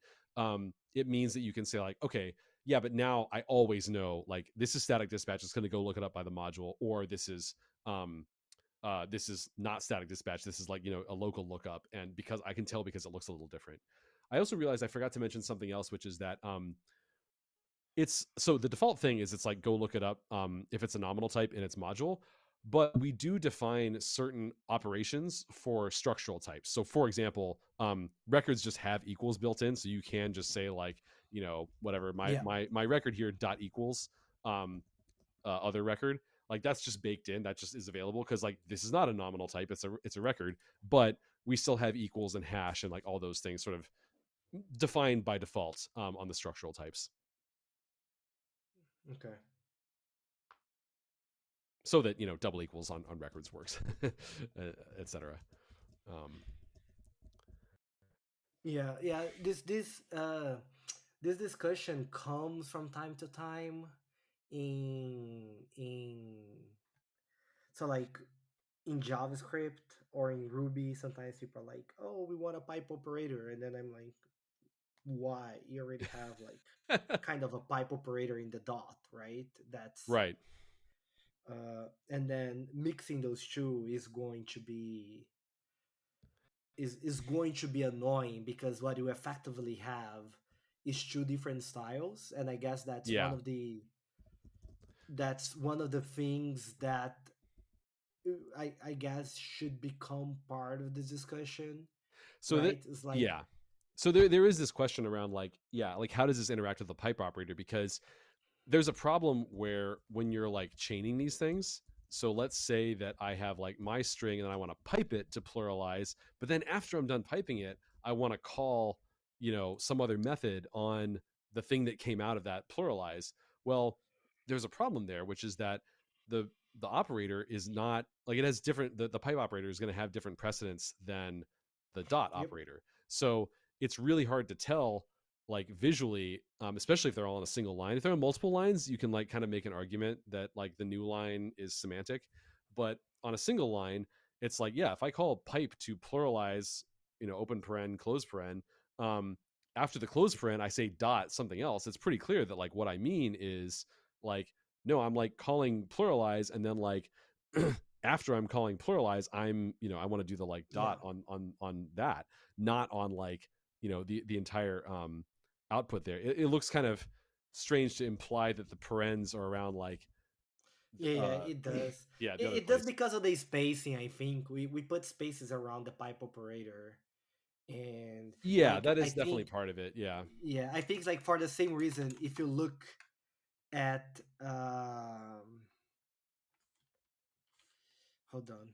it means that you can say like, okay, yeah, but now I always know like this is static dispatch. It's going to go look it up by the module, or this is not static dispatch. This is like a local lookup, and because I can tell because it looks a little different. I also realized I forgot to mention something else, which is that it's so the default thing is it's like go look it up if it's a nominal type in its module, but we do define certain operations for structural types. So for example, records just have equals built in, so you can just say like whatever my yeah, my my record here dot equals um other record, like that's just baked in, that just is available because like this is not a nominal type, it's a record, but we still have equals and hash and like all those things sort of defined by default on the structural types, okay. so that double equals on records works, etc. um Yeah, yeah. This discussion comes from time to time in so like in JavaScript or in Ruby. Sometimes people are like, "Oh, we want a pipe operator," and then I'm like, "Why? You already have like kind of a pipe operator in the dot, right? That's right. and then mixing those two is going to be annoying because what you effectively have is two different styles, and I guess Yeah, that's one of the things that I guess should become part of the discussion, so that right? It's like yeah, so there is this question around like, yeah, like how does this interact with the pipe operator, because there's a problem where when you're like chaining these things, So let's say that I have like my string and I want to pipe it to pluralize, but then after I'm done piping it, I want to call, some other method on the thing that came out of that pluralize. Well, there's a problem there, which is that the operator is not like, it has different, the pipe operator is going to have different precedence than the dot Yep. operator. So it's really hard to tell like visually, especially if they're all on a single line. If they're on multiple lines, you can like kind of make an argument that like the new line is semantic, but on a single line, it's like, yeah, if I call pipe to pluralize, open paren, close paren, um, after the close paren, I say dot something else. It's pretty clear that like what I mean is like, no, I'm like calling pluralize, and then like after I'm calling pluralize, I want to do the like dot Yeah. on that, not on like, the entire output there. It looks kind of strange to imply that the parens are around like Yeah, yeah, uh it does. yeah, the It, other it does place. because of the spacing. I think we put spaces around the pipe operator, and Yeah, like that I is definitely think, part of it. Yeah. yeah, I think like for the same reason, if you look at hold on,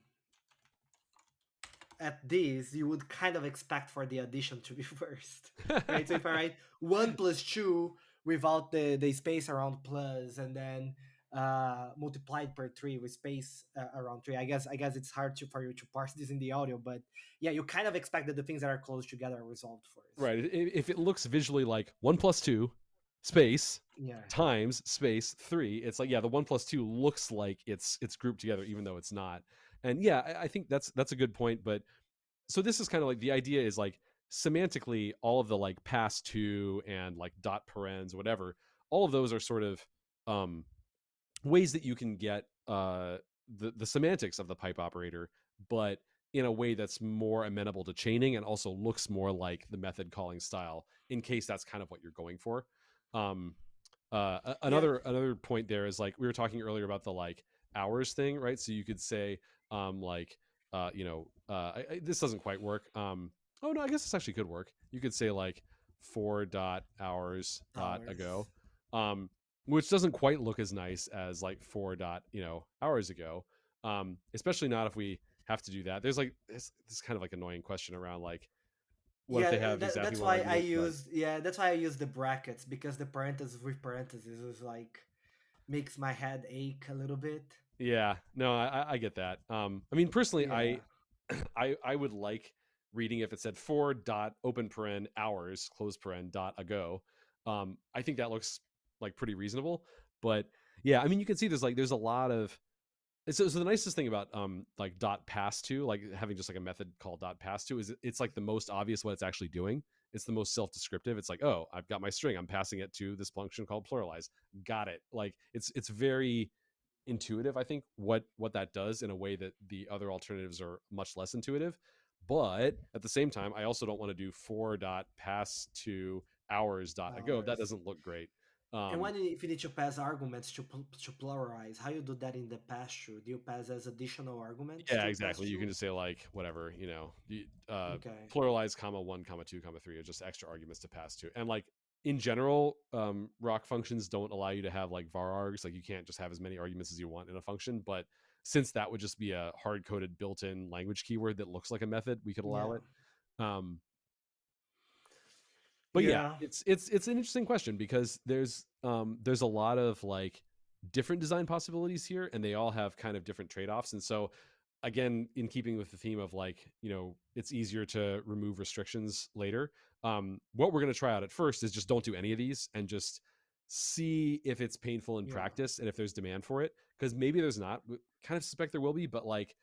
at this, you would kind of expect for the addition to be first, right? So if I write 1 plus 2 without the space around plus, and then multiplied per 3 with space around 3, I guess it's hard for you to parse this in the audio, but yeah, you kind of expect that the things that are close together are resolved first. Right. If it looks visually like 1 plus 2 space Yeah, times space 3, it's like, yeah, the 1 plus 2 looks like it's grouped together, even though it's not. And yeah, I think that's a good point. But so this is kind of like, the idea is like, semantically, all of the like pass to and like dot parens, whatever, all of those are sort of um ways that you can get the semantics of the pipe operator, but in a way that's more amenable to chaining and also looks more like the method calling style, in case that's kind of what you're going for. Um, yeah, another point there is like, we were talking earlier about the like hours thing, right? So you could say like this doesn't quite work. Oh no, I guess this actually could work. You could say like 4 hours ago, hours. um, which doesn't quite look as nice as like 4 hours ago. Especially not if we have to do that. There's like this kind of like annoying question around like, what if they Yeah, have exactly that's one why I argument, but used yeah, that's why I use the brackets, because the parentheses with parentheses is like makes my head ache a little bit. yeah, no, I get that. I mean, personally, I Yeah, I would like reading if it said 4 dot open paren hours close paren dot ago. I think that looks like pretty reasonable. But yeah, I mean, you can see there's a lot of, so the nicest thing about like dot pass to, like having just like a method called dot pass to, is it's like the most obvious what it's actually doing. It's the most self-descriptive. It's like, oh, I've got my string, I'm passing it to this function called pluralize. Got it. Like it's very intuitive, I think, what that does, in a way that the other alternatives are much less intuitive. But at the same time, I also don't want to do 4 dot pass to hours dot ago. That hours. doesn't look great. And um if you need to pass arguments to pluralize, how you do that in the pass through? Do you pass as additional arguments yeah, to pass exactly. You can through? just say like whatever, Okay. pluralize comma 1 comma 2 comma 3 are just extra arguments to pass to. And like, in general, rock functions don't allow you to have like var args. Like, you can't just have as many arguments as you want in a function. But since that would just be a hard coded built-in language keyword that looks like a method, we could allow Yeah. it. um but yeah, Yeah. it's an interesting question, because there's a lot of like different design possibilities here, and they all have kind of different trade-offs. And so, again, in keeping with the theme of like, it's easier to remove restrictions later, what we're going to try out at first is just don't do any of these, and just see if it's painful in Yeah. practice and if there's demand for it, because maybe there's not. We kind of suspect there will be, but like,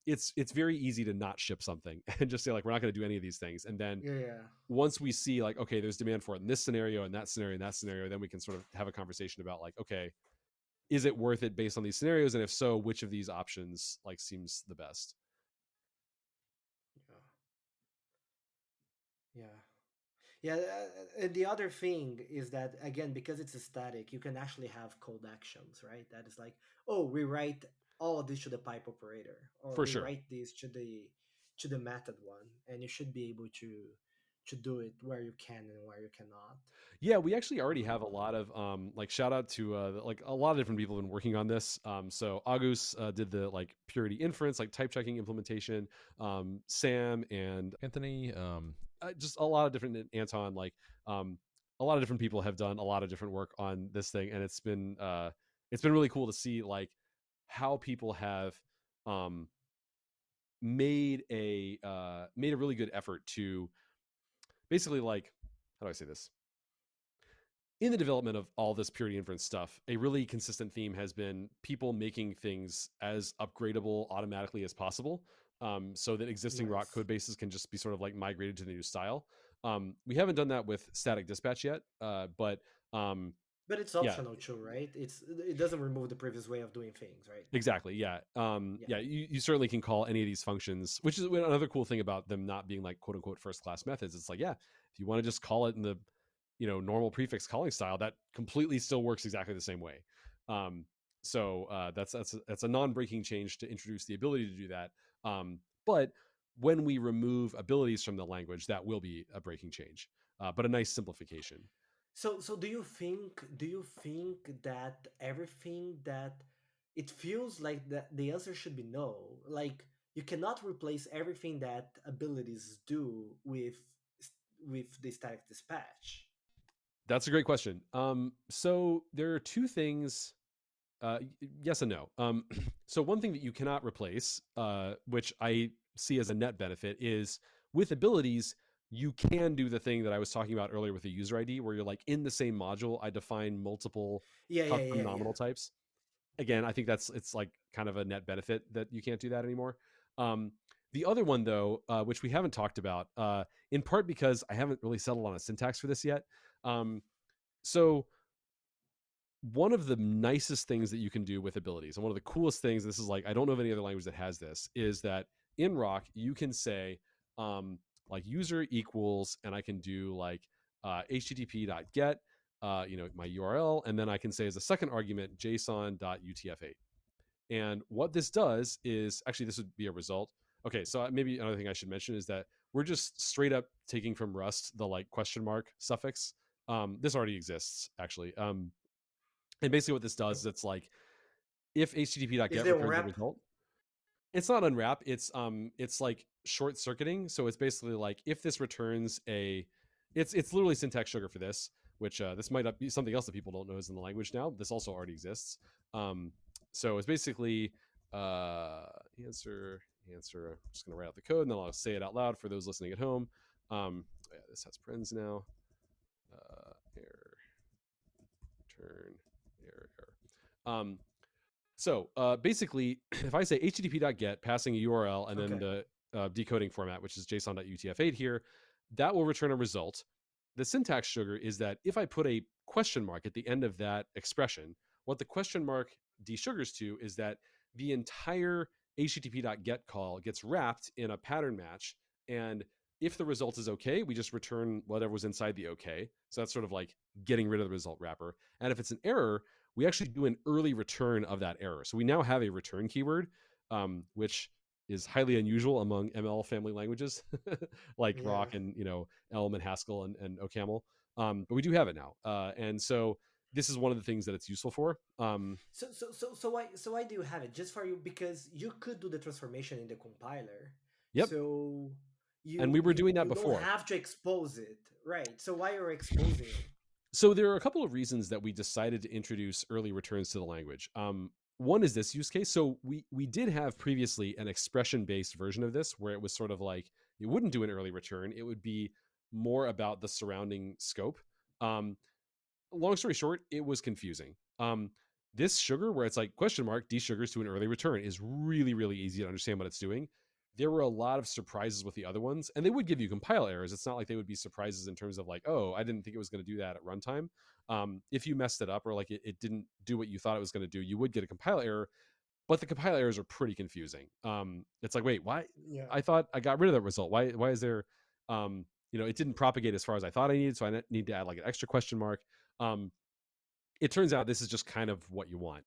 it's very easy to not ship something and just say like, we're not going to do any of these things. And then Yeah. Yeah. once we see like, okay, there's demand for it in this scenario and that scenario and that scenario, then we can sort of have a conversation about like, okay, is it worth it based on these scenarios, and if so, which of these options like seems the best? Yeah. Yeah. Yeah, and the other thing is that, again, because it's a static, you can actually have code actions, right? That is like, oh, we write all of this to the pipe operator, or For we sure. write this to the method one, and you should be able to to do it where you can and where you cannot. Yeah, we actually already have a lot of like shout out to like a lot of different people have been working on this. So Agus did the like purity inference, like type checking implementation. Sam and Anthony. just a lot of different Anton, like a lot of different people have done a lot of different work on this thing, and it's been really cool to see like how people have um, made a really good effort to basically like how do I say this in the development of all this purity inference stuff, a really consistent theme has been people making things as upgradable automatically as possible, so that existing rock Nice. code bases can just be sort of like migrated to the new style. We haven't done that with static dispatch yet, but But it's yeah, optional too, right? It doesn't remove the previous way of doing things, right? exactly. Yeah. Yeah. Yeah. You certainly can call any of these functions, which is another cool thing about them not being like quote unquote first class methods. It's like, yeah, if you want to just call it in the, normal prefix calling style, that completely still works exactly the same way. So that's a non-breaking change to introduce the ability to do that. But when we remove abilities from the language, that will be a breaking change, but a nice simplification. So do you think that everything that it feels like that the answer should be no? Like you cannot replace everything that abilities do with the static dispatch. That's a great question. So there are two things. Yes and no. So one thing that you cannot replace, which I see as a net benefit, is with abilities. You can do the thing that I was talking about earlier with the user ID, where you're like in the same module, I define multiple Yeah, yeah, custom yeah, nominal yeah. types. Again, I think it's like kind of a net benefit that you can't do that anymore. Um, the other one, though, which we haven't talked about, in part because I haven't really settled on a syntax for this yet. So one of the nicest things that you can do with abilities, and one of the coolest things, this is like, I don't know of any other language that has this, is that in Rock, you can say, like user equals, and I can do like http.get, my URL, and then I can say as a second argument, json.utf8. And what this does is actually, this would be a result. Okay, so maybe another thing I should mention is that we're just straight up taking from Rust the like question mark suffix. This already exists actually. And basically what this does is it's like if Is http.get there returns a rep? result, it's not unwrap, it's like short circuiting. So it's basically like if this returns a it's literally syntax sugar for this, which this might be something else that people don't know is in the language now. This also already exists. So it's basically answer. I'm just gonna write out the code and then I'll say it out loud for those listening at home. Yeah, this has parens now. Error, turn, error. So basically, if I say http.get passing a URL and then Okay. the decoding format, which is json.utf8 here, that will return a result. The syntax sugar is that if I put a question mark at the end of that expression, what the question mark desugars to is that the entire http.get call gets wrapped in a pattern match. And if the result is okay, we just return whatever was inside the okay. So that's sort of like getting rid of the result wrapper. And if it's an error, we actually do an early return of that error. So we now have a return keyword, which is highly unusual among ML family languages like Yeah. Rock and Elm and Haskell and OCaml. But we do have it now, and so this is one of the things that it's useful for. So why do you have it? Just for you, because you could do the transformation in the compiler. Yep, So and you we were you doing that you don't before. have to expose it, right? So why are you exposing it? So there are a couple of reasons that we decided to introduce early returns to the language. One is this use case. So we did have previously an expression based version of this where it was sort of like it wouldn't do an early return. It would be more about the surrounding scope. Um, Long story short, it was confusing. This sugar, where it's like question mark desugars to an early return, is really really easy to understand what it's doing. There were a lot of surprises with the other ones, and they would give you compile errors. It's not like they would be surprises in terms of like, oh, I didn't think it was going to do that at runtime. If you messed it up or like it didn't do what you thought it was going to do, you would get a compile error. But the compile errors are pretty confusing. It's like, wait, why? Yeah. I thought I got rid of that result. Why is there? It didn't propagate as far as I thought I needed, so I need to add like an extra question mark. Um, it turns out this is just kind of what you want.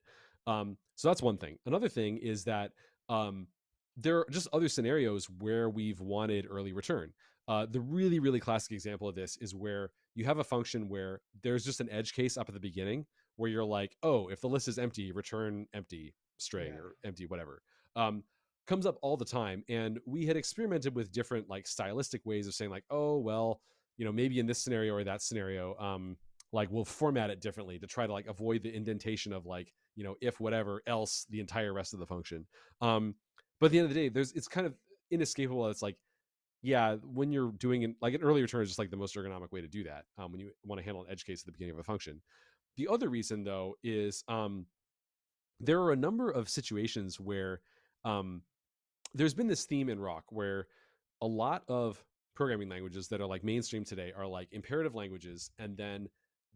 So that's one thing. Another thing is that um, there are just other scenarios where we've wanted early return. The really, really classic example of this is where you have a function where there's just an edge case up at the beginning where you're like, oh, if the list is empty, return empty string Yeah. or empty whatever. Um, Comes up all the time, and we had experimented with different like stylistic ways of saying like, oh well, maybe in this scenario or that scenario, like we'll format it differently to try to like avoid the indentation of like if whatever else the entire rest of the function. But at the end of the day, it's kind of inescapable. It's like, yeah, when you're doing it, like an early return is just like the most ergonomic way to do that when you want to handle an edge case at the beginning of a function. The other reason, though, is there are a number of situations where um, there's been this theme in rock where a lot of programming languages that are like mainstream today are like imperative languages, and then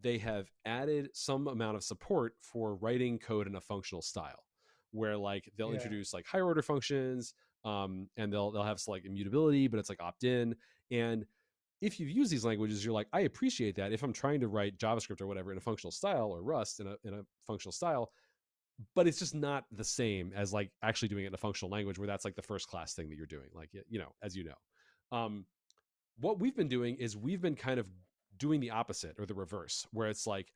they have added some amount of support for writing code in a functional style where like they'll Yeah. introduce like higher order functions, and they'll have like immutability, but it's like opt-in. And if you've used these languages, you're like, I appreciate that if I'm trying to write JavaScript or whatever in a functional style, or Rust in a functional style, but it's just not the same as like actually doing it in a functional language where that's like the first class thing that you're doing, like, as you know. What we've been doing is we've been kind of doing the opposite or the reverse, where it's like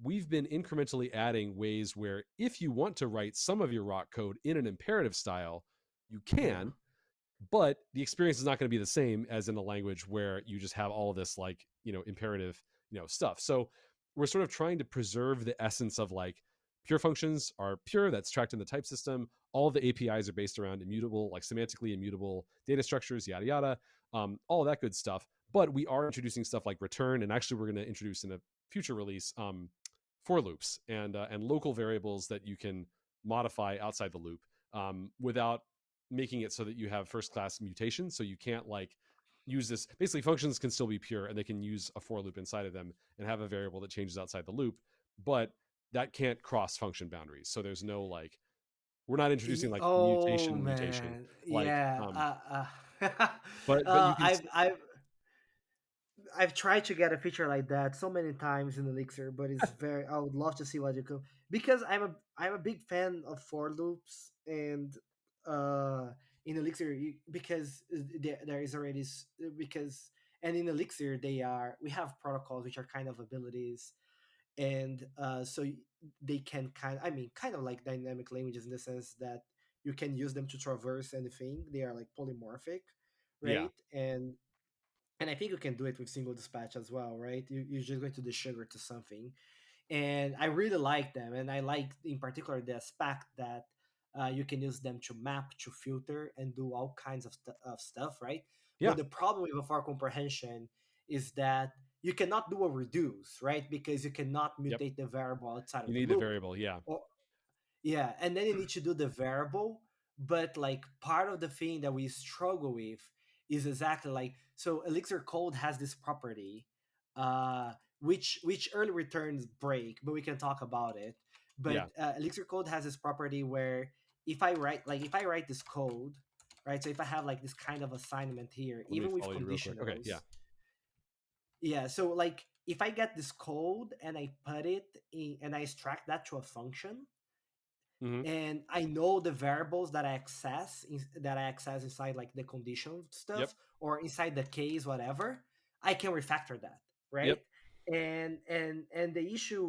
we've been incrementally adding ways where if you want to write some of your rock code in an imperative style, you Yeah. can, but the experience is not going to be the same as in a language where you just have all of this like imperative stuff. So we're sort of trying to preserve the essence of like pure functions are pure, that's tracked in the type system, all the apis are based around immutable, like semantically immutable data structures, yada yada, all of that good stuff. But we are introducing stuff like return, and actually we're going to introduce in a future release for loops and local variables that you can modify outside the loop, without making it so that you have first class mutation. So you can't like use this. Basically, functions can still be pure and they can use a for loop inside of them and have a variable that changes outside the loop, but that can't cross function boundaries. So there's no like, we're not introducing like Oh mutation, man, like, yeah. but you can I've tried to get a feature like that so many times in Elixir, but it's very. I would love to see what you could, because I'm a big fan of for loops, and uh in Elixir because there is already because, and in Elixir we have protocols which are kind of abilities, and so they can kind of like dynamic languages in the sense that you can use them to traverse anything. They are like polymorphic, yeah, right? And I think you can do it with single dispatch as well, right? You're just going to the sugar to something, and I really like them, and I like in particular the aspect that you can use them to map, to filter, and do all kinds of stuff, right? yeah, But the problem with a for comprehension is that you cannot do a reduce, right? Because you cannot yep, mutate the variable outside you of the need the loop, variable, yeah, or yeah, and then you need to do the variable. But like part of the thing that we struggle with is exactly like, so Elixir code has this property, which early returns break, but we can talk about it. yeah. But Elixir code has this property where if I write this code, right? So if I have like this kind of assignment here, Let me even with follow you real quick. Okay, yeah. conditionals, yeah. So like if I get this code and I put it in and I extract that to a function, Hmm. and I know the variables that I access inside like the condition Yep, stuff or inside the case, whatever, I can refactor that, yep, right? And the issue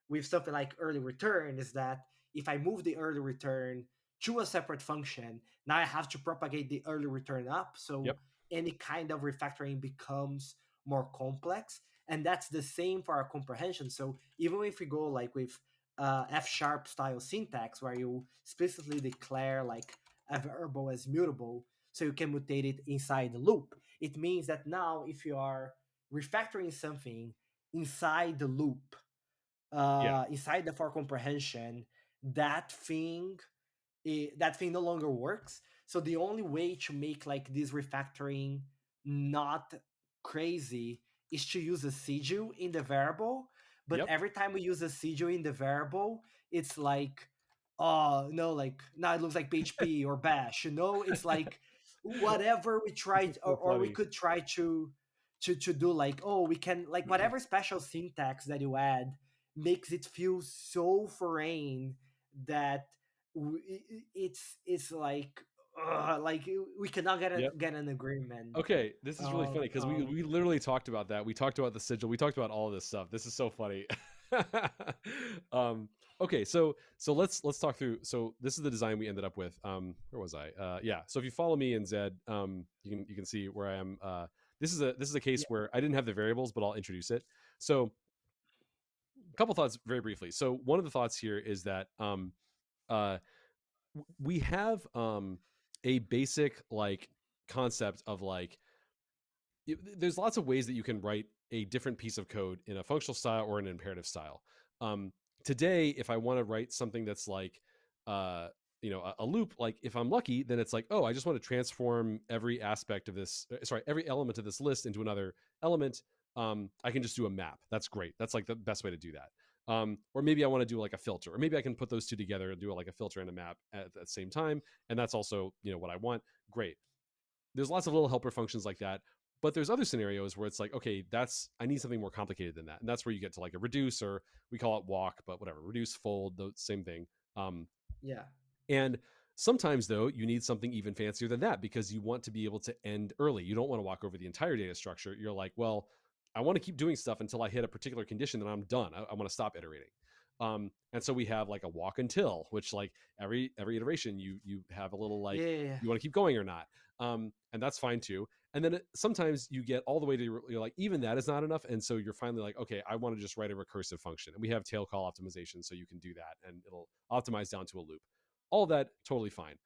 with something like early return is that if I move the early return to a separate function, now I have to propagate the early return up. So yep, any kind of refactoring becomes more complex. And that's the same for our comprehension. So even if we go like with F sharp style syntax where you explicitly declare like a variable as mutable so you can mutate it inside the loop. It means that now if you are refactoring something inside the loop, yeah, inside the for comprehension, that thing that thing no longer works. So the only way to make like this refactoring not crazy is to use a sigil in the variable. But yep. every time we use a sigil in the variable, it's like, oh no, like now it looks like PHP or Bash. It's like whatever we tried, It's so or we funny. could try to do like, oh, we can like whatever special syntax that you add makes it feel so foreign that it's like, like we cannot Yep. get an agreement. Okay, this is really funny because Um, we literally talked about that. We talked about the sigil. We talked about all of this stuff. This is so funny. um, okay, so let's talk through. So this is the design we ended up with. Where was I? Yeah. So if you follow me in Zed, you can see where I am. This is a case yeah, where I didn't have the variables, but I'll introduce it. So a couple thoughts very briefly. So one of the thoughts here is that uh, we have a basic like concept of like there's lots of ways that you can write a different piece of code in a functional style or an imperative style. Um, Today, if I want to write something that's like, uh, a loop, like if I'm lucky, then it's like, oh, I just want to transform every aspect of this, sorry, every element of this list into another element. I can just do a map. That's great. That's like the best way to do that. Or maybe I want to do like a filter, or maybe I can put those two together and do like a filter and a map at the same time. And that's also, what I want. Great. There's lots of little helper functions like that, but there's other scenarios where it's like, okay, that's I need something more complicated than that, and that's where you get to like a reduce, or we call it walk, but whatever, reduce, fold, the same thing. yeah, And sometimes, though, you need something even fancier than that because you want to be able to end early. You don't want to walk over the entire data structure. You're like, well, I want to keep doing stuff until I hit a particular condition, and I'm done. I want to stop iterating. And so we have like a walk until, which like every iteration you have a little yeah, like yeah, yeah. you want to keep going or not, and that's fine too. And then sometimes you get all the way to you're like even that is not enough, and so you're finally like, okay, I want to just write a recursive function, and we have tail call optimization, so you can do that, and it'll optimize down to a loop. All that totally fine.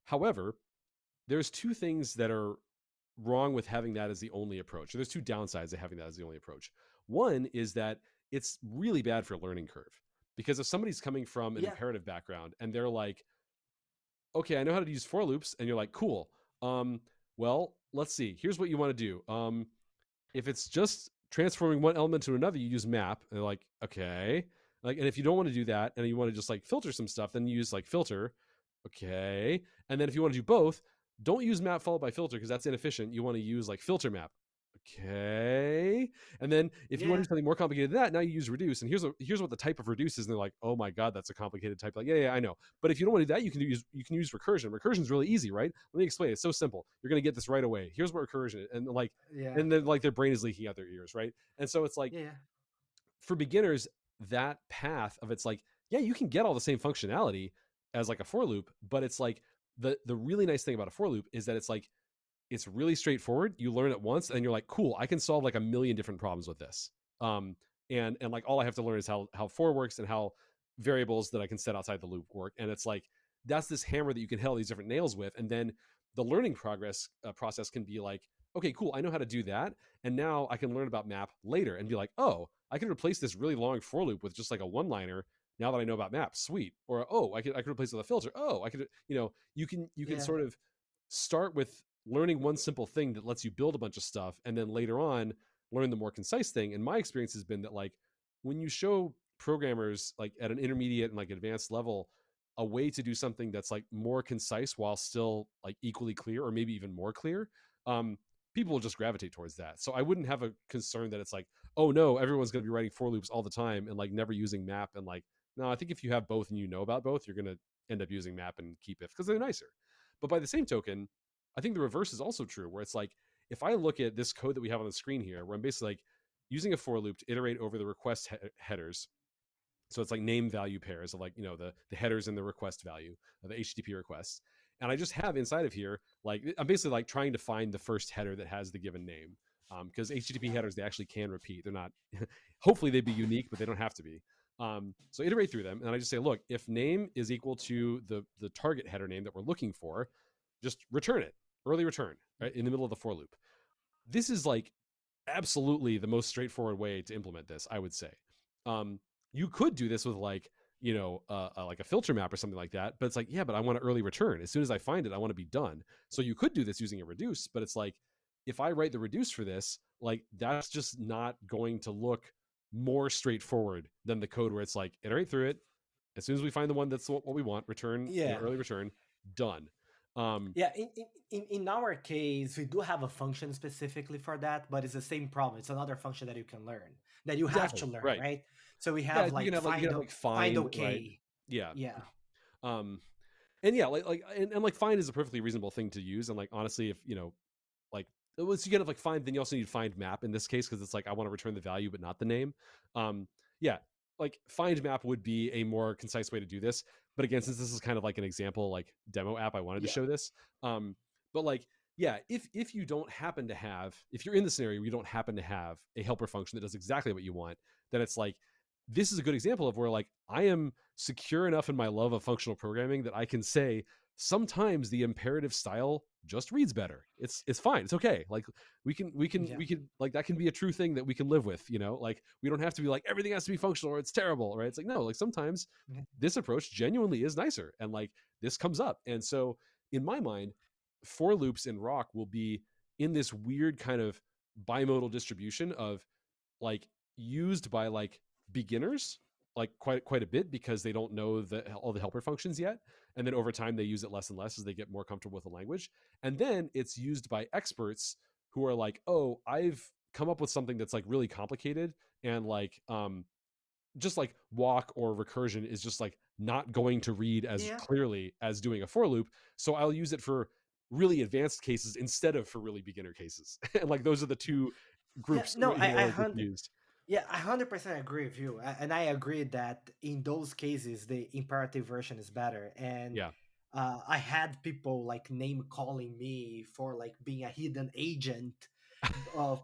However, there's two things that are wrong with having that as the only approach. There's two downsides of having that as the only approach. One is that it's really bad for learning curve because if somebody's coming from an Yeah. imperative background and they're like, okay, I know how to use for loops, and you're like, cool. Well, let's see. Here's what you want to do. If it's just transforming one element to another, you use map. And they're like, okay. Like, and if you don't want to do that and you want to just like filter some stuff, then you use like filter. Okay. And then if you want to do both, don't use map followed by filter because that's inefficient. You want to use like filter map. Okay. And then if you want to Yeah, do something more complicated than that, now you use reduce. And here's what the type of reduce is. And they're like, oh my God, that's a complicated type. Like, yeah, I know. But if you don't want to do that, you can use recursion. Recursion is really easy, right? Let me explain. It's so simple. You're gonna get this right away. Here's what recursion is. yeah, And then like their brain is leaking out their ears, right? And so it's like yeah, for beginners, that path of it's like, yeah, you can get all the same functionality as like a for loop, but it's like the really nice thing about a for loop is that it's like it's really straightforward. You learn it once, and you're like, cool, I can solve like a million different problems with this. And like all I have to learn is how for works and how variables that I can set outside the loop work. And it's like that's this hammer that you can hit all these different nails with, and then the learning progress process can be like, okay, cool, I know how to do that, and now I can learn about map later and be like, oh, I can replace this really long for loop with just like a one liner. Now that I know about maps, sweet. Or oh, I could replace it with a filter. Oh, I could, you can yeah, sort of start with learning one simple thing that lets you build a bunch of stuff and then later on learn the more concise thing. And my experience has been that like when you show programmers like at an intermediate and like advanced level a way to do something that's like more concise while still like equally clear or maybe even more clear, um people will just gravitate towards that. So I wouldn't have a concern that it's like, oh no, everyone's going to be writing for loops all the time and like never using map. And like, no, I think if you have both and you know about both, you're going to end up using map and keep if because they're nicer. But by the same token, I think the reverse is also true, where it's like if I look at this code that we have on the screen here, where I'm basically like using a for loop to iterate over the request headers. So it's like name value pairs of like, the headers and the request value of the HTTP requests. And I just have inside of here, like I'm basically like trying to find the first header that has the given name. Because HTTP headers, they actually can repeat. They're not, hopefully they'd be unique, but they don't have to be. So iterate through them. And I just say, look, if name is equal to the target header name that we're looking for, just return it, early return, right, in the middle of the for loop. This is like absolutely the most straightforward way to implement this, I would say. Um, you could do this with like a filter map or something like that, but it's like, yeah, but I want an early return. As soon as I find it, I want to be done. So you could do this using a reduce, but it's like, if I write the reduce for this, like that's just not going to look more straightforward than the code where it's like iterate through it. As soon as we find the one that's what we want, return, yeah. early return, done. Um, Yeah, in our case, we do have a function specifically for that, but it's the same problem. It's another function that you can learn, that you have to exactly learn, right. right? So we Yeah, have you can like have like find find, right? okay. Yeah. Yeah. Um, And yeah, and like find is a perfectly reasonable thing to use. And like honestly, if like once you get it like find, then you also need find map in this case because it's like I want to return the value but not the name. Yeah, like find map would be a more concise way to do this. But again, since this is kind of like an example like demo app, I wanted to Yeah, show this. But like yeah, if you don't happen to have, if you're in the scenario where you don't happen to have a helper function that does exactly what you want, then it's like this is a good example of where like I am secure enough in my love of functional programming that I can say sometimes the imperative style just reads better. It's fine. It's okay. Like yeah, we can like that can be a true thing that we can live with, like we don't have to be like everything has to be functional or it's terrible, right? It's like no, like sometimes yeah, this approach genuinely is nicer and like this comes up. And so in my mind, for loops in rock will be in this weird kind of bimodal distribution of like used by like beginners like quite a bit because they don't know all the helper functions yet, and then over time they use it less and less as they get more comfortable with the language, and then it's used by experts who are like, oh, I've come up with something that's like really complicated, and like just like walk or recursion is just like not going to read as yeah. clearly as doing a for loop, so I'll use it for really advanced cases instead of for really beginner cases. And like those are the two Yeah, groups no, who are confused. yeah, I 100% agree with you, and I agree that in those cases the imperative version is better. And Yeah. I had people like name calling me for like being a hidden agent,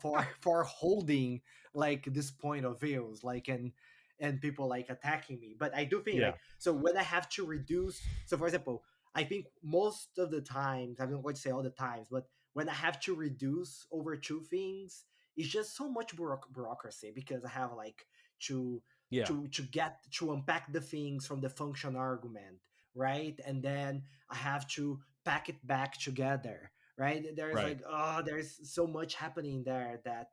for holding like this point of views, like, and people like attacking me. But I do think Yeah. like, so when I have to reduce, so for example, I think most of the times, I'm not going to say all the times, but when I have to reduce over two things, it's just so much bureaucracy because I have like to Yeah. to unpack the things from the function argument, right? And then I have to pack it back together, right? There's Right. like, oh, there's so much happening there that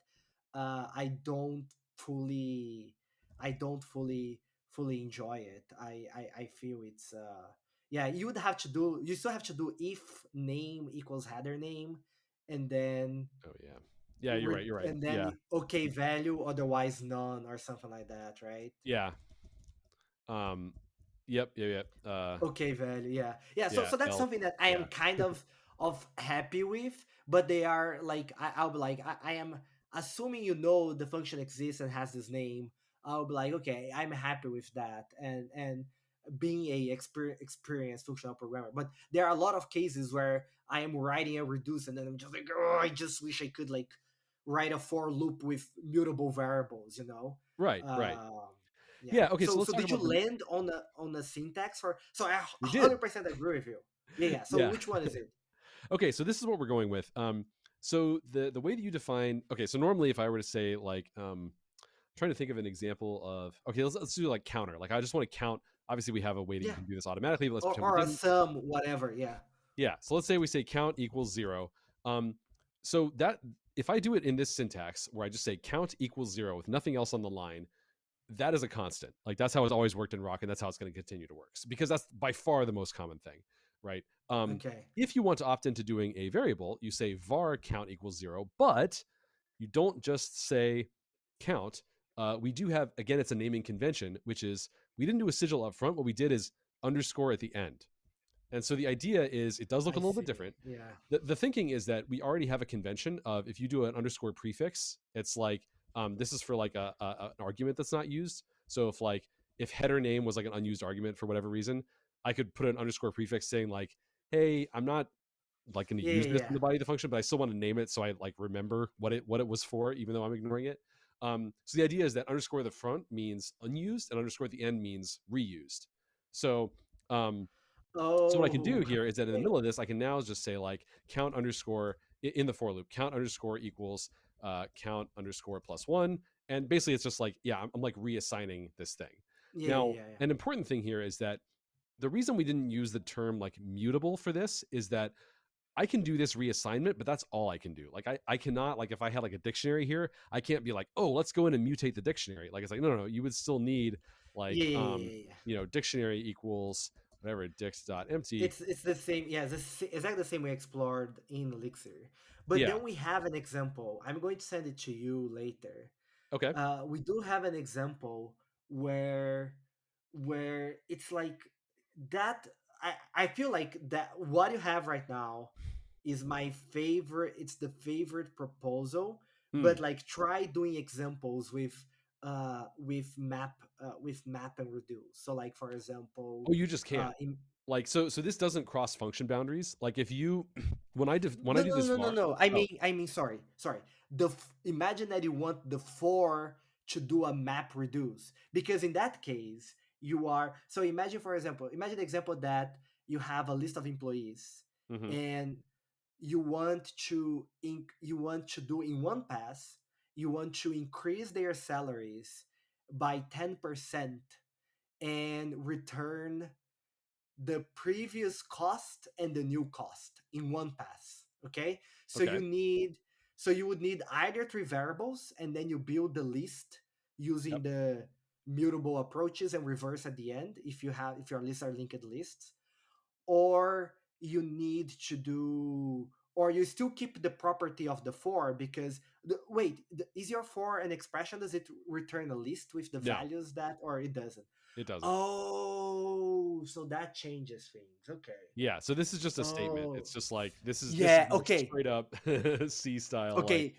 I don't fully, I don't fully enjoy it. I feel it's yeah, you would have to do, you still have to do if name equals header name, and then Oh yeah. Yeah, you're right. You're right. and Yeah. then okay value, otherwise none, or something like that, right? Yeah. Um yep, yep, yep. Okay value, yeah, yeah. So Yeah, so that's L something that I am yeah. kind of happy with. But they are like, I'll be like, I am assuming the function exists and has this name. I'll be like, okay, I'm happy with that, and being a experienced functional programmer. But there are a lot of cases where I am writing a reduce and then I'm just like, oh, I just wish I could like write a for loop with mutable variables. Right, right. um yeah. Yeah, okay, so So let's so talk did you about the land on the syntax for? So I we did. 100% agree with you. Yeah, yeah. So Yeah. which one is it? Okay, so this is what we're going with. So the way that you define, okay, so normally if I were to say like trying to think of an example of, okay, let's do like counter. Like I just want to count. Obviously we have a way that you Yeah, can do this automatically, but let's pretend we or a didn't. sum, whatever. Yeah. Yeah. So let's say we say count equals 0. Um, so that if I do it in this syntax where I just say count equals 0 with nothing else on the line, that is a constant. Like that's how it's always worked in Rock, and that's how it's going to continue to work because that's by far the most common thing, right? Okay. If you want to opt into doing a variable, you say var count equals 0, but you don't just say count. We do have, again, it's a naming convention, which is we didn't do a sigil up front. What we did is underscore at the end. And so the idea is it does look a I little bit see. different. Yeah. The thinking is that we already have a convention of if you do an underscore prefix, it's like this is for like an argument that's not used. So if header name was like an unused argument for whatever reason, I could put an underscore prefix saying like, hey, I'm not like going to Yeah, use yeah, this in yeah. the body of the function, but I still want to name it so I like remember what it was for, even though I'm ignoring it. So the idea is that underscore at the front means unused and underscore at the end means reused. So um, so what I can do Oh, here is that in the okay. middle of this, I can now just say like count underscore in the for loop, count underscore equals count underscore plus one. And basically it's just like, yeah, I'm like reassigning this thing. Yeah, Now, yeah, yeah, yeah. an important thing here is that the reason we didn't use the term like mutable for this is that I can do this reassignment, but that's all I can do. Like I cannot, like if I had like a dictionary here, I can't be like, oh, let's go in and mutate the dictionary. Like it's like, no, no, no. You would still need Yeah, like yeah, yeah, yeah, yeah. dictionary equals whatever dix.empty. It's the same. Yeah, exactly the same we explored in Elixir. But Yeah. then we have an example. I'm going to send it to you later. Okay. We do have an example where it's like that. I feel like that what you have right now is my favorite. It's the favorite proposal, Hmm. but like try doing examples with map and reduce. So like for example, Oh, you just can't. in Like so this doesn't cross function boundaries. Like if you when I no, do no, this no, no, var. no. Oh. I mean, sorry. Imagine that you want the for to do a map reduce, because in that case you are. So imagine, for example, imagine the example that you have a list of employees, Mhm. and you want to do in one pass. You want to increase their salaries by 10% and return the previous cost and the new cost in one pass. Okay, so Okay. you would need either three variables, and then you build the list using Yep. the mutable approaches and reverse at the end if your lists are linked lists, or you need to do, or you still keep the property of the for, because is your for an expression? Does it return a list with the No, values that, or it doesn't? it doesn't. Oh, so that changes things. Okay. Yeah, so this is just a statement. It's Oh, just like this is yeah. like Okay. straight up C style, like Okay.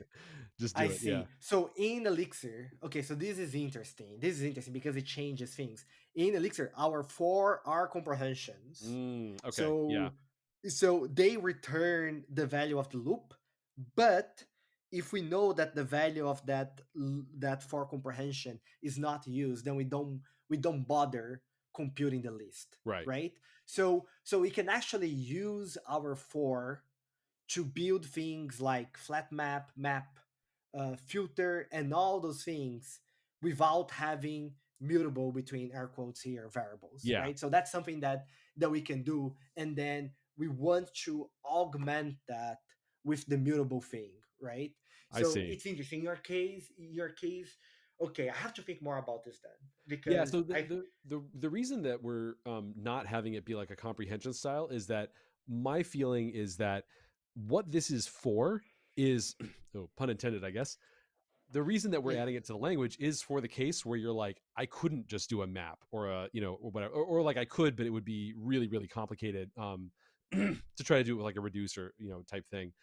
just I do it. Yeah. see. So in Elixir, okay, so this is interesting. This is interesting because it changes things. In Elixir, our four are comprehensions. Okay. Yeah. So they return the value of the loop, but if we know that the value of that for comprehension is not used, then we don't bother computing the list, Right. right? So we can actually use our for to build things like flat map, filter, and all those things without having mutable, between air quotes here, variables, Yeah, right? So that's something that we can do, and then we want to augment that with the mutable thing, right? I So see. it's interesting. Your case. Okay, I have to think more about this then, Yeah, because so I the reason that we're not having it be like a comprehension style is that my feeling is that what this is for is oh, pun intended, I guess. The reason that we're yeah, adding it to the language is for the case where you're like, I couldn't just do a map or a, or whatever, or like I could, but it would be really, really complicated to try to do it with like a reducer, type thing.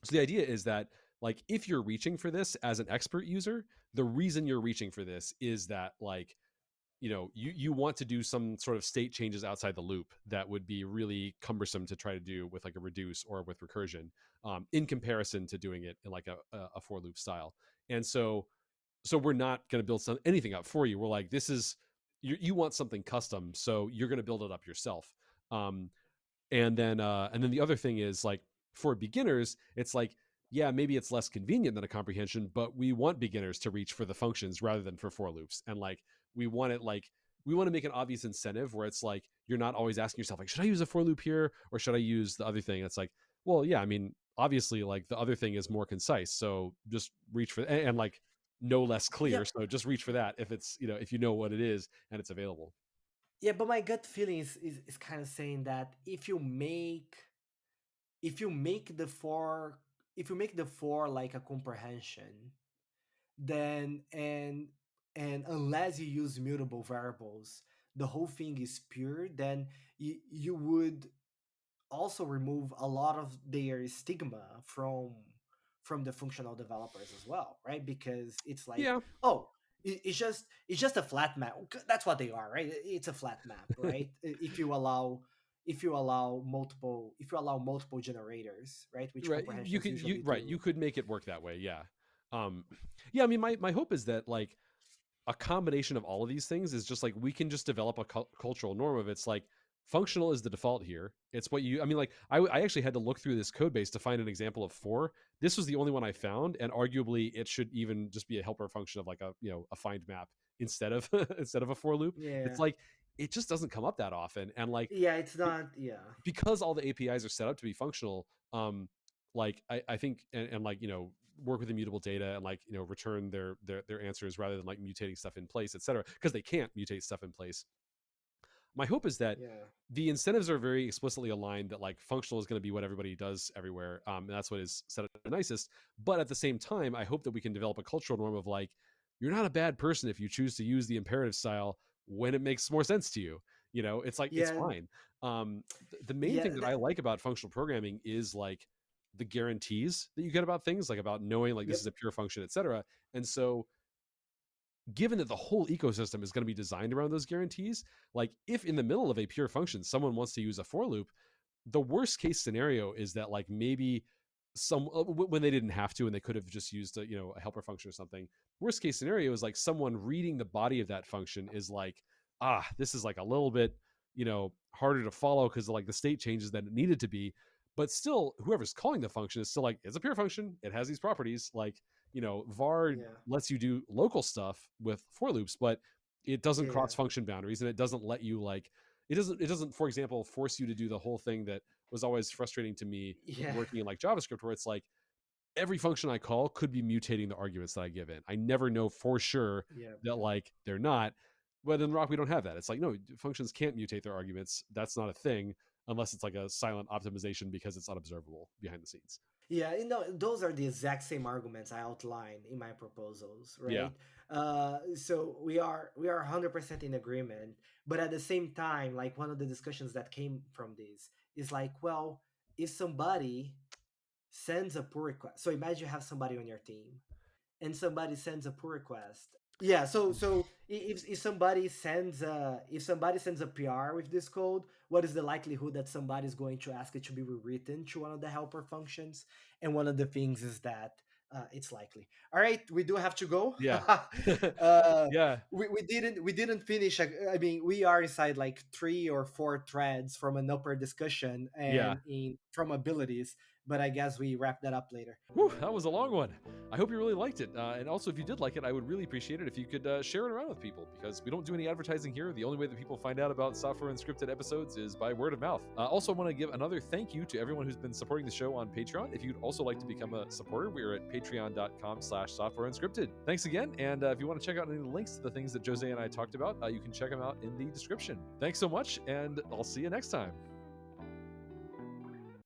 So the idea is that like if you're reaching for this as an expert user, the reason you're reaching for this is that like you want to do some sort of state changes outside the loop that would be really cumbersome to try to do with like a reduce or with recursion, in comparison to doing it in like a for loop style. And so we're not going to build anything up for you. We're like, this is you want something custom, so you're going to build it up yourself. um, and then the other thing is like for beginners, it's like, yeah, maybe it's less convenient than a comprehension, but we want beginners to reach for the functions rather than for for loops. And like we want it like we want to make an obvious incentive where it's like you're not always asking yourself like, should I use a for loop here or should I use the other thing? It's like, well, yeah, I mean, obviously like the other thing is more concise, so just reach for and like no less yeah, clear, so just reach for that if it's if you know what it is and it's available. yeah. But my gut feeling is kind of saying that if you make the for if you make the for like a comprehension, then and unless you use mutable variables, the whole thing is pure, then you would also remove a lot of their stigma from the functional developers as well, right? Because it's like, Yeah. oh, it's just a flat map. That's what they are, right? It's a flat map, right? If you allow multiple generators, right, which Right, you comprehensions could usually you do. could make it work that way, yeah. um yeah, I mean, my hope is that like a combination of all of these things is just like we can just develop a cultural norm of it's like functional is the default here. It's what you I mean, like I actually had to look through this code base to find an example of for. This was the only one I found, and arguably it should even just be a helper function of like a a find map instead of instead of a for loop. It's Yeah, like it just doesn't come up that often, and like yeah, it's not. Yeah, because all the APIs are set up to be functional, like I think and like work with immutable data and like return their answers rather than like mutating stuff in place, et cetera, because they can't mutate stuff in place. My hope is that yeah, the incentives are very explicitly aligned that like functional is going to be what everybody does everywhere, and that's what is set up the nicest. But at the same time, I hope that we can develop a cultural norm of like you're not a bad person if you choose to use the imperative style when it makes more sense to you. It's like it's Yeah, fine. The main yeah, thing that I like about functional programming is like the guarantees that you get about things, like about knowing like this is yep, a pure function, etc. And so given that the whole ecosystem is going to be designed around those guarantees, like if in the middle of a pure function someone wants to use a for loop, the worst case scenario is that like maybe when they didn't have to and they could have just used a helper function or something. Worst case scenario is like someone reading the body of that function is like, this is like a little bit harder to follow because like the state changes than it needed to be. But still, whoever's calling the function is still like, it's a pure function, it has these properties. Like, var yeah, lets you do local stuff with for loops, but it doesn't yeah, cross function boundaries, and it doesn't let you like it doesn't, for example, force you to do the whole thing that was always frustrating to me yeah, working in like JavaScript, where it's like every function I call could be mutating the arguments that I give in. I never know for sure yeah. that like they're not. But in Rock, we don't have that. It's like, no, functions can't mutate their arguments. That's not a thing unless it's like a silent optimization because it's unobservable behind the scenes. Yeah, those are the exact same arguments I outlined in my proposals, Yeah. right? So we are 100% in agreement, but at the same time, like one of the discussions that came from this is like, well, if somebody sends a pull request, so imagine you have somebody on your team and somebody sends a pull request. Yeah, so if somebody sends a PR with this code, what is the likelihood that somebody is going to ask it to be rewritten to one of the helper functions? And one of the things is that it's likely. All right, we do have to go. Yeah. uh, Yeah. we didn't finish. I mean, we are inside like 3 or 4 threads from an upper discussion Yeah. and in from abilities, but I guess we wrap that up later. Whew, that was a long one. I hope you really liked it. And also, if you did like it, I would really appreciate it if you could share it around with people, because we don't do any advertising here. The only way that people find out about Software Unscripted episodes is by word of mouth. Also, I want to give another thank you to everyone who's been supporting the show on Patreon. If you'd also like to become a supporter, we are at patreon.com/softwareunscripted. Thanks again. And if you want to check out any of the links to the things that Jose and I talked about, you can check them out in the description. Thanks so much, and I'll see you next time.